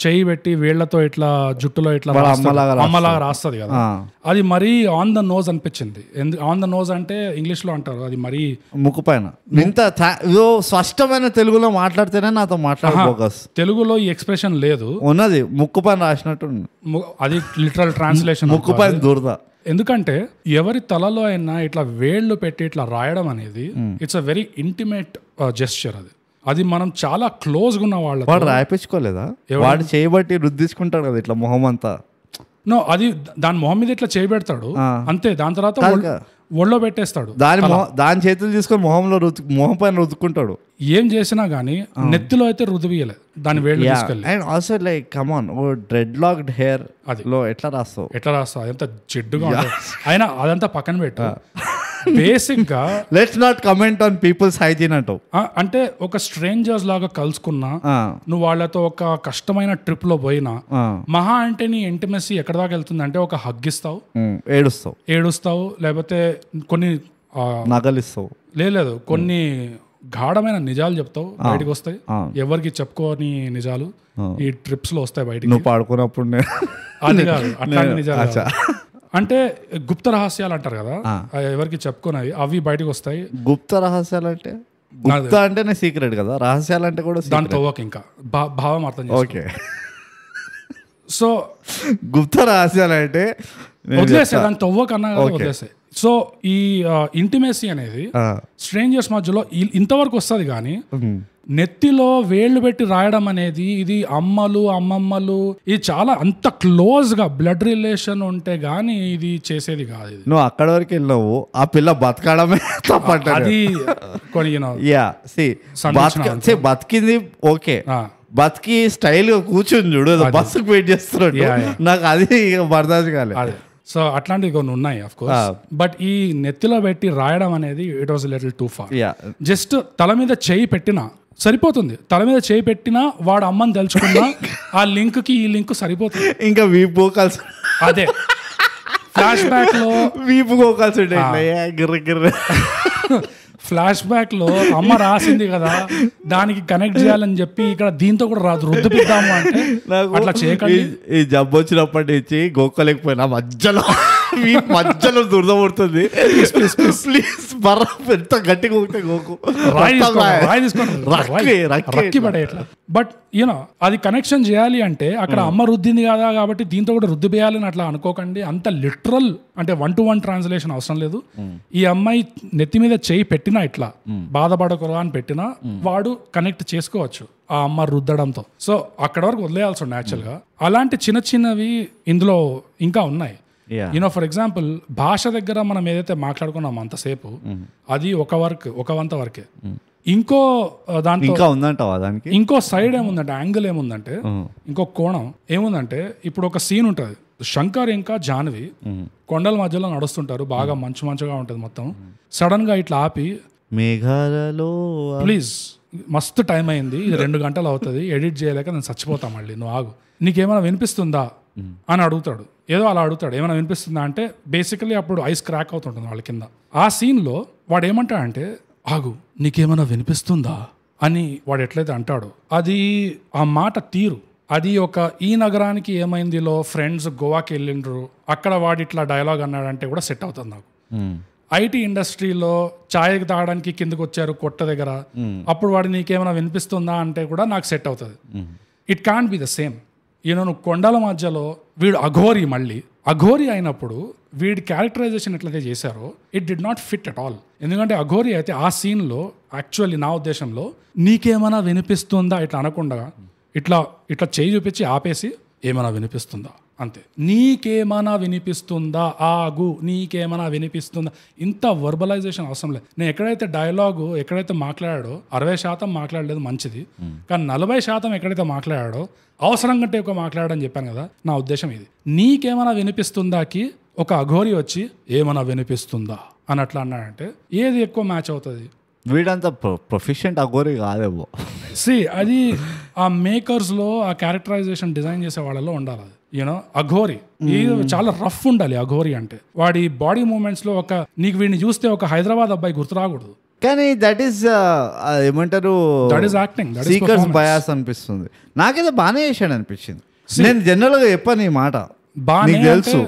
చెయ్యి పెట్టి వేళ్లతో ఇట్లా జుట్టులో ఇట్లా అమ్మలాగా రాస్తుంది కదా, అది మరీ ఆన్ ద నోజ్ అనిపించింది. ఆన్ ద నోజ్ అంటే ఇంగ్లీష్ లో అంటారు, అది మరీ ముక్కు పైన. ఇంత స్పష్టమైన తెలుగులో మాట్లాడితేనే నాతో మాట్లాడ. తెలుగులో ఈ ఎక్స్ప్రెషన్ లేదు, ఉన్నది ముక్కు పైన రాసినట్టు. అది లిటరల్ ట్రాన్స్లేషన్ ముక్కు పైన దూరదా. ఎందుకంటే ఎవరి తలలో అయినా ఇట్లా వేళ్లు పెట్టి ఇట్లా రాయడం అనేది it's a very intimate gesture. అది మనం చాలా క్లోజ్ గా ఉన్న వాళ్ళు. వాడు రాయిపించుకోలేదా? వాడు చేయబట్టి రుద్దించుకుంటాడు కదా ఇట్లా మొహం అంతా. నో, అది దాని మొహం మీద ఇట్లా చేయబెడతాడు అంతే. దాని తర్వాత ఒళ్ళో పెట్టేస్తాడు. దాని చేతులు తీసుకొని మొహం పైన రుద్దుకుంటాడు. ఏం చేసినా గానీ నెత్తిలో అయితే రుద్దుబియ్యలేదు దాని వేళ్ళు తీసుకెళ్ళి. And also like come on, dread locked hair అది లో ఎట్లా రాస్తావు అదంతా జిడ్డుగా అయినా అదంతా పక్కన పెట్టు. బేసిక్ గా let's not comment on people's hygiene అంటావు. అంటే ఒక స్ట్రేంజర్స్ లాగా కలుసుకున్నా, నువ్వు వాళ్ళతో ఒక కష్టమైన ట్రిప్ లో పోయినా, మహా అంటే నీ ఇంటిమెసీ ఎక్కడ దాకా వెళ్తుంది అంటే ఒక హగ్ ఇస్తావు, ఏడుస్తావు, లేకపోతే కొన్ని నగలిస్తావు, లేదు కొన్ని గాఢమైన నిజాలు చెప్తావు, బయటకు వస్తాయి. ఎవరికి చెప్పుకోని నిజాలు ఈ ట్రిప్స్ లో వస్తాయి బయటికి. నువ్వు పాడుకున్నప్పుడు అది కాదు, అట్లాంటి నిజాలు అంటే గుప్త రహస్యాలు అంటారు కదా, ఎవరికి చెప్పుకున్నాయి అవి బయటకు వస్తాయి. గుప్త రహస్యాలు అంటే గుప్త అంటేనే సీక్రెట్ కదా, రహస్యాలు అంటే కూడా దాని తవ్వక ఇంకా భావం అర్థం చేసుకో. సో గుప్త రహస్యాలు అంటే వదిలేసే దాని తవ్వకన్నా వదిలేసే. సో ఈ ఇంటిమేసీ అనేది స్ట్రేంజర్స్ మధ్యలో ఇంతవరకు వస్తుంది కానీ నెత్తిలో వేళ్లు పెట్టి రాయడం అనేది ఇది అమ్మలు అమ్మమ్మలు ఇది చాలా అంత క్లోజ్ గా బ్లడ్ రిలేషన్ ఉంటే గానీ ఇది చేసేది కాదు. ఇది నువ్వు అక్కడ వరకు వెళ్ళావు, ఆ పిల్ల బతకడమే తప్పంట. అది బతికింది ఓకే, బతికి స్టైల్ గా కూర్చుని చూడు బస్సుకు వెయిట్ చేస్తున్నాడు, నాకు అది బర్దాష్ కాలేదు. సో అట్లాంటివి కొన్ని ఉన్నాయి ఆఫ్ కోర్స్, బట్ ఈ నెత్తిలో పెట్టి రాయడం అనేది it was little too far. జస్ట్ తల మీద చేయి పెట్టినా సరిపోతుంది, తల మీద చేయి పెట్టినా వాడు అమ్మని తెలుసుకున్నా ఆ లింక్ కి ఈ లింక్ సరిపోతుంది. ఇంకా వీపు కలిసి అదే ఫ్లాష్ బ్యాక్ లో వీపు కలిసి గిర్ర గిర్ర ఫ్లాష్ బ్యాక్ లో అమ్మ రాసింది కదా దానికి కనెక్ట్ చేయాలని చెప్పి ఇక్కడ దీంతో కూడా రాదు రుద్దుపిద్దాము అంటే అట్లా చేయకండి. ఈ జబ్బు వచ్చినప్పటి నుంచి గోక్కలేకపోయినా మధ్యలో దురద పడుతుంది. ప్లీజ్ ఎంత గట్టిగా ఉంటే గోకు రక్కి పడే ఇట్లా. బట్ యూనో అది కనెక్షన్ చేయాలి అంటే అక్కడ అమ్మ రుద్దింది కదా కాబట్టి దీంతో కూడా రుద్ది వేయాలని అట్లా అనుకోకండి. అంత లిటరల్ అంటే 1-to-1 ట్రాన్స్లేషన్ అవసరం లేదు. ఈ అమ్మాయి నెత్తి మీద చేయి పెట్టినా ఇట్లా బాధపడకూడదు అని పెట్టినా వాడు కనెక్ట్ చేసుకోవచ్చు ఆ అమ్మ రుద్దడంతో. సో అక్కడ వరకు వదిలేయాల్సి ఉండే యాక్చువల్గా. అలాంటి చిన్న చిన్నవి ఇందులో ఇంకా ఉన్నాయి. యూనో ఫర్ ఎగ్జాంపుల్ భాష దగ్గర మనం ఏదైతే మాట్లాడుకున్నాం అంతసేపు అది ఒక వంత వరకే. ఇంకో దాంట్లో ఇంకా ఉందంటావా దానికి ఇంకో సైడ్ ఏముందంటే యాంగిల్ ఏముందంటే ఇంకో కోణం ఏముందంటే ఇప్పుడు ఒక సీన్ ఉంటుంది, శంకర్ ఇంకా జాహ్నవి కొండల మధ్యలో నడుస్తుంటారు, బాగా మంచుగా ఉంటుంది మొత్తం. సడన్ గా ఇట్లా ఆపి మేఘాలలో ప్లీజ్ మస్తు టైం అయింది, ఇది 2 గంటలు అవుతుంది, ఎడిట్ చేయలేక నేను చచ్చిపోతా, మళ్ళీ నువ్వు ఆగు, నీకేమైనా వినిపిస్తుందా అని అడుగుతాడు. ఏదో అలా అడుగుతాడు, ఏమైనా వినిపిస్తుందా అంటే బేసికలీ అప్పుడు ఐస్ క్రాక్ అవుతుంటుంది వాళ్ళ కింద. ఆ సీన్లో వాడు ఏమంటాడంటే ఆగు నీకేమైనా వినిపిస్తుందా అని వాడు ఎట్లయితే అంటాడో అది ఆ మాట తీరు, అది ఒక ఈ నగరానికి ఏమైందిలో ఫ్రెండ్స్ గోవాకి వెళ్ళిండ్రు అక్కడ వాడు ఇట్లా డైలాగ్ అన్నాడంటే కూడా సెట్ అవుతుంది నాకు. ఐటీ ఇండస్ట్రీలో ఛాయ్ తాగడానికి కిందకు వచ్చారు కొట్ట దగ్గర, అప్పుడు వాడు నీకేమైనా వినిపిస్తుందా అంటే కూడా నాకు సెట్ అవుతుంది. It can't be the same. నువ్వు కొండల మధ్యలో వీడు అఘోరి, మళ్ళీ అఘోరి అయినప్పుడు వీడి క్యారెక్టరైజేషన్ ఎట్లయితే చేశారో it did not fit at all. ఎందుకంటే అఘోరి అయితే ఆ సీన్లో యాక్చువల్లీ నా ఉద్దేశంలో నీకేమైనా వినిపిస్తుందా ఇట్లా అనకుండా ఇట్లా ఇట్లా చేయి చూపించి ఆపేసి ఏమైనా వినిపిస్తుందా అంతే, నీకేమైనా వినిపిస్తుందా ఆగు నీకేమైనా వినిపిస్తుందా, ఇంత వర్బలైజేషన్ అవసరం లేదు. నేను ఎక్కడైతే డైలాగు ఎక్కడైతే మాట్లాడాడో 60% మాట్లాడలేదు మంచిది, కానీ 40% ఎక్కడైతే మాట్లాడాడో అవసరం కంటే ఎక్కువ మాట్లాడని చెప్పాను కదా. నా ఉద్దేశం ఇది, నీకేమైనా వినిపిస్తుందాకి ఒక అఘోరి వచ్చి ఏమైనా వినిపిస్తుందా అని అట్లా అన్నాడంటే ఏది ఎక్కువ మ్యాచ్ అవుతుంది. వీడంతా ప్రొఫిషియంట్ అఘోరి కాదేమో. అది ఆ మేకర్స్ లో ఆ క్యారెక్టరైజేషన్ డిజైన్ చేసే వాళ్ళలో ఉండాలి. అది అఘోరి చాలా రఫ్ ఉండాలి. అఘోరి అంటే వాడి బాడీ మూవ్మెంట్స్ లో ఒక నీకు వీడిని చూస్తే ఒక హైదరాబాద్ అబ్బాయి గుర్తు రాకూడదు. కానీ దట్ ఈస్ ఏమంటారు, that is acting, seekers bias అనిపిస్తుంది. నాకైతే బాగానే చేశాడు అనిపించింది. నేను జనరల్ గా చెప్పాను ఈ మాట, బాగానే తెలుసు,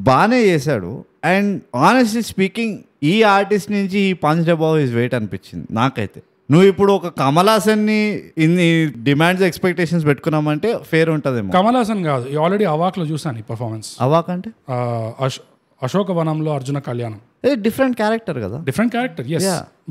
బాగానే చేశాడు. అండ్ ఆనెస్ట్లీ స్పీకింగ్ ఈ ఆర్టిస్ట్ నుంచి ఈ పంచ్ అబౌవ్ హిస్ వెయిట్ అనిపించింది నాకైతే. నువ్వు ఇప్పుడు ఒక కమల్ హాసన్ ని ఇన్ని డిమాండ్స్ ఎక్స్పెక్టేషన్స్ పెట్టుకున్నామంటే ఫేర్ ఉంటదేమో. కమల్ హాసన్ కాదు, ఆల్రెడీ అవాక్ లో చూసాను ఈ పర్ఫార్మెన్స్. అవాక్ అంటే అశోకవనంలో అర్జున కళ్యాణం, డిఫరెంట్ క్యారెక్టర్ కదా, డిఫరెంట్ క్యారెక్టర్ ఎస్.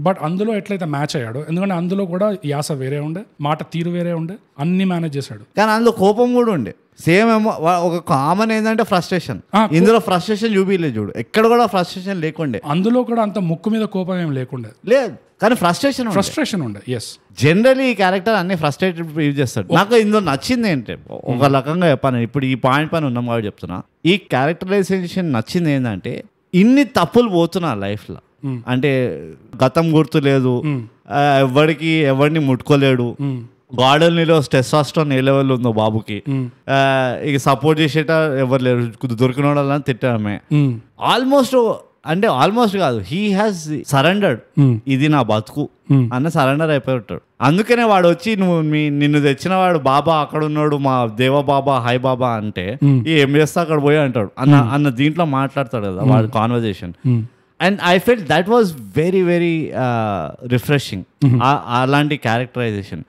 బట్ అందులో ఎట్లయితే మ్యాచ్ అయ్యాడు, ఎందుకంటే అందులో కూడా యాస వేరే ఉండే, మాట తీరు వేరే ఉండే, అన్ని మేనేజ్ చేశాడు. కానీ అందులో కోపం కూడా ఉండే సేమ్ ఏమో. ఒక కామన్ ఏంటంటే ఫ్రస్ట్రేషన్, ఇందులో ఫ్రస్ట్రేషన్ చూపిలేదు చూడు, ఎక్కడ కూడా ఫ్రస్ట్రేషన్ లేకుండే. అందులో కూడా అంత ముక్కు మీద కోపం ఏం లేకుండే, లేదు కానీ ఫ్రస్ట్రేషన్ ఉండే. ఎస్, జనరల్లీ ఈ క్యారెక్టర్ అన్ని ఫ్రస్ట్రేటెడ్ యూజ్ చేస్తాడు. నాకు ఇందులో నచ్చింది ఏంటంటే ఒక రకంగా చెప్పాను, ఇప్పుడు ఈ పాయింట్ పైన ఉన్నాం కాబట్టి చెప్తున్నా, ఈ క్యారెక్టరైజేషన్ నచ్చింది ఏంటంటే ఇన్ని తప్పులు పోతున్నా లైఫ్లో. అంటే గతం గుర్తు లేదు, ఎవరిని ముట్టుకోలేడు, బాడీలో టెస్టోస్టెరాన్ ఏ లెవెల్ ఉందో బాబుకి, ఇక సపోర్ట్ చేసేట ఎవరు లేరు, దొరికిన వాళ్ళని తిట్టామే. ఆల్మోస్ట్ కాదు, హీ హాజ్ సరెండర్డ్, ఇది నా బతుకు అన్న సరెండర్ అయిపోయి ఉంటాడు. అందుకనే వాడు వచ్చి నిన్ను తెచ్చిన వాడు బాబా అక్కడ ఉన్నాడు, మా దేవ బాబా హై బాబా అంటే ఏం చేస్తా అక్కడ పోయి అంటాడు అన్న దీంట్లో మాట్లాడతాడు కదా వాడు conversation. And I felt that was very very refreshing అలాంటి characterization.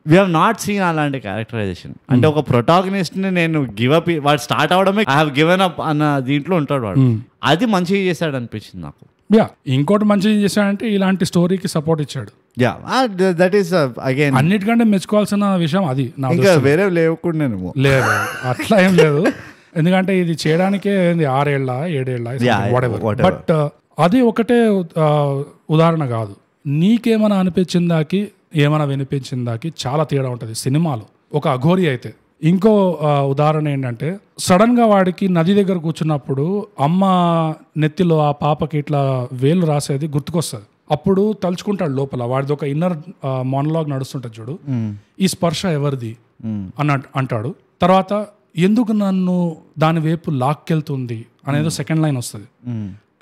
We have not seen అలాంటి క్యారెక్టరైజేషన్. అంటే ఒక ప్రొటాగనిస్ట్ ని నేను గివ్ అప్, వాడు స్టార్ట్ అవడమే ఐ హావ్ గివెన్ అప్ అన్న దీంట్లో ఉంటాడు వాడు. అది మంచిగా చేశాడు అనిపించింది నాకు. ఇంకోటి మంచిగా చేశాడంటే ఇలాంటి స్టోరీకి సపోర్ట్ ఇచ్చాడు. దట్ ఈస్ అగైన్ అన్నిటికంటే మెచ్చుకోవాల్సిన విషయం అది. ఇంకా వేరే లేకుండా నేను లేదు అట్లా ఏం లేదు, ఎందుకంటే ఇది చేయడానికే 6 ఏళ్ళ 7 ఏళ్ళ బట్ అది ఒకటే ఉదాహరణ కాదు. నీకేమైనా అనిపించిందాకి ఏమైనా వినిపించిందాకి చాలా తేడా ఉంటుంది సినిమాలో. ఒక అఘోరి అయితే ఇంకో ఉదాహరణ ఏంటంటే, సడన్ గా వాడికి నది దగ్గర కూర్చున్నప్పుడు అమ్మ నెత్తిలో ఆ పాపకి ఇట్లా వేలు రాసేది గుర్తుకొస్తుంది. అప్పుడు తలుచుకుంటాడు లోపల, వాడిది ఒక ఇన్నర్ మోనలాగ్ నడుస్తుంటది చూడు, ఈ స్పర్శ ఎవరిది అంటాడు. తర్వాత ఎందుకు నన్ను దాని వైపు లాక్కెళ్తుంది అనేది సెకండ్ లైన్ వస్తుంది.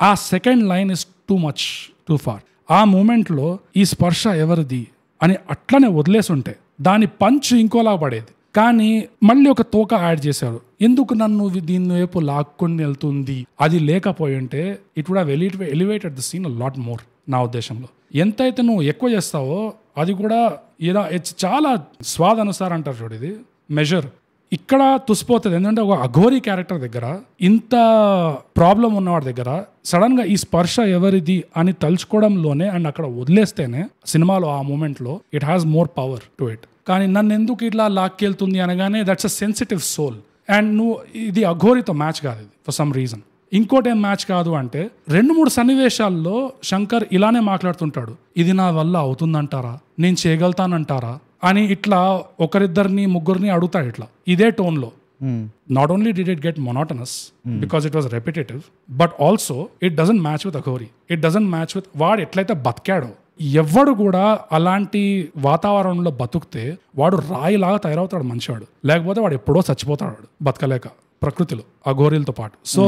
ఆ second line is too much, too far. ఆ మూమెంట్లో ఈ స్పర్శ ఎవరిది అని అట్లనే వదిలేసి ఉంటే దాని పంచ్ ఇంకోలా పడేది. కానీ మళ్ళీ ఒక తోక యాడ్ చేశారు, ఎందుకు నన్ను దీని వైపు లాక్కొని వెళ్తుంది. అది లేకపోయి ఉంటే it would have elevated the scene a lot more. నా ఉద్దేశంలో ఎంతైతే నువ్వు ఎక్కువ చేస్తావో అది కూడా ఇలా చాలా స్వాదనుసారం అంటారు చూడు, ఇది మెజర్ ఇక్కడ తుసిపోతుంది. ఎందుకంటే ఒక అఘోరీ క్యారెక్టర్ దగ్గర, ఇంత ప్రాబ్లం ఉన్నవాడి దగ్గర సడన్ గా ఈ స్పర్శ ఎవరిది అని తలుచుకోవడంలోనే అండ్ అక్కడ వదిలేస్తేనే సినిమాలో ఆ మూమెంట్ లో it has more power to it. కానీ నన్ను ఎందుకు ఇట్లా లాక్కెళ్తుంది అనగానే that's a sensitive soul. And నువ్వు ఇది అఘోరితో మ్యాచ్ కాదు ఇది ఫర్ సమ్ రీజన్. ఇంకోటి ఏం మ్యాచ్ కాదు అంటే 2-3 సన్నివేశాల్లో శంకర్ ఇలానే మాట్లాడుతుంటాడు, ఇది నా వల్ల అవుతుందంటారా, నేను చేయగలుగుతానంటారా అని ఇట్లా ఒకరిద్దరిని ముగ్గురిని అడుగుతాడు ఇట్లా ఇదే టోన్ లో. Not only did it get monotonous because it was repetitive, but also it doesn't match with Aghori. It doesn't match with వాడు ఎట్లయితే బతికాడో. ఎవడు కూడా అలాంటి వాతావరణంలో బతుకుతే వాడు రాయిలాగా తయారవుతాడు మనిషివాడు, లేకపోతే వాడు ఎప్పుడో చచ్చిపోతాడు బతకలేక ప్రకృతిలో అఘోరీలతో పాటు. సో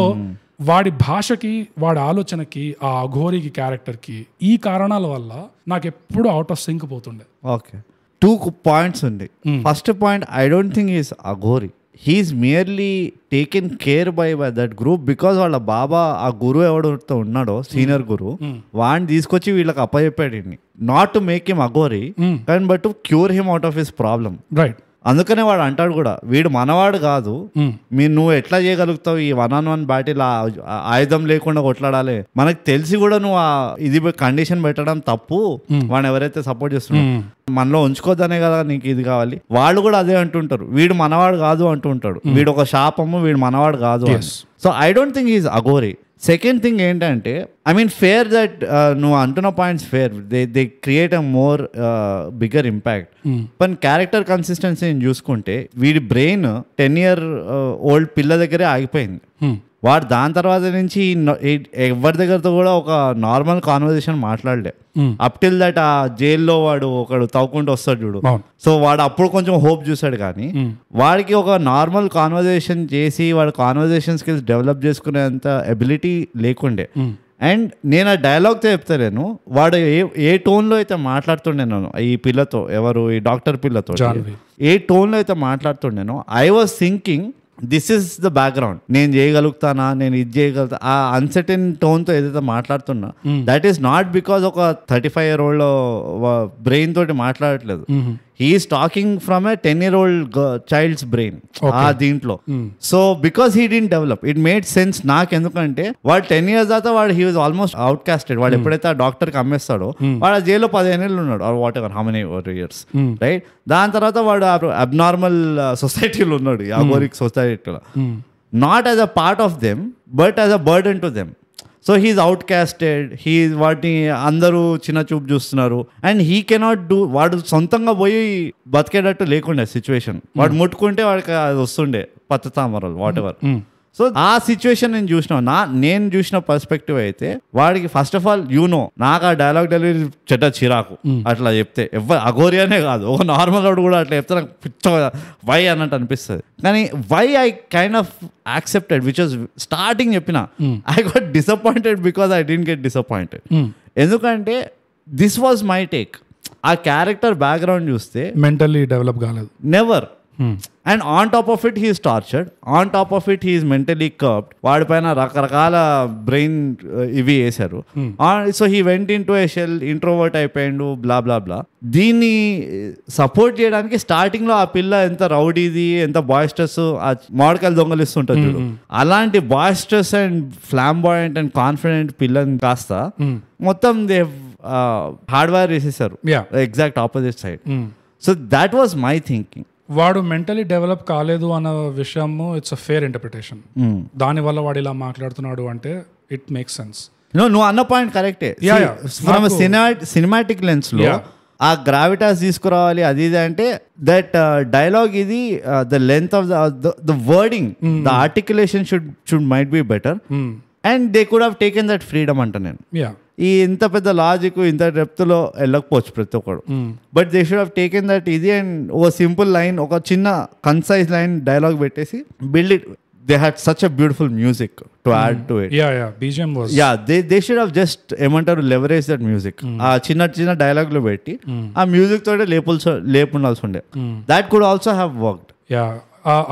వాడి భాషకి వాడి ఆలోచనకి ఆ అఘోరికి క్యారెక్టర్కి ఈ కారణాల వల్ల నాకు ఎప్పుడు అవుట్ ఆఫ్ సింక్ పోతుండే. ఓకే, 2 పాయింట్స్ ఉంది. First point, I don't think is Aghori, he's merely taken care by that group because వాళ్ళ బాబా ఆ గురువు ఎవడితో ఉన్నాడో సీనియర్ గురువు వాడిని తీసుకొచ్చి వీళ్ళకి అప్పచెప్పాడు, not to make him Aghori కానీ but to cure him out of his problem. Right, అందుకనే వాడు అంటాడు కూడా, వీడు మనవాడు కాదు, నువ్వు ఎట్లా చేయగలుగుతావు ఈ 1-on-1 బ్యాటిల్, ఆయుధం లేకుండా కొట్లాడాలి, మనకు తెలిసి కూడా నువ్వు ఇది కండిషన్ పెట్టడం తప్పు, వాడిని ఎవరైతే సపోర్ట్ చేస్తున్నావు మనలో ఉంచుకోద్దనే కదా నీకు ఇది కావాలి. వాళ్ళు కూడా అదే అంటుంటారు, వీడు మనవాడు కాదు అంటుంటాడు, వీడు ఒక శాపము, వీడు మనవాడు కాదు. So I don't think is Aghori. Second thing ఏంటంటే, ఐ మీన్ ఫేర్ దట్ నువ్వు అంటున్న points fair, they create a more bigger impact. కానీ క్యారెక్టర్ కన్సిస్టెన్సీని చూసుకుంటే వీడి బ్రెయిన్ 10 year old పిల్ల దగ్గరే ఆగిపోయింది. వాడు దాని తర్వాత నుంచి ఎవరి దగ్గరతో కూడా ఒక నార్మల్ కాన్వర్సేషన్ మాట్లాడలే అప్ టిల్ దట్. ఆ జైల్లో వాడు ఒకడు తవ్వుకుంటూ వస్తాడు చూడు, సో వాడు అప్పుడు కొంచెం హోప్ చూసాడు, కానీ వాడికి ఒక నార్మల్ కాన్వర్సేషన్ చేసి వాడు కాన్వర్సేషన్ స్కిల్స్ డెవలప్ చేసుకునేంత ఎబిలిటీ లేకుండే. అండ్ నేను ఆ డైలాగ్తో చెప్తాను, వాడు ఏ టోన్లో అయితే మాట్లాడుతుండేను ఈ పిల్లతో, ఎవరు ఈ డాక్టర్ పిల్లతో ఏ టోన్లో అయితే మాట్లాడుతుండేనో, I was thinking this is the background, నేను చేయగలుగుతానా, నేను ఇది చేయగలుగుతా, ఆ అన్సర్టెన్ టోన్తో ఏదైతే మాట్లాడుతున్నా దట్ ఈస్ నాట్ బికాజ్ ఒక 35 year old బ్రెయిన్ తోటి మాట్లాడట్లేదు, he's talking from a 10 year old child's brain ఆ దీంట్లో. So because he didn't develop, it made sense నాకు. ఎందుకంటే వాడు 10 years దాకా వాడు he was almost outcasted. వాడు ఎప్పుడైతే ఆ డాక్టర్కి అమ్మేస్తాడో వాడు ఆ జైల్లో 15 years ఉన్నాడు, or whatever how many years, right. దాని తర్వాత వాడు అబ్నార్మల్ సొసైటీలో ఉన్నాడు, అఘోరిక్ సొసైటీలో, not as a part of them but as a burden to them. So he's outcasted, వాటిని అందరూ చిన్న చూపు చూస్తున్నారు, అండ్ హీ కెనాట్ డూ, వాడు సొంతంగా పోయి బతికేటట్టు లేకుండే సిచ్యువేషన్. వాడు ముట్టుకుంటే వాడికి అది వస్తుండే పచ్చతామరలు వాట్ ఎవర్. సో ఆ సిచ్యువేషన్ నేను చూసిన పర్స్పెక్టివ్ అయితే, వాడికి ఫస్ట్ ఆఫ్ ఆల్ నాకు ఆ డైలాగ్ డెలివరీ చెడ్డ చిరాకు అట్లా చెప్తే. అఘోరియానే కాదు, ఒక నార్మల్ వాడు కూడా అట్లా చెప్తే నాకు పిచ్చ వై అన్నట్టు అనిపిస్తుంది. కానీ why I kind of accepted, which was starting చెప్పిన, I got disappointed because I didn't get disappointed. ఎందుకంటే దిస్ వాజ్ మై టేక్. ఆ క్యారెక్టర్ బ్యాక్గ్రౌండ్ చూస్తే మెంటల్లీ డెవలప్ కాలేదు, never. And on top of it he is tortured, on top of it he is mentally curbed. వాడిపైన రకరకాల brain ఇవి వేశారు. So he went in to a shell, introvert అయిపోయాడు, blah blah బ్లా. దీన్ని support చేయడానికి starting లో ఆ పిల్ల ఎంత రౌడీది, ఎంత బాయిస్టర్స్, ఆ మామిడికాయలు దొంగలిస్తుంటుంది చూడు, అలాంటి బాయిస్టర్స్ అండ్ ఫ్లాంబాయంట్ అండ్ కాన్ఫిడెంట్ పిల్లని కాస్త మొత్తం దే హార్డ్వేర్ వేసేసారు exact opposite side. So that was my thinking. వాడు మెంటలీ డెవలప్ కాలేదు అన్న విషయము ఇట్స్ అ ఫేర్ ఇంటర్ప్రిటేషన్. దాని వల్ల వాడు ఇలా మాట్లాడుతున్నాడు అంటే ఇట్ మేక్స్ సెన్స్. నువ్వు అన్న పాయింట్ కరెక్టే. ఫ్రమ్ సినిమాటిక్ లెన్స్ లో ఆ గ్రావిటాస్ తీసుకురావాలి అది ఇది అంటే దట్ డైలాగ్ ఇది the length of the wording, the articulation should might be better and they could have taken that freedom అంట నేను. ఈ ఇంత పెద్ద లాజిక్ ఇంత డెప్త్ లో వెళ్ళకపోవచ్చు ప్రతి ఒక్కడు, but they should have taken that ఇది అండ్ ఒక సింపుల్ లైన్, ఒక చిన్న కన్సైజ్ లైన్ డైలాగ్ పెట్టేసి build it. They had such a beautiful music to add to it. BGM was they should have just ఏమంటారు leverage that music. ఆ చిన్న చిన్న dialogue లో పెట్టి ఆ మ్యూజిక్ తోటే లేపుండాల్సి ఉండే. That could also have worked.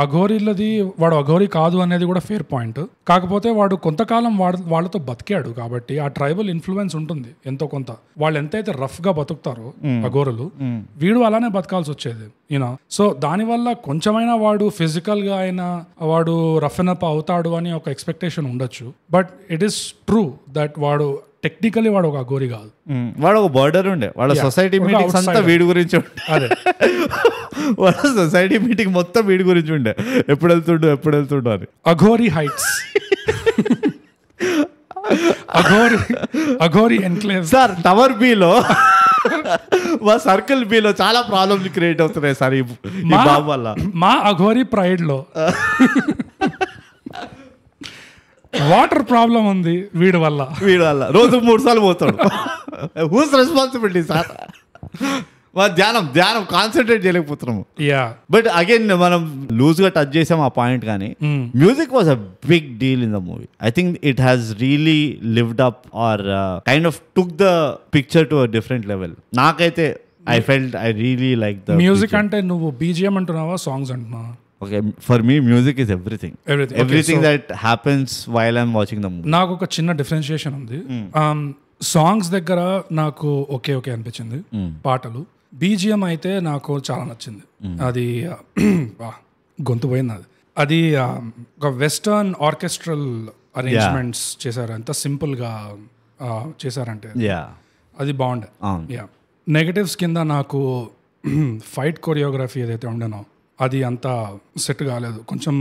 అఘోరీలది వాడు అఘోరీ కాదు అనేది కూడా ఫేర్ పాయింట్. కాకపోతే వాడు కొంతకాలం వాళ్ళతో బతికాడు కాబట్టి ఆ ట్రైబల్ ఇన్ఫ్లుయెన్స్ ఉంటుంది ఎంతో కొంత. వాళ్ళు ఎంతైతే రఫ్ గా బతుకుతారో అఘోరులు, వీడు అలానే బతకాల్సి వచ్చేది యూనో. సో దానివల్ల కొంచెమైనా వాడు ఫిజికల్ గా అయినా వాడు రఫ్ అండ్ అప్ అవుతాడు అని ఒక ఎక్స్పెక్టేషన్ ఉండొచ్చు. But it is true that వాడు టెక్నికలీ వాడు ఒక అఘోరీ కాదు. వాడు ఒక బర్డర్ ఉండే, వాళ్ళ సొసైటీ మీటింగ్స్ అంతా వీడి గురించి ఉండే. వాళ్ళ సొసైటీ మీటింగ్ మొత్తం వీడి గురించి ఉండే, ఎప్పుడు వెళ్తుండు అని. Aghori heights, Aghori enclave. Sir tower below మా సర్కిల్ బిలో చాలా ప్రాబ్లమ్స్ క్రియేట్ అవుతున్నాయి సార్ ఈ బాబు వల్ల. మా అఘోరీ ప్రైడ్ లో వాటర్ ప్రాబ్లం ఉంది వీడి వల్ల రోజు 3 సార్లు పోతాడు. Whose responsibility sir? ధ్యానం కాన్సన్ట్రేట్ చేయలేకపోతున్నాము. బట్ అగైన్ మనం లూజ్ గా టచ్ చేసాం ఆ పాయింట్. కానీ music was a big deal in the movie. I think it has really lived up or kind of took the picture to a different level. నాకైతే I felt I really like the music. అంటే నువ్వు BGM అంటున్నావా songs అంటున్నావా? Okay, for me music is everything okay, that happens while I'm watching the movie. నాకు ఒక చిన్న differentiation ఉంది. Songs దగ్గర నాకు ఓకే అనిపించింది పాటలు. BGM అయితే నాకు చాలా నచ్చింది. అది గొంతు పోయింది. అది ఒక వెస్టర్న్ ఆర్కెస్ట్రల్ అరేంజ్మెంట్స్ చేశారు, ఎంత సింపుల్ గా చేశారంటే అది బాగుండే. నెగటివ్స్ కింద నాకు ఫైట్ కొరియోగ్రఫీ ఏదైతే ఉండేనో అది అంతా సెట్ కాలేదు, కొంచెం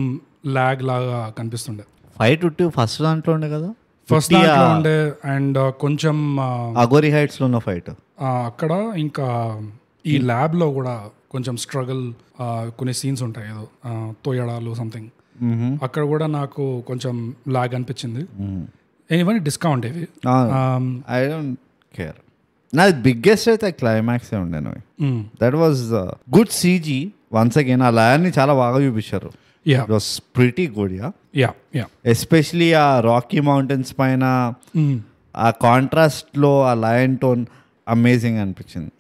లాగ్ లాగా కనిపిస్తుండే. ఫైట్ ఫస్ట్ దాంట్లో ఉండే కదా, ఫస్ట్ దాంట్లో ఉండే. అండ్ కొంచెం అఘోరీ హైట్స్ లో ఉన్న ఫైట్ అక్కడ, ఇంకా ఈ ల్యాబ్ లో కూడా కొంచెం స్ట్రగుల్ కొన్ని సీన్స్ ఉంటాయి, ఏదో తోయడాలు సంథింగ్. అక్కడ కూడా నాకు కొంచెం లాగ్ అనిపించింది. ఇవన్నీ డిస్కౌంట్ ఇవి. I don't care. నా బిగ్గెస్ట్ అయితే క్లైమాక్స్ ఉండే. That was good CG. Once again ఆ లయన్ని చాలా బాగా చూపించారు. It was pretty good. Especially ఆ రాకీ మౌంటైన్స్ పైన ఆ కాంట్రాస్ట్ లో ఆ లయన్ టోన్ అమేజింగ్ అనిపించింది.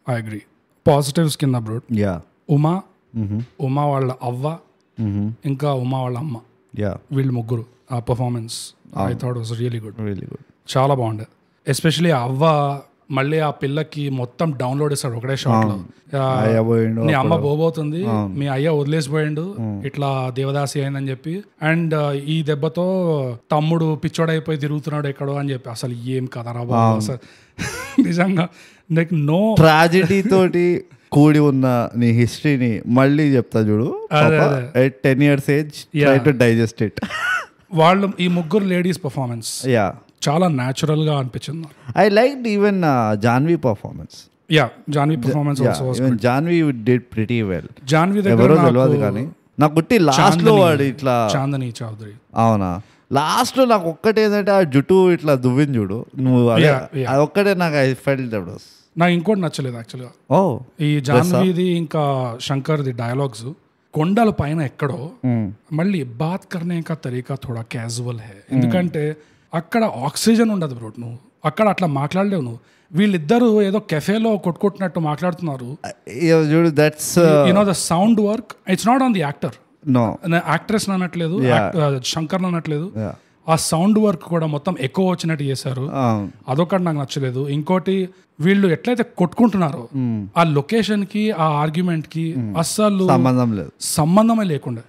I agree. పాజిటివ్స్ కింద బ్రో, ఉమా వాళ్ళ అవ్వ, ఇంకా ఉమా వాళ్ళ అమ్మ, వీళ్ళు ముగ్గురు ఆ performance I thought was really good. చాలా బాగుండే. ఎస్పెషలీ ఆ అవ్వ మళ్ళీ ఆ పిల్లకి మొత్తం డౌన్లోడ్ ఇస్తాడు ఒకటే షాట్ లో. నీ అమ్మ పోబోతుంది, మీ అయ్య వదిలేసిపోయిండు, ఇట్లా దేవదాసి అయిందని చెప్పి, అండ్ ఈ దెబ్బతో తమ్ముడు పిచ్చోడైపోయి తిరుగుతున్నాడు ఎక్కడో అని చెప్పి. అసలు ఏం కదరా బాబు, అసలు నిజంగా లైక్ నో ట్రాజెడీ తోటి కూడి ఉన్న నీ హిస్టరీని మళ్ళీ చెప్తా చూడు. 10 years age, try to digest it. వాళ్ళు ఈ ముగ్గురు లేడీస్ పర్ఫార్మెన్స్ చాలా న్యాచురల్ గా అనిపించింది. I like even Janhvi performance. Janhvi performance Janhvi did pretty well. Janhvi దగ్గర తెలియదు కానీ నాకు గుట్టి లాస్ట్ లో వాడు ఇట్లా చాందనీ చౌదరి. అవునా, లాస్ట్ లో నాకు ఒక్కటే ఏంటంటే ఆ జుట్టు ఇట్లా దువ్విని చూడు నువ్వు, అది ఒక్కటే నాకు ఐ ఫెల్ట్ దట్ వాస్. నాకు ఇంకోటి నచ్చలేదు యాక్చువల్గా. ఈ జాన్వీది ఇంకా శంకర్ది డైలాగ్స్ కొండల పైన ఎక్కడో మళ్ళీ బాత్ కర్నే కా తరీకా థోడా క్యాజువల్ హే. ఎందుకంటే అక్కడ ఆక్సిజన్ ఉండదు బ్రో, నువ్వు అక్కడ అట్లా మాట్లాడలేవు. నువ్వు వీళ్ళిద్దరు ఏదో కెఫేలో కొట్టుకుంటున్నట్టు మాట్లాడుతున్నారు. చూడు that's the sound work it's not on the actor, no actress అనట్లేదు, శంకర్ అనట్లేదు. ఆ సౌండ్ వర్క్ కూడా మొత్తం ఎక్కువ వచ్చినట్టు చేశారు. అదొకటి నాకు నచ్చలేదు. ఇంకోటి వీళ్ళు ఎట్లయితే కొట్టుకుంటున్నారో ఆ లొకేషన్ కి ఆ ఆర్గ్యుమెంట్ కి అస్సలు సంబంధమే లేకుండా.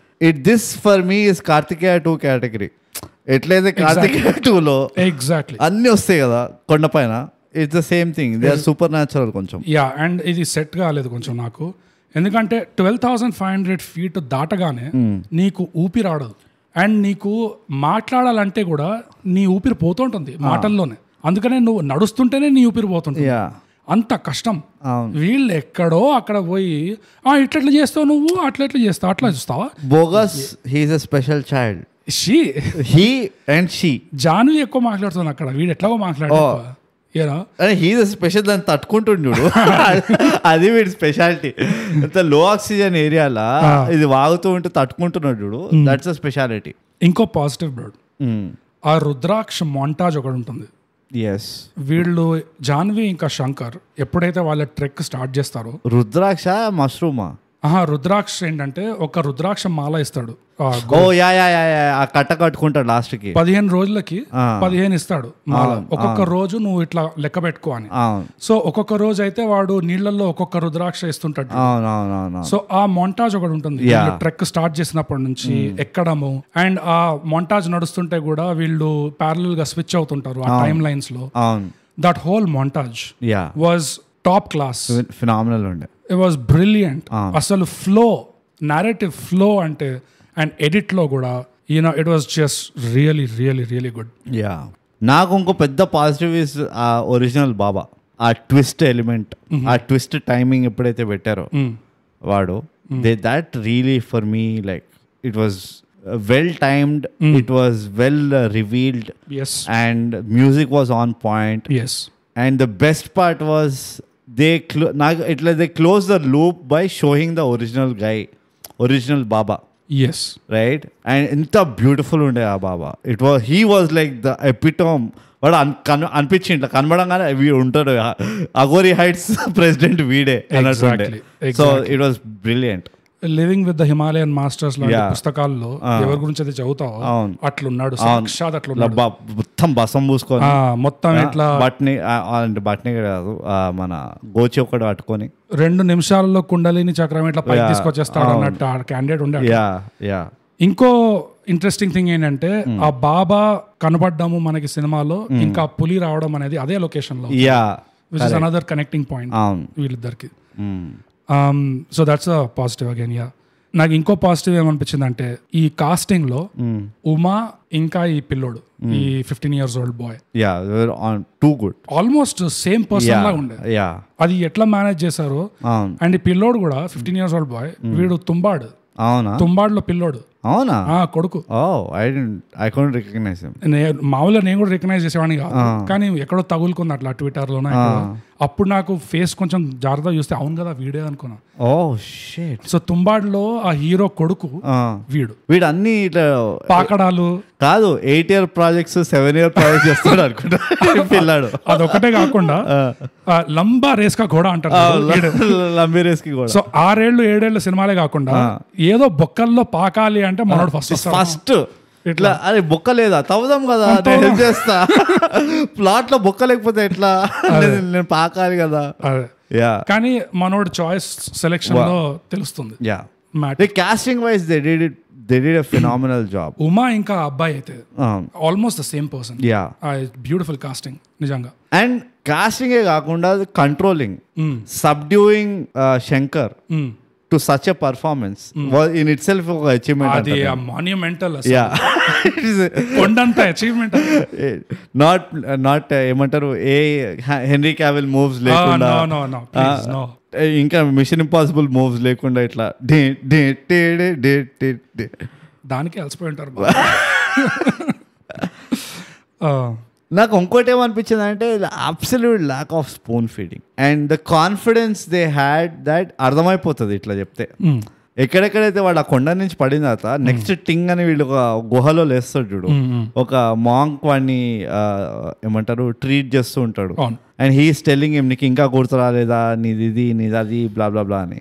This for me is Karthikeya 2 category. ఎట్లయితే కార్తికేయ 2లో ఎగ్జాక్ట్లీ అన్ని వస్తాయి కదా కొండపైన, it's the same thing, they are supernatural కొంచెం. అండ్ ఇది సెట్ కాలేదు కొంచెం నాకు, ఎందుకంటే 12,500 feet దాటగానే నీకు ఊపిరి ఆడదు. అండ్ నీకు మాట్లాడాలంటే కూడా నీ ఊపిరి పోతుంటుంది మాటల్లోనే, అందుకనే నువ్వు నడుస్తుంటేనే నీ ఊపిరి పోతుంటుంది. అంత కష్టం. వీళ్ళు ఎక్కడో అక్కడ పోయి ఇట్లా చేస్తావు నువ్వు, అట్లా చేస్తావు, అట్లా చూస్తావా. Bogus he's a special child. Janhvi ఎక్కువ మాట్లాడుతుంది అక్కడ, వీడు ఎట్లాగో మాట్లాడు. హీస్ స్పెషల్, దాన్ని తట్టుకుంటుండు అది వీడి స్పెషాలిటీ. లో ఆక్సిజన్ ఏరియాలో ఇది వాగుతూ ఉంటే తట్టుకుంటున్నాడు చూడు, దట్స్ అ స్పెషాలిటీ. ఇంకో పాజిటివ్ బ్లడ్, ఆ రుద్రాక్ష మొంటాజ్ ఒకటి ఉంటుంది. వీళ్ళు జాన్వి ఇంకా శంకర్ ఎప్పుడైతే వాళ్ళ ట్రెక్ స్టార్ట్ చేస్తారో, రుద్రాక్ష మష్రూమా? రుద్రాక్ష ఏంటంటే ఒక రుద్రాక్ష మాల ఇస్తాడు, కట్ట కట్టుకుంటాడు లాస్ట్ కి 15 రోజులకి 15 ఇస్తాడు మాల. ఒక్కొక్క రోజు నువ్వు ఇట్లా లెక్క పెట్టుకో అని. సో ఒక్కొక్క రోజు అయితే వాడు నీళ్లలో ఒక్కొక్క రుద్రాక్ష ఇస్తుంటాడు. సో ఆ మొంటాజ్ ఒకటి ఉంటుంది ట్రెక్ స్టార్ట్ చేసినప్పటి నుంచి ఎక్కడము. అండ్ ఆ మొంటాజ్ నడుస్తుంటే కూడా వీళ్ళు ప్యారలల్ గా స్విచ్ అవుతుంటారు ఆ టైమ్ లైన్స్ లో. That whole montage was top class, phenomenal ఉండే. It was brilliant. అసలు ఫ్లో, నారేటివ్ ఫ్లో అంటే, అండ్ ఎడిట్ లో కూడా it was just really really really good. నాకు ఇంకో పెద్ద పాజిటివ్ ఇస్ ఆ ఒరిజినల్ బాబా, ఆ ట్విస్ట్ ఎలిమెంట్, ఆ ట్విస్ట్ టైమింగ్ ఎప్పుడైతే పెట్టారో వాడు, that really for me like it was well timed, it was well revealed, and music was on point. And the best part was they close the loop by showing the original guy, original Baba. Yes. Right? And inta beautiful unde aa Baba. He was like the epitome. But అనిపించింది కనబడంగానే వీడు ఉంటాడు, Aghori heights president వీడే అన్నట్టు. So it was brilliant. Living with the Himalayan masters లాంటి పుస్తకాల్లో ఎవరి గురించి అయితే చదువుతావో అట్లున్నాడు, సాక్షాత్ అట్లున్నాడు. మొత్తం బసం పూసుకొని మొత్తం ఇట్లా బట్ని కాదు మన గోచి ఒకటి పట్టుకొని 2 నిమిషాలలో కుండలిని చక్రం ఇట్లా పైకి తీసుకొచ్చేస్తాడు అన్నట్టు ఆ క్యాండిడేట్ ఉండే. ఇంకో ఇంట్రెస్టింగ్ థింగ్ ఏంటంటే ఆ బాబా కనబడ్డాము మనకి సినిమాలో, ఇంకా పులి రావడం అనేది అదే లొకేషన్ లో, which is another connecting point వీళ్ళిద్దరికి. So that's a positive again. నాకు ఇంకో పాజిటివ్ ఏమనిపించింది అంటే ఈ కాస్టింగ్ లో ఉమా ఇంకా ఈ పిల్లోడు, ఈ 15 years old boy, too good, almost same person లాగా ఉండే. అది ఎట్లా మేనేజ్ చేశారు. అండ్ ఈ పిల్లోడు కూడా 15 years old బాయ్, వీడు తుంబాడు. అవునా? తుంబాడులో పిల్లోడు. అవునా? కొడుకు. I can't recognize him. మామూలుగా నేను కూడా రికగ్నైజ్ చేసేవాడిని కాదు, కానీ ఎక్కడో తగులుకుంది అట్లా ట్విట్టర్ లోనే. అప్పుడు నాకు ఫేస్ కొంచెం జాగ్రత్తగా చూస్తే అవును కదా వీడే అనుకున్నా. సో తుంబాడులో ఆ హీరో కొడుకు వీడు అన్ని ఇట్లా పాకడాలు కాదు, 8-year ప్రాజెక్ట్స్ 7-year ప్రాజెక్ట్స్ చేస్తాడు అనుకుంటా పిల్లాడు. అదొకటే కాకుండా లంబా రేస్ కా ఘోడా అంటారు, లంబీ రేస్ కి కూడా. సో 6-7 సినిమాలే కాకుండా ఏదో బొక్కల్లో పాకాలి అంటే మనోడు ఫస్ట్ ఇట్లా అరే బొక్క లేదా తవ్వుదాం కదా, నేను చేస్తా. ప్లాట్ లో బొక్క లేకపోతే ఎట్లా, నేను పాకాలి కదా. కానీ మనోడు చాయిస్ సెలెక్షన్ లో తెలుస్తుంది. Casting wise they did a phenomenal job. Uma ఇంకా అబ్బాయి అయితే almost the same person. Beautiful casting నిజంగా. అండ్ కాస్టింగ్ ఏ కాకుండా controlling, subduing Shankar to such a performance was in itself ఒక achievement. అది a monumental కొండంత achievement. not ఏమంటారు హెన్రీ క్యావిల్ మూవ్స్ లేకుండా, no please no, ఇంకా మిషన్ ఇంపాసిబుల్ మూవ్స్ లేకుండా ఇట్లా దానికి అలసిపోయి ఉంటారు. నాకు ఇంకోటి ఏమనిపించింది అంటే absolute lack half spoon feeding and the confidence they had that అర్థమైపోతుంది ఇట్లా చెప్తే. ఎక్కడెక్కడైతే వాడు ఆ కొండ నుంచి పడిన తర్వాత నెక్స్ట్ టింగ్ అని వీళ్ళు ఒక గుహలో లేస్తాడు చూడు, ఒక మాంక్ వాడిని ఏమంటారు ట్రీట్ చేస్తూ ఉంటాడు. అండ్ హీఈస్ టెల్లింగ్ హిమ్ నీకు ఇంకా గుర్తు రాలేదా, నీది అది బ్లా బ్లా బ్లా అని.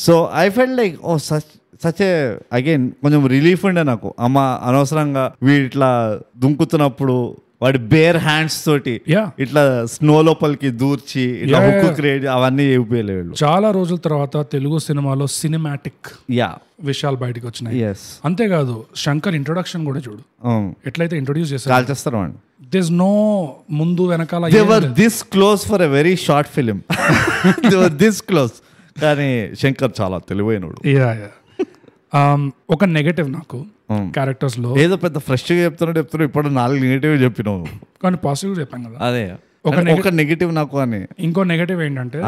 So I felt like oh such a again కొంచెం రిలీఫ్ ఉండే నాకు. అమ్మ అనవసరంగా వీడు ఇట్లా దుంకుతున్నప్పుడు వాడి బేర్ హ్యాండ్స్ తోటి ఇట్లా స్నో లోపలికి దూర్చి ఇట్లా హుక్ క్రియేట్ అవన్నీ చెప్పలేదు. చాలా రోజుల తర్వాత తెలుగు సినిమాలో సినిమాటిక్ విషయాలు బయటకు వచ్చినాయి. అంతేకాదు శంకర్ ఇంట్రొడక్షన్ కూడా చూడు ఎట్లయితే ఇంట్రొడ్యూస్ చేస్తారు. There's no ముందు వెనకాల. They were this close for a very short film. They were this close. కానీ శంకర్ చాలా తెలివైనడు. ఒక నెగటివ్ నాకు క్యారెక్టర్స్ లో ఏదో పెద్ద ఫ్రెష్ గా చెప్తున్నాడు ఇప్పుడు 4 నెగటివ్ చెప్పినావు కానీ పాజిటివ్ చెప్పాం కదా. అదే ఒక నెగటివ్ నాకు అని. ఇంకో నెగటివ్ ఏంటంటే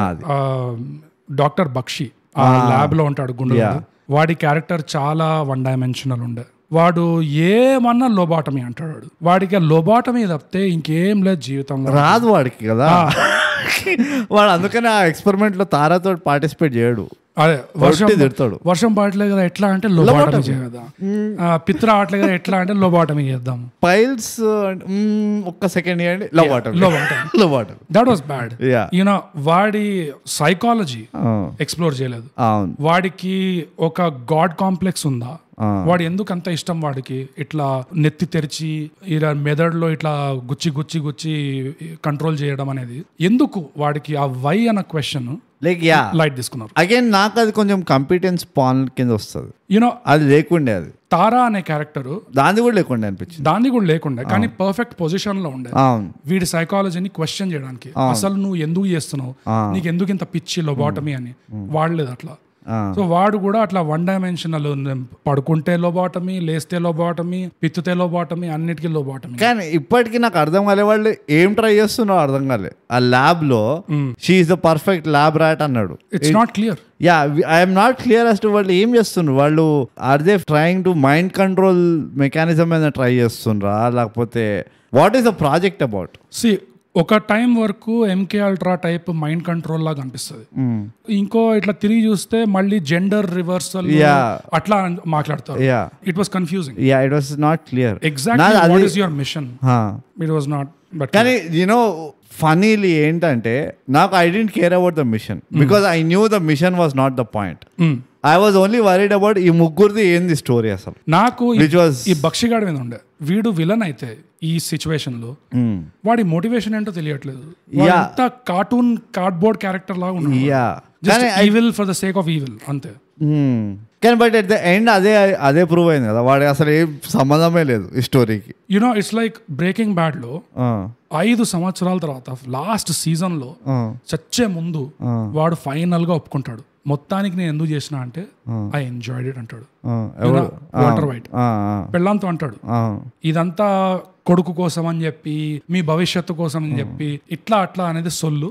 డాక్టర్ బక్షి ఆ ల్యాబ్ లో ఉంటాడు గుండె, వాడి క్యారెక్టర్ చాలా 1 డైమెన్షనల్ ఉండే. వాడు ఏమన్నా లోబాటమీ అంటాడు. వాడికి లోబాటమీ తప్పితే ఇంకేం లేదు జీవితంలో, రాదు వాడికి కదా. వాడు అందుకనే ఆ ఎక్స్పెరిమెంట్ లో తారాతో పార్టిసిపేట్ చేయడు. అదే వర్షం పడట్లేదు కదా ఎట్లా అంటే లోబాటమీ చేద్దాం, పిత్ర ఆడట్లేదు కదా ఎట్లా అంటే లోబాటమీ చేద్దాం, పైల్స్ ఒక్క సెకండ్ ఇవ్వండి lobotomy. That was bad. You know వాడి సైకాలజీ ఎక్స్ప్లోర్ చేయలేదు. వాడికి ఒక గాడ్ కాంప్లెక్స్ ఉందా, వాడు ఎందుకు అంత ఇష్టం వాడికి ఇట్లా నెత్తి తెరిచి ఇలా మెదడులో ఇట్లా గుచ్చి గుచ్చి గుచ్చి కంట్రోల్ చేయడం అనేది ఎందుకు వాడికి, ఆ వై అన్న క్వశ్చన్ లైట్ తీసుకున్నారు. అగైన్ నాకు అది కొంచెం కాంపిటెన్స్ పాన్ కింద వస్తుంది. యూనో అది లేకుండే, అది తారా అనే క్యారెక్టర్ దాన్ని కూడా లేకుండే అనిపించింది. దాన్ని కూడా లేకుండే కానీ పర్ఫెక్ట్ పొజిషన్ లో ఉండే వీడి సైకాలజీని క్వశ్చన్ చేయడానికి. అసలు నువ్వు ఎందుకు చేస్తున్నావు, నీకు ఎందుకు ఇంత పిచ్చి లోబాటమీ అని వాడలేదు అట్లా. సో వాడు కూడా అట్లా 1 డైమెన్షనల్, పడుకుంటే లోబాటమీ, లేస్తే లోబాటమీ, పిత్తుతే లోబాటమీ, అన్నిటికీ లోబాటమీ. కానీ ఇప్పటికీ నాకు అర్థం కాలే వాళ్ళు ఏం ట్రై చేస్తున్నారో అర్థం కాలే. ఆ ల్యాబ్ లో she is the perfect lab rat అన్నాడు. It's not clear. I'm not clear as to వాళ్ళు ఏం చేస్తున్నారు. వాళ్ళు are they trying to mind control mechanism మీద ట్రై చేస్తుండ్రా, లేకపోతే what is the project about? See ఒక టైం వరకు M K ultra type mind control లాగా అనిపిస్తుంది. ఇంకో ఇట్లా తిరిగి చూస్తే మళ్ళీ జెండర్ రివర్సల్ అట్లా మాట్లాడతారు. It was confusing. It was not clear exactly what is your mission. It was not. But కానీ యూనో ఫనీలీ ఏంటంటే నాకు I didn't care about the mission because I knew the mission was not the point. I was only worried about ఈ ముగ్గురిది ఏంది story అసలు. నాకు ఈ బక్షిగాడి మీద ఉండే వీడు విలన్ అయితే ఈ సిచ్యువేషన్ లో వాడి మోటివేషన్ ఏంటో తెలియట్లేదు. అంత కార్టూన్ కార్డ్బోర్డ్ క్యారెక్టర్ లాగా ఉన్నాడు. Evil for the sake of evil అంతే. కానీ బట్ ఎట్ ద ఎండ్ అదే ప్రూవ్ అయింది కదా, వాడి అసలు ఏం సంబంధమే లేదు ఈ స్టోరీకి. You know it's like breaking bad లో 5 సంవత్సరాల తర్వాత లాస్ట్ సీజన్ లో చచ్చే ముందు వాడు ఫైనల్ గా ఒప్పుకుంటాడు, మొత్తానికి నేను ఎందుకు చేసిన అంటే ఐ ఎంజాయ్డ్ ఇట్ అంటాడు. వాల్టర్ వైట్ పెళ్ళంతో అంటాడు ఇదంతా కొడుకు కోసం అని చెప్పి, మీ భవిష్యత్తు కోసం అని చెప్పి, ఇట్లా అట్లా అనేది సొల్లు.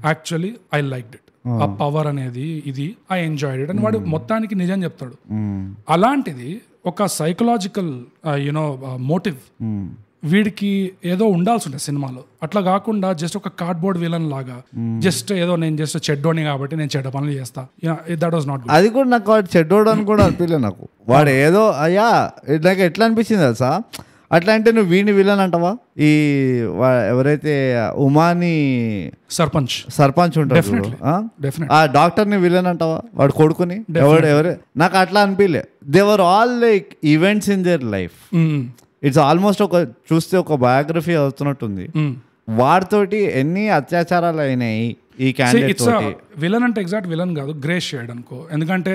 Actually I liked it. ఆ పవర్ అనేది ఇది ఐ ఎంజాయ్డ్ ఇట్ అని వాడు మొత్తానికి నిజం చెప్తాడు. అలాంటిది ఒక సైకలాజికల్ యునో మోటివ్ వీడికి ఏదో ఉండాల్సి ఉంటుంది సినిమాలో. అట్లా కాకుండా జస్ట్ ఒక కార్డ్బోర్డ్ విలన్ లాగా జస్ట్ ఏదో నేను జస్ట్ చెడ్డోని కాబట్టి నేను చెడ్డ పనులు చేస్తా, దట్ వాస్ నాట్ గుడ్. అది కూడా నాకు వాడు చెడ్డోడు అని కూడా అనిపించలేదు నాకు. వాడు ఏదో అయ్యా నాకు ఎట్లా అనిపించింది తెలుసా, అట్లా అంటే నువ్వు వీడిని విలన్ అంటావా? ఈ ఎవరైతే ఉమాని సర్పంచ్ ఉంటాడు ఆ డాక్టర్ ని విలన్ అంటావా? వాడు కొడుకుని ఎవరే నాకు అట్లా అనిపించలే. They were all like events in their life. It's almost ఒక చూస్తే ఒక బయోగ్రఫీ అవుతున్నట్టుంది. వాడితోటి ఎన్ని అత్యాచారాలు అయినాయి ఈ క్యాండిడేట్ తోటి. విలన్ అంటే ఎగ్జాక్ట్ విలన్ కాదు, గ్రే షేడ్ అనుకో. ఎందుకంటే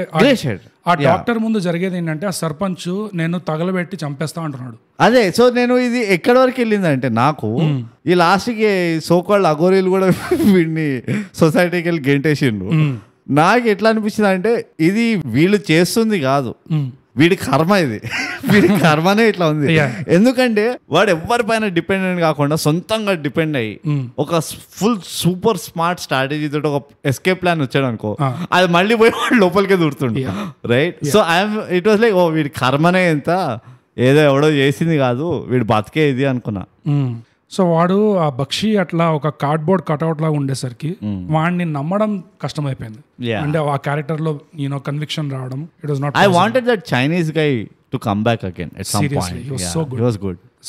ఆ డాక్టర్ ముందు జరిగేది ఏంటంటే ఆ సర్పంచ్ నేను తగలబెట్టి చంపేస్తా అంటున్నాడు. అదే సో నేను ఇది ఎక్కడి వరకు వెళ్ళిందంటే నాకు ఈ లాస్ట్కి సోకాల్డ్ అఘోరీలు కూడా వీడిని సొసైటీకి వెళ్ళి గెంటేసిండ్రు. నాకు ఎట్లా అనిపించింది అంటే ఇది వీళ్ళు చేస్తుంది కాదు, వీడి కర్మ ఇది. వీడి కర్మనే ఇట్లా ఉంది. ఎందుకంటే వాడు ఎవరిపైన డిపెండెంట్ కాకుండా సొంతంగా డిపెండ్ అయ్యి ఒక ఫుల్ సూపర్ స్మార్ట్ స్ట్రాటజీ తోటి ఒక ఎస్కేప్ ప్లాన్ వచ్చాడు అనుకో, అది మళ్ళీ పోయి వాడు లోపలికే దూరుతుండే. Right. So it was like oh వీడి కర్మనే ఎంత, ఏదో ఎవడో చేసింది కాదు, వీడు బతికే ఇది అనుకున్నా. సో వాడు ఆ బక్షి అట్లా ఒక కార్డ్బోర్డ్ కట్అవుట్ లాగా ఉండేసరికి వాడిని నమ్మడం కష్టమైపోయింది. అంటే ఆ క్యారెక్టర్ లో కన్విక్షన్ రావడం it was not. I wanted that Chinese guy to come back again at some point. He was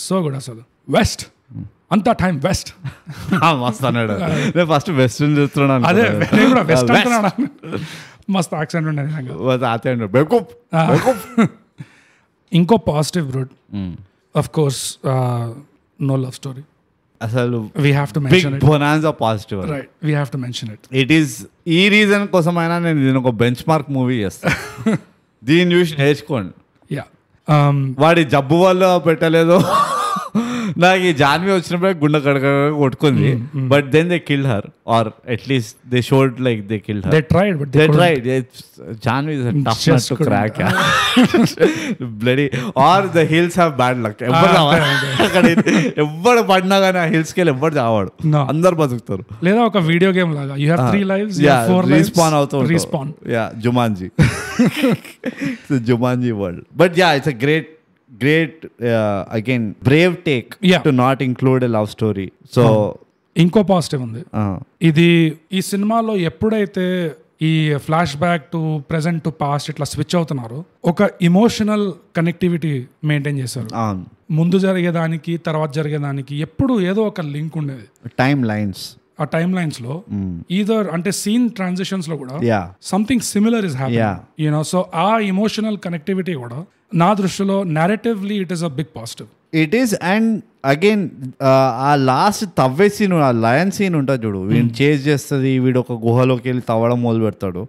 so good అసలు. వెస్ట్ అంతా టైం వెస్ట్ మస్త్ అన్నాడు. నేను ఫస్ట్ వెస్ట్ చూస్తున్నాను. అదే కూడా వెస్ట్ అంటున్నాడు. మస్త్ యాక్సెంట్ ఉండేది. ఇంకో positive route of course no love story. అసలు we have to mention it. Bonanza positive, right, we have to mention it. It is ఈ రీజన్ కోసమైనా నేను దీని ఒక బెంచ్ మార్క్ మూవీ చేస్తాను. దీన్ని చూసి నేర్చుకోండి. వాడి జబ్బు వల్ల పెట్టలేదు. నాకు ఈ జాన్వి వచ్చినప్పుడే గుండె కడక కొట్టుకుంది. But then they killed her, or at least they showed like they killed her. They tried, but they Janhvi is a tough nut to crack. Bloody, or the hills have bad luck. ఎవ్వడు పడినా కానీ ఆ హిల్స్ కి ఎవ్వడు చావాడు, అందరు బతుకుతారు. లేదా ఒక వీడియో గేమ్ లాగా you have 3 lives, you have 4 lives, respawn అవుతూ respawn. Jumanji. It's a Jumanji world. But yeah, it's a great again brave take to not include a love story. So ఇంకో positive ఉంది. ఇది ఈ సినిమాలో ఎప్పుడైతే ఈ flash back to present to past ఇట్లా switch అవుతున్నారో ఒక ఇమోషనల్ కనెక్టివిటీ మెయింటైన్ చేశారు. ముందు జరిగేదానికి తర్వాత జరిగేదానికి ఎప్పుడు ఏదో ఒక లింక్ ఉండేది. టైమ్ లైన్స్, ఆ టైమ్ లైన్స్ లో ఈదర్ అంటే సీన్ ట్రాన్సిషన్స్ లో కూడా something similar is happening. So ఆ ఇమోషనల్ కనెక్టివిటీ కూడా నా దృష్టిలో narratively it is a big positive. It is. And again ఆ లాస్ట్ తవ్వే సీన్, ఆ లయన్ సీన్ ఉంటుంది చూడు, వీడిని చేజ్ చేస్తుంది, వీడు ఒక గుహలోకి వెళ్ళి తవ్వడం మొదలు పెడతాడు.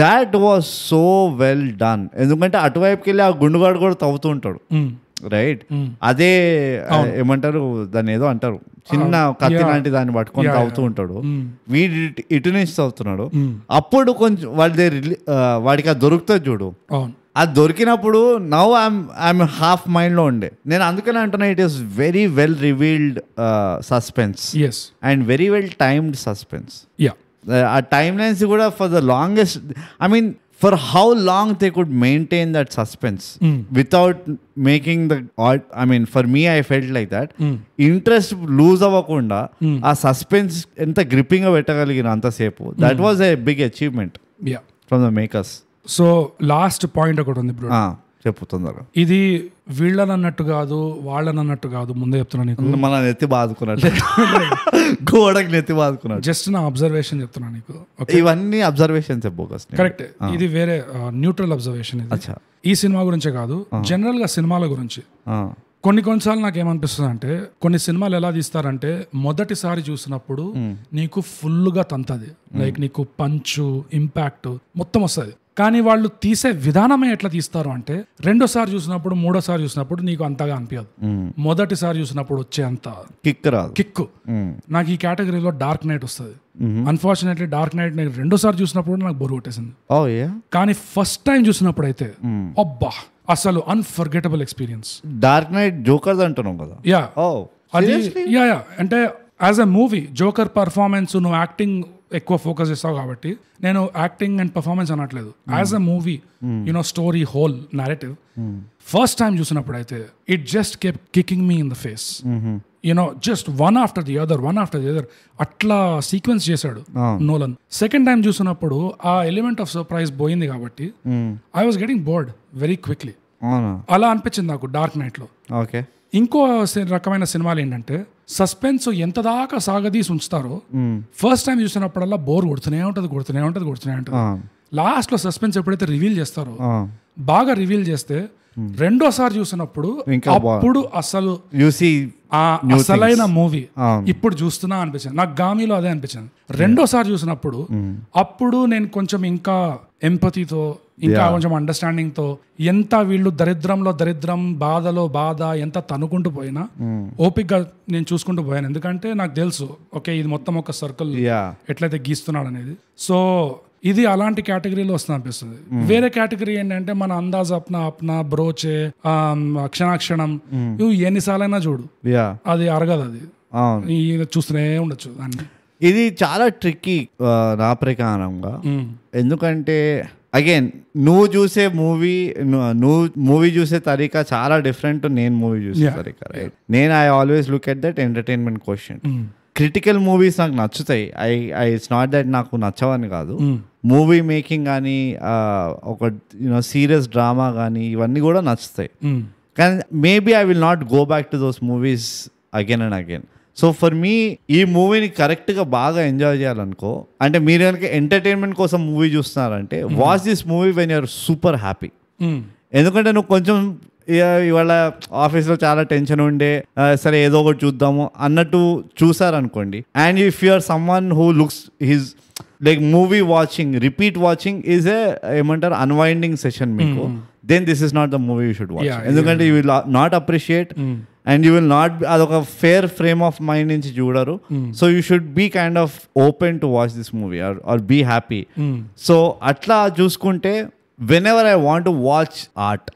That was so well done. ఎందుకంటే అటువైపుకి వెళ్ళి ఆ గుండుగాడు కూడా తవ్వుతూ ఉంటాడు, రైట్? అదే ఏమంటారు దాన్ని, ఏదో అంటారు, చిన్న కత్తి లాంటి దాన్ని పట్టుకొని తవ్వుతూ ఉంటాడు. వీడి ఇటు నుంచి తవ్వుతున్నాడు. అప్పుడు కొంచెం వాడికి అది దొరుకుతుంది చూడు. అది దొరికినప్పుడు నౌ ఐఎమ్ హాఫ్ మైండ్ లో ఉండే. నేను అందుకనే అంటున్నా, it is very well revealed suspense and very well timed suspense. ఆ టైమ్ లైన్స్ కూడా for the longest, I mean for how long they could maintain that suspense without making the odd, I mean for me I felt like that interest lose avakunda aa suspense enta gripping ga vettagaligina anta sepu. That was a big achievement from the makers. So last point okati undi bro. చెప్పు తొందరగా. ఇది వీళ్ళని అన్నట్టు కాదు, వాళ్ళని అన్నట్టు కాదు, ముందే చెప్తున్నా నీకు. మన నెత్తి బాదుకున్నట్టు, గోడకి నెత్తి బాదుకున్నట్టు. జస్ట్ నా అబ్జర్వేషన్ చెప్తున్నా నీకు. ఇవన్నీ అబ్జర్వేషన్స్ బోగస్. కరెక్ట్. ఇది వేరే న్యూట్రల్ అబ్జర్వేషన్. ఈ సినిమా గురించే కాదు, జనరల్ గా సినిమాల గురించి. కొన్నిసార్లు నాకు ఏమనిపిస్తుంది అంటే, కొన్ని సినిమాలు ఎలా తీస్తారంటే మొదటిసారి చూసినప్పుడు నీకు ఫుల్ గా తంతది, లైక్ నీకు పంచు ఇంపాక్ట్ మొత్తం వస్తుంది. కానీ వాళ్ళు తీసే విధానమే ఎట్లా తీస్తారు అంటే, రెండోసారి చూసినప్పుడు మూడోసారి చూసినప్పుడు నీకు అంతగా అనిపించదు. మొదటిసారి చూసినప్పుడు వచ్చే అంత కిక్. నాకు ఈ కేటగిరీలో డార్క్ నైట్ వస్తుంది. అన్ఫార్చునేట్లీ డార్క్ నైట్ నేను రెండోసారి చూసినప్పుడు నాకు బోర్ కొట్టేసింది. కానీ ఫస్ట్ టైం చూసినప్పుడు అయితే అబ్బా అసలు unforgettable experience. Dark night joker అంటున్నావు కదా. అది అంటే as a movie joker performance నువ్వు యాక్టింగ్ ఎక్కువ ఫోకస్ చేస్తావు కాబట్టి నేను యాక్టింగ్ అండ్ పర్ఫార్మెన్స్ అనట్లేదు. As a movie story whole narrative first time చూసినప్పుడు అయితే it just కెప్ kicking me in the face. Just one after the other అట్లా సీక్వెన్స్ చేశాడు నోలన్. సెకండ్ టైం చూసినప్పుడు ఆ ఎలిమెంట్ ఆఫ్ సర్ప్రైజ్ పోయింది కాబట్టి I was getting bored very quickly. అలా అనిపించింది నాకు డార్క్ నైట్ లో. ఇంకో రకమైన సినిమాలు ఏంటంటే సస్పెన్స్ ఎంత దాకా సాగదీసి ఉంచుతారో ఫస్ట్ టైం చూసినప్పుడల్లా బోర్ కొడుతూనే ఉంటుంది. లాస్ట్ లో సస్పెన్స్ ఎప్పుడైతే రివీల్ చేస్తారో, బాగా రివీల్ చేస్తే రెండోసారి చూసినప్పుడు అప్పుడు అసలు అసలైన మూవీ ఇప్పుడు చూస్తున్నా అనిపించింది. నాకు గామిలో అదే అనిపించింది. రెండోసారి చూసినప్పుడు అప్పుడు నేను కొంచెం ఇంకా ఎంపతితో, ఇంకా కొంచెం అండర్స్టాండింగ్ తో, ఎంత వీళ్ళు దరిద్రం బాధలో బాధ ఎంత తనుకుంటూ పోయినా ఓపిక్గా నేను చూసుకుంటూ పోయాను. ఎందుకంటే నాకు తెలుసు ఓకే ఇది మొత్తం ఒక సర్కిల్ ఎట్లయితే గీస్తున్నాడు అనేది. సో ఇది అలాంటి కేటగిరీలో వస్తుంది అనిపిస్తుంది. వేరే కేటగిరీ ఏంటంటే మన అందాజ్ అప్నా బ్రోచే క్షణాక్షణం ఇవి ఎన్నిసార్లైనా చూడు అది అరగదు, అది చూస్తూనే ఉండొచ్చు దాన్ని. ఇది చాలా ట్రిక్కీ నా ప్రకారంగా. ఎందుకంటే అగైన్ నువ్వు చూసే మూవీ చూసే తరీకా చాలా డిఫరెంట్ నేను మూవీ చూసే తరీకా, రైట్? నేను I always look at that entertainment question. Critical movies నాకు నచ్చుతాయి. ఇట్స్ నాట్ దట్ నాకు నచ్చవని కాదు. మూవీ మేకింగ్ కానీ ఒక సీరియస్ డ్రామా కానీ ఇవన్నీ కూడా నచ్చుతాయి. కానీ maybe I will not go back to those movies again and again. So for me ఈ మూవీని కరెక్ట్గా బాగా ఎంజాయ్ చేయాలనుకో, అంటే మీరు కనుక ఎంటర్టైన్మెంట్ కోసం మూవీ చూస్తున్నారంటే watch this movie when you're super happy. ఎందుకంటే నువ్వు కొంచెం ఇవాళ ఆఫీస్లో చాలా టెన్షన్ ఉండే, సరే ఏదో ఒకటి చూద్దాము అన్నట్టు చూసారనుకోండి, and if you are someone who looks his like movie watching, repeat watching is ఏమంటారు అన్వైండింగ్ సెషన్ మీకు, then this is not the movie you should watch. ఎందుకంటే you will not appreciate and you will not, అదొక fair frame of mind నుంచి చూడరు. So you should be kind of open to watch this movie or be happy. సో అట్లా చూసుకుంటే whenever I want to watch art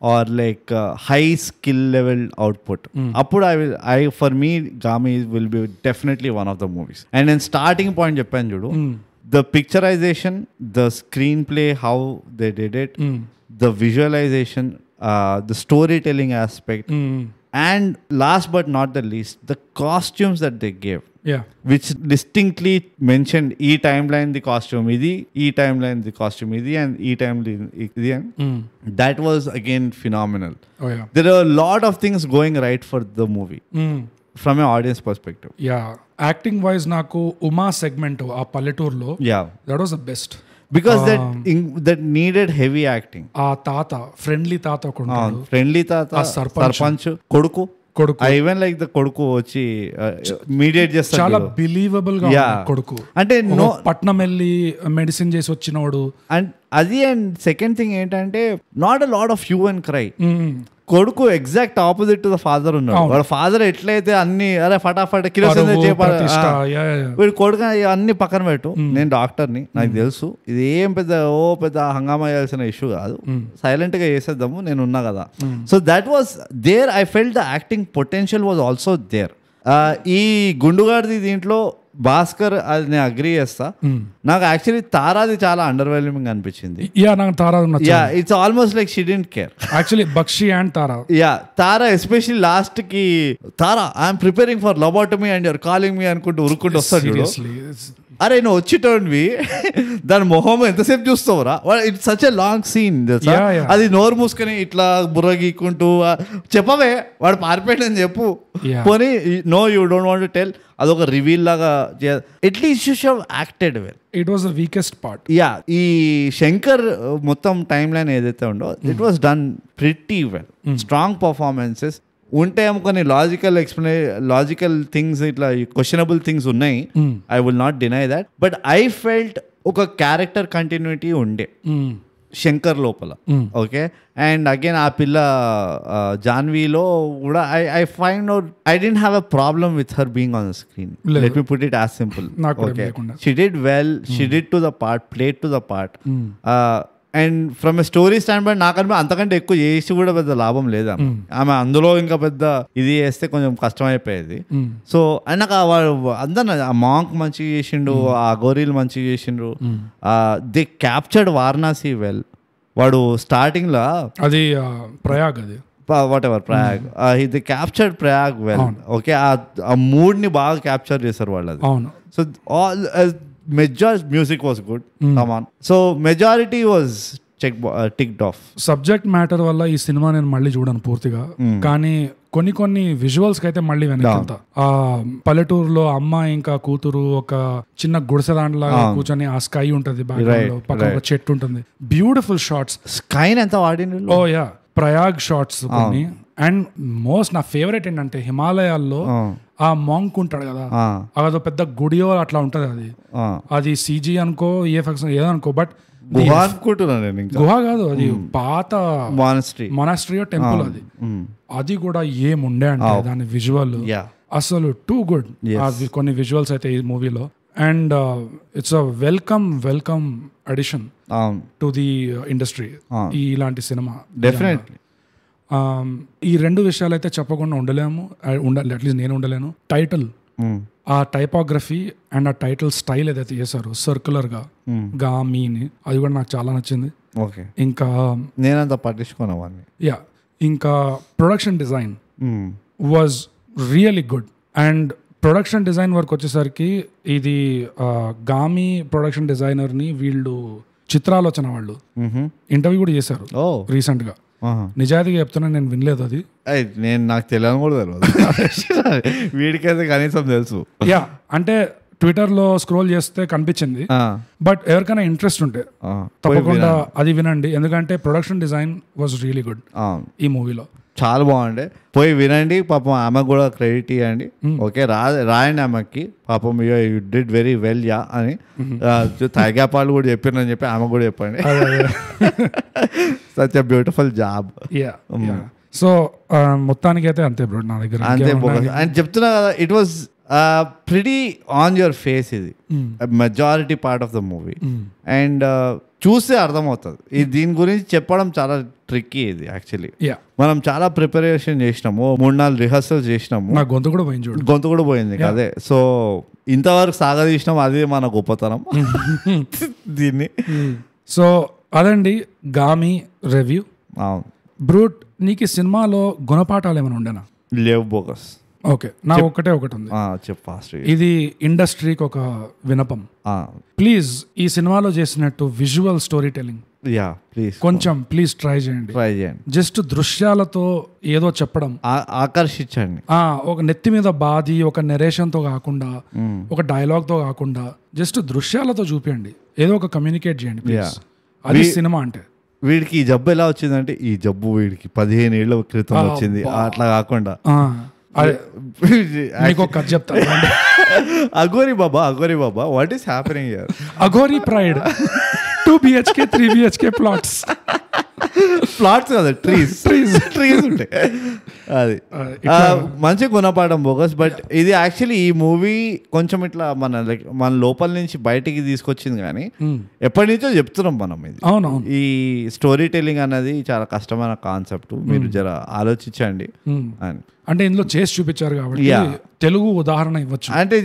or like high skill level output, for me Gami will be definitely one of the movies. And then starting point cheppanu chudu, the picturization, the screenplay, how they did it, the visualization, the storytelling aspect, and last but not the least, the costumes that they gave, which distinctly mentioned ee timeline the costume idi, ee timeline the costume idi, and ee timeline idi, and that was again phenomenal. There are a lot of things going right for the movie from an audience perspective. Acting wise naku Uma segment aa Palleturlo, that was the best. Because that needed heavy acting. ఆ తాత friendly తాత ఒకడు, friendly తాత, సర్పంచ్ కొడుకు, even like the కొడుకు వచ్చి mediate చేస్తాడు, చాలా బిలీవబుల్ గా కొడుకు, అంటే పట్నం వెళ్ళి మెడిసిన్ చేసి వచ్చినోడు. అండ్ అది, అండ్ సెకండ్ థింగ్ ఏంటంటే not a lot of hue and cry. కొడుకు exact opposite to the father ఉన్నాడు. వాడు ఫాదర్ ఎట్లయితే అన్ని అరే ఫటాఫట్ వీడు కొడుకు అన్ని పక్కన పెట్టు, నేను డాక్టర్ని, నాకు తెలుసు ఇది ఏం పెద్ద హంగామా చేయాల్సిన ఇష్యూ కాదు, సైలెంట్ గా చేసేద్దాము, నేను ఉన్నా కదా. So that was there. I felt the acting potential was also there. ఈ గుండుగాడిది దీంట్లో భాస్కర్, అది నేను అగ్రీ చేస్తా. నాకు యాక్చువల్లీ తారాది చాలా అండర్వెల్మింగ్ అనిపించింది. It's almost like she didn't care actually. Bakshi and Tara, Tara especially last కి Tara I'm preparing for lobotomy and you're calling me అనుకుంటూ ఉరుక్కుంటూ వస్తాడు. అరే నువ్వు వచ్చేటోడివి, దాని మొహం ఎంతసేపు చూస్తావురా? It's such a long scene. అది నోరు మూసుకొని ఇట్లా బుర్ర గీక్కుంటూ చెప్పవే వాడు పారిపోయాడని చెప్పు, పోనీ no you don't want to tell, అదొక రివీల్ లాగా. At least you should have acted well. It was the weakest part. ఈ శంకర్ మొత్తం టైమ్ లైన్ ఏదైతే ఉందో it was done pretty well. Strong performances ఉంటాయేమో, కొన్ని లాజికల్ థింగ్స్, ఇట్లా క్వశ్చనబుల్ థింగ్స్ ఉన్నాయి. I will not deny that, but I felt ఒక character continuity ఉండే శంకర్ లోపల. ఓకే, అండ్ అగైన్ ఆ పిల్ల జాన్వీలో కూడా I find out I didn't have a problem with her being on the screen. Let me put it as simple. Okay, she did well, she did to the part, played to the part. And from a story stand point నాకనిపి అంతకంటే ఎక్కువ చేసి కూడా పెద్ద లాభం లేదా. ఆమె అందులో ఇంకా పెద్ద ఇది చేస్తే కొంచెం కష్టమైపోయేది. సో అండ్ నాకు అందరు ఆ మాంక్ మంచిగా చేసిండు, ఆ గోరీలు మంచిగా చేసిండ్రు. They captured Varanasi well. వాడు స్టార్టింగ్ లా అది ప్రయాగ్, అది what ever Prayag, they captured Prayag well. Okay, ఆ మూడ్ ని బాగా క్యాప్చర్ చేశారు వాళ్ళు. అది so all music was good. Come on. So majority was ticked off. Subject matter వల్ల ఈ సినిమా నేను మళ్ళీ చూడను పూర్తిగా, కానీ కొన్ని విజువల్స్ కి అయితే మళ్ళీ వెనక్కి. ఆ పల్లెటూరులో అమ్మ ఇంకా కూతురు ఒక చిన్న గుడిసె దాంట్లో కూర్చొని, ఆ స్కై ఉంటది బ్యాక్గ్రౌండ్ లో, పక్కన ఒక చెట్టు ఉంటుంది, బ్యూటిఫుల్ షాట్స్. స్కై ఎంత వాడిండు. ఓ యా, ప్రయాగ్ షాట్స్ కొన్ని. అండ్ మోస్ట్ నా ఫేవరెట్ ఏంటంటే హిమాలయాల్లో ఆ మాంక్ ఉంటాడు కదా, అదో పెద్ద గుడియో అట్లా ఉంటది. అది CG అనుకో, EFX ఏదనుకో, బట్ గుహ కాదు, అది పాత మొనాస్ట్రీ టెంపుల్. అది కూడా ఏముండే అంటే దాని విజువల్ అసలు టూ గుడ్. కొన్ని విజువల్స్ అయితే ఈ మూవీలో. And it's a welcome addition to the industry ఇలాంటి సినిమా. డెఫినెట్లీ ఈ రెండు విషయాలు అయితే చెప్పకుండా ఉండలేము, అట్లీస్ట్ నేను ఉండలేను. టైటిల్ ఆ టైపోగ్రఫీ అండ్ ఆ టైటిల్ స్టైల్ ఏదైతే చేశారో సర్క్యులర్ గా గామీని, అది కూడా నాకు చాలా నచ్చింది. ఓకే, ఇంకా నేనంత పట్టించుకున్నావాన్ని. యా, ఇంకా production design was really good. And production design work వచ్చేసరికి ఇది గామి ప్రొడక్షన్ డిజైనర్ ని వీళ్ళు చిత్రాలోచన వాళ్ళు ఇంటర్వ్యూ కూడా చేశారు రీసెంట్ గా. నిజాయితీగా చెప్తున్నా, నేను వినలేదు అది. నాకు తెలియని కూడా తెలియదు, వీడికైతే కనీసం తెలుసు. యా, అంటే ట్విట్టర్ లో స్క్రోల్ చేస్తే కనిపించింది. బట్ ఎవరికైనా ఇంట్రెస్ట్ ఉంటే తప్పకుండా అది వినండి, ఎందుకంటే production design was really good ఈ మూవీలో. చాలా బాగుండే, పోయి వినండి. పాపం ఆమెకు కూడా క్రెడిట్ ఇవ్వండి. ఓకే, రాయండి ఆమెకి, పాపం you did very well yeah అని థైగ్యాపాలు కూడా చెప్పిరని చెప్పి ఆమె కూడా చెప్పండి. Such a beautiful job. So మొత్తానికి అయితే అంతే బ్రో, నా దగ్గర అంతే. అండ్ చెప్తున్నా కదా, it was pretty on your face. ఇది majority part of the movie. And చూస్తే అర్థమవుతుంది. దీని గురించి చెప్పడం చాలా ట్రిక్కీ. ఇది యాక్చువల్లీ మనం చాలా ప్రిపరేషన్ చేసినాము, 3-4 రిహర్సల్స్ చేసినాము. నా గొంతు కూడా పోయింది, గొంతు కూడా పోయింది. అదే, సో ఇంతవరకు సాగదీసినాం, అదే మన గొప్పతనం దీన్ని. సో అదండి గామి రివ్యూ. బ్రూట్, నీకు ఈ సినిమాలో గుణపాఠాలు ఏమైనా ఉండేనా? లేవు బోగస్. ఓకే, నా ఒకటి ఉంది. చెప్పు. ఇది ఇండస్ట్రీకి ఒక వినపం. ప్లీజ్ ఈ సినిమాలో చేసినట్టు విజువల్ స్టోరీ టెల్లింగ్ కొంచెం ప్లీజ్ ట్రై చేయండి. జస్ట్ దృశ్యాలతో ఏదో చెప్పడం, ఆకర్షించండి. ఒక నెత్తి మీద బాధి ఒక నెరేషన్ తో కాకుండా, ఒక డైలాగ్ తో కాకుండా, జస్ట్ దృశ్యాలతో చూపించండి, ఏదో ఒక కమ్యూనికేట్ చేయండి ప్లీజ్. అది సినిమా అంటే. వీడికి ఈ జబ్బు ఎలా వచ్చిందంటే, ఈ జబ్బు వీడికి 15 ఏళ్ల క్రితం వచ్చింది, అట్లా కాకుండా Aghori Baba what is happening here? Aghori pride 2 BHK 3 BHK plots కదా, ట్రీస్ ఉంటాయి. అది మంచి గుణపాఠం బోగస్. బట్ ఇది యాక్చువల్లీ ఈ మూవీ కొంచెం ఇట్లా మన లోపల నుంచి బయటికి తీసుకొచ్చింది, కానీ ఎప్పటి నుంచో చెప్తున్నాం మనం. ఇది ఈ స్టోరీ టెల్లింగ్ అన్నది చాలా కష్టమైన కాన్సెప్ట్, మీరు జర ఆలోచించండి అని. అంటే ఇందులో చేసి చూపించారు కాబట్టి తెలుగు ఉదాహరణ ఇవ్వచ్చు. అంటే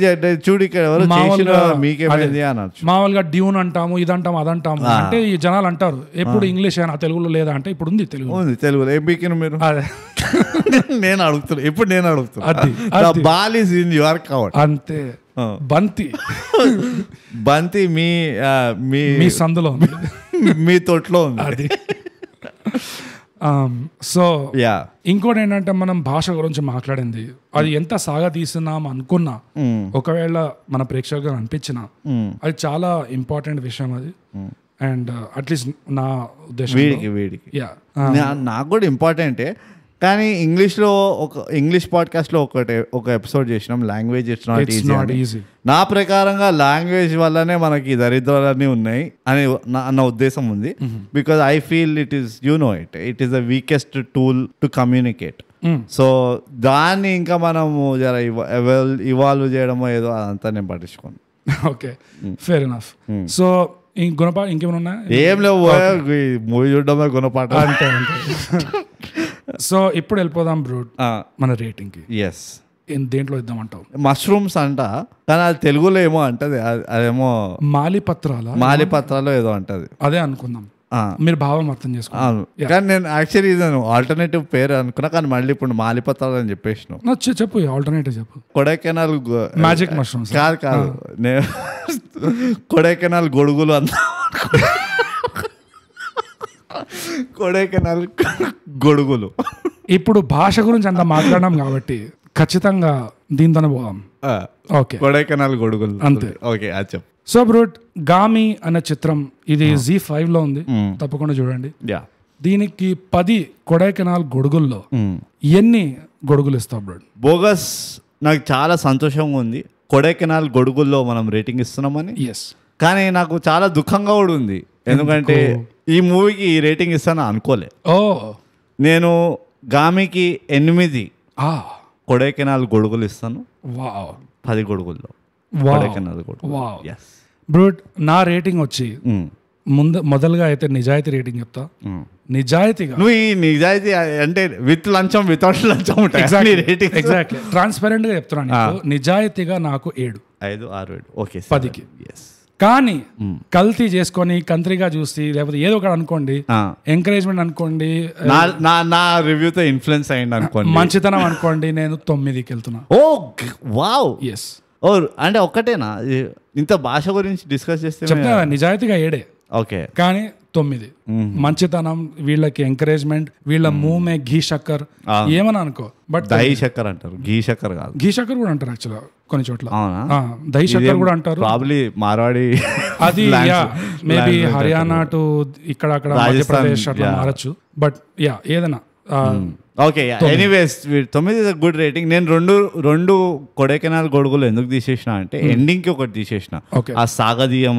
చూడు, ఇక్కడ ఎవరు మీకేమైంది అనొచ్చు. మామూలుగా డ్యూన్ అంటాము, ఇదంటాము, అదంటాము. అంటే ఈ జనాలు అంటారు ఎప్పుడు ఇంగ్లీష్ అయినా తెలుగులో లేదా అంటే, ఇప్పుడు ఉంది తెలుగులో. ఏం బీకిన మీరు? నేను అడుగుతున్నా, ఇప్పుడు నేను అడుగుతున్నా. Ball is in your cover. అంతే. బంతి మీ సందులో మీ తోటలో ఉంది అది. సో ఇంకోటి ఏంటంటే, మనం భాష గురించి మాట్లాడింది, అది ఎంత సాగా తీసినాం అనుకున్నా, ఒకవేళ మన ప్రేక్షకులు అనిపించినా, అది చాలా ఇంపార్టెంట్ విషయం అది. అండ్ అట్లీస్ట్ నా ఉద్దేశం వీడికి నాకు కూడా ఇంపార్టెంటే. కానీ ఇంగ్లీష్ పాడ్కాస్ట్లో ఒక ఎపిసోడ్ చేసినాం, లాంగ్వేజ్ ఇట్స్ నాట్ ఈజీ. నా ప్రకారంగా లాంగ్వేజ్ వల్లనే మనకి దరిద్రాలన్నీ ఉన్నాయి అని అన్న ఉద్దేశం ఉంది. Because I feel it is the weakest tool to communicate. So దాన్ని ఇంకా మనము జర ఇవాల్వ్ చేయడమో ఏదో అదంతా నేను పట్టించుకోను. Okay, fair enough. సో ఇంకేమైనా ఉన్నాయా? ఏం లేవు, మూవీ చూడడమే గుణపాఠ. అంతే. సో ఇప్పుడు వెళ్ళిపోదాం బ్రూట్ మన రేటింగ్ కి. ఎస్, దేంట్లో ఇద్దామంటావు? మష్రూమ్స్ అంట, కానీ అది తెలుగులో ఏమో అంటది, అదేమో మాలిపత్రాలు ఏదో అంటది. అదే అనుకుందాం, మీరు భావం అర్థం చేసుకోవాలి. కానీ నేను యాక్చువల్లీ ఆల్టర్నేటివ్ పేరు అనుకున్నా, కానీ మళ్ళీ ఇప్పుడు మాలిపత్రాలు అని చెప్పేసిన. చెప్పు, ఆల్టర్నేటివ్ చెప్పు. కొడైకెనాల్ మ్యాజిక్ మష్రూమ్స్ కాదు, నేను కొడైకెనాల్ గొడుగులు అంతా. కొడైకెనాల్ గొడుగులు. ఇప్పుడు భాష గురించి అంత మాట్లాడడం కాబట్టి ఖచ్చితంగా దీంతోనే పోదాం. ఓకే, కొడైకెనాల్ గొడుగులు అంతే. ఓకే, అది చెప్పు. సో బ్రూట్, గామి అనే చిత్రం ఇది ZEE5 లో ఉంది, తప్పకుండా చూడండి. దీనికి 10 కొడైకెనాల్ గొడుగుల్లో ఎన్ని గొడుగులు ఇస్తావు బ్రూట్? బోగస్, నాకు చాలా సంతోషంగా ఉంది కొడైకెనాల్ గొడుగుల్లో మనం రేటింగ్ ఇస్తున్నామని. కానీ నాకు చాలా దుఃఖంగా కూడా ఉంది, ఎందుకంటే ఈ మూవీకి ఈ రేటింగ్ ఇస్తాను అనుకోలే. నేను గామికి 8 కొడైకెనాల్ గొడుగులు ఇస్తాను. 10 గొడుగుల్లో కొడైకెనాల్ గొడుగు. బ్రూట్, నా రేటింగ్ వచ్చి మొదలుగా అయితే నిజాయితీ రేటింగ్ చెప్తా, నిజాయితీగా నువ్వు ఈ నిజాయితీ అంటే విత్ లంచం వితౌట్ లంచం ఎగ్జాక్ట్లీ ట్రాన్స్పరెంట్ గా చెప్తున్నాను నీకు. నిజాయితీగా నాకు 7, 5, 6, 7 ఓకే 10కి. కానీ కల్తీ చేసుకొని కంత్రీగా చూసి లేకపోతే ఏదో ఒకటి అనుకోండి, ఎంకరేజ్మెంట్ అనుకోండి, నా రివ్యూతో ఇన్ఫ్లుయెన్స్ అయ్యింది అనుకోండి, మంచితనం అనుకోండి, నేను 9కి వెళ్తున్నా. ఓ వావ్. ఎస్. ఓ అంటే ఒక్కటేనా ఇంత భాష గురించి డిస్కస్ చేస్తే? చెప్తా నిజాయితీగా 7 ఓకే కానీ 9 మంచితనం, వీళ్ళకి ఎంకరేజ్మెంట్, వీళ్ళ మూమే ఘీ చక్కర్ ఏమని అనుకో, బట్ దహి చక్కర్ అంటారు, ఘీ చక్కర్ కాదు. ఘీ చక్కర్ కూడా అంటారు యాక్చువల్గా కొన్ని చోట్ల. దహి చక్కర్ కూడా అంటారు. ప్రాబ్లీ మార్వాడి అది మేబీ హర్యానా టు ఇక్కడ అక్కడ మధ్యప్రదేశ్ అట్లా మారచ్చు, బట్ ఏదైనా okay. Anyways 9 is a good rating. నేను రెండు కొడైకెనాల్ గొడుగులు ఎందుకు తీసేసిన అంటే ఎండింగ్ కి ఒకటి తీసేసిన, ఆ సాగదీయం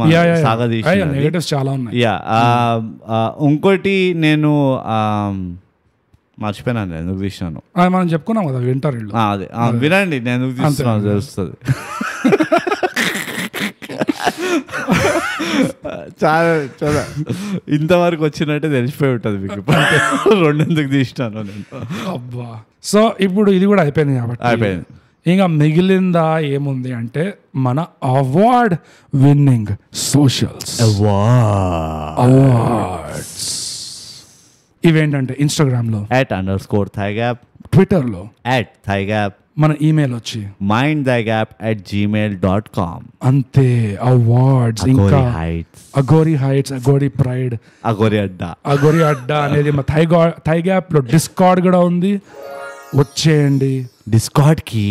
నెగటివ్స్ చాలా ఉన్నాయి. ఇంకోటి నేను మర్చిపోయినాను ఎందుకు తీసినాను. మనం చెప్పుకున్నాం కదా, వింటారు అదే వినండి నేను ఎందుకు తీస్తున్నాను తెలుస్తుంది. చాలా ఇంతవరకు వచ్చినట్టే తెలిసిపోయి ఉంటుంది మీకు. 2 ఎందుకు తీసినాను నేను. అబ్బా. సో ఇప్పుడు ఇది కూడా అయిపోయింది కాబట్టి అయిపోయింది. ఇంకా మిగిలిందా ఏముంది అంటే మన అవార్డ్ విన్నింగ్ సోషల్స్ అవార్డ్స్. ఇవేంటంటే ఇన్స్టాగ్రామ్ లో @_thigap, ట్విట్టర్ లో @thigap, మన ఈమెయిల్ వచ్చి mindthigap@gmail.com. అంతే. అవార్డ్స్ ఇంకా అఘోరీ హైట్స్, అఘోరీ ప్రైడ్, అఘోరీ అడ్డా అనేది మా థైగ్యాప్ లో డిస్కార్డ్ కూడా ఉంది. వచ్చేయండి డిస్కార్డ్ కి.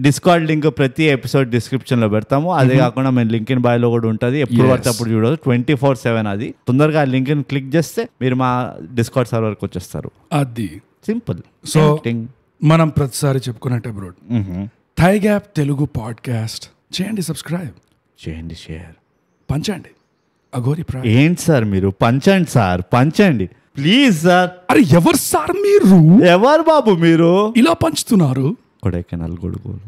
డిస్కార్డ్ లింక్ ప్రతి ఎపిసోడ్ డిస్క్రిప్షన్ లో పెడతాము. అదే కాకుండా మేము లింక్ ఇన్ బయోలో కూడా ఉంటుంది. ఎప్పుడు పడితే అప్పుడు చూడదు, 24/7 అది. తొందరగా ఆ లింక్ క్లిక్ చేస్తే మీరు మా డిస్కార్డ్ సర్వర్కి వచ్చేస్తారు. అది సింపుల్. సో మనం ప్రతిసారి చెప్పుకున్నట్టే బ్రో, థైగ్యాప్ తెలుగు పాడ్కాస్ట్ చేయండి, సబ్స్క్రైబ్ చేయండి, షేర్ పంచండి. అఘోరీ ప్రైడ్ ఏంటి సార్ మీరు పంచండి సార్, పంచండి ప్లీజ్ సార్. అరే ఎవరు సార్ మీరు? ఎవరు బాబు మీరు ఇలా పంచుతున్నారు? కొడైకెనాల్ గొడుగులు.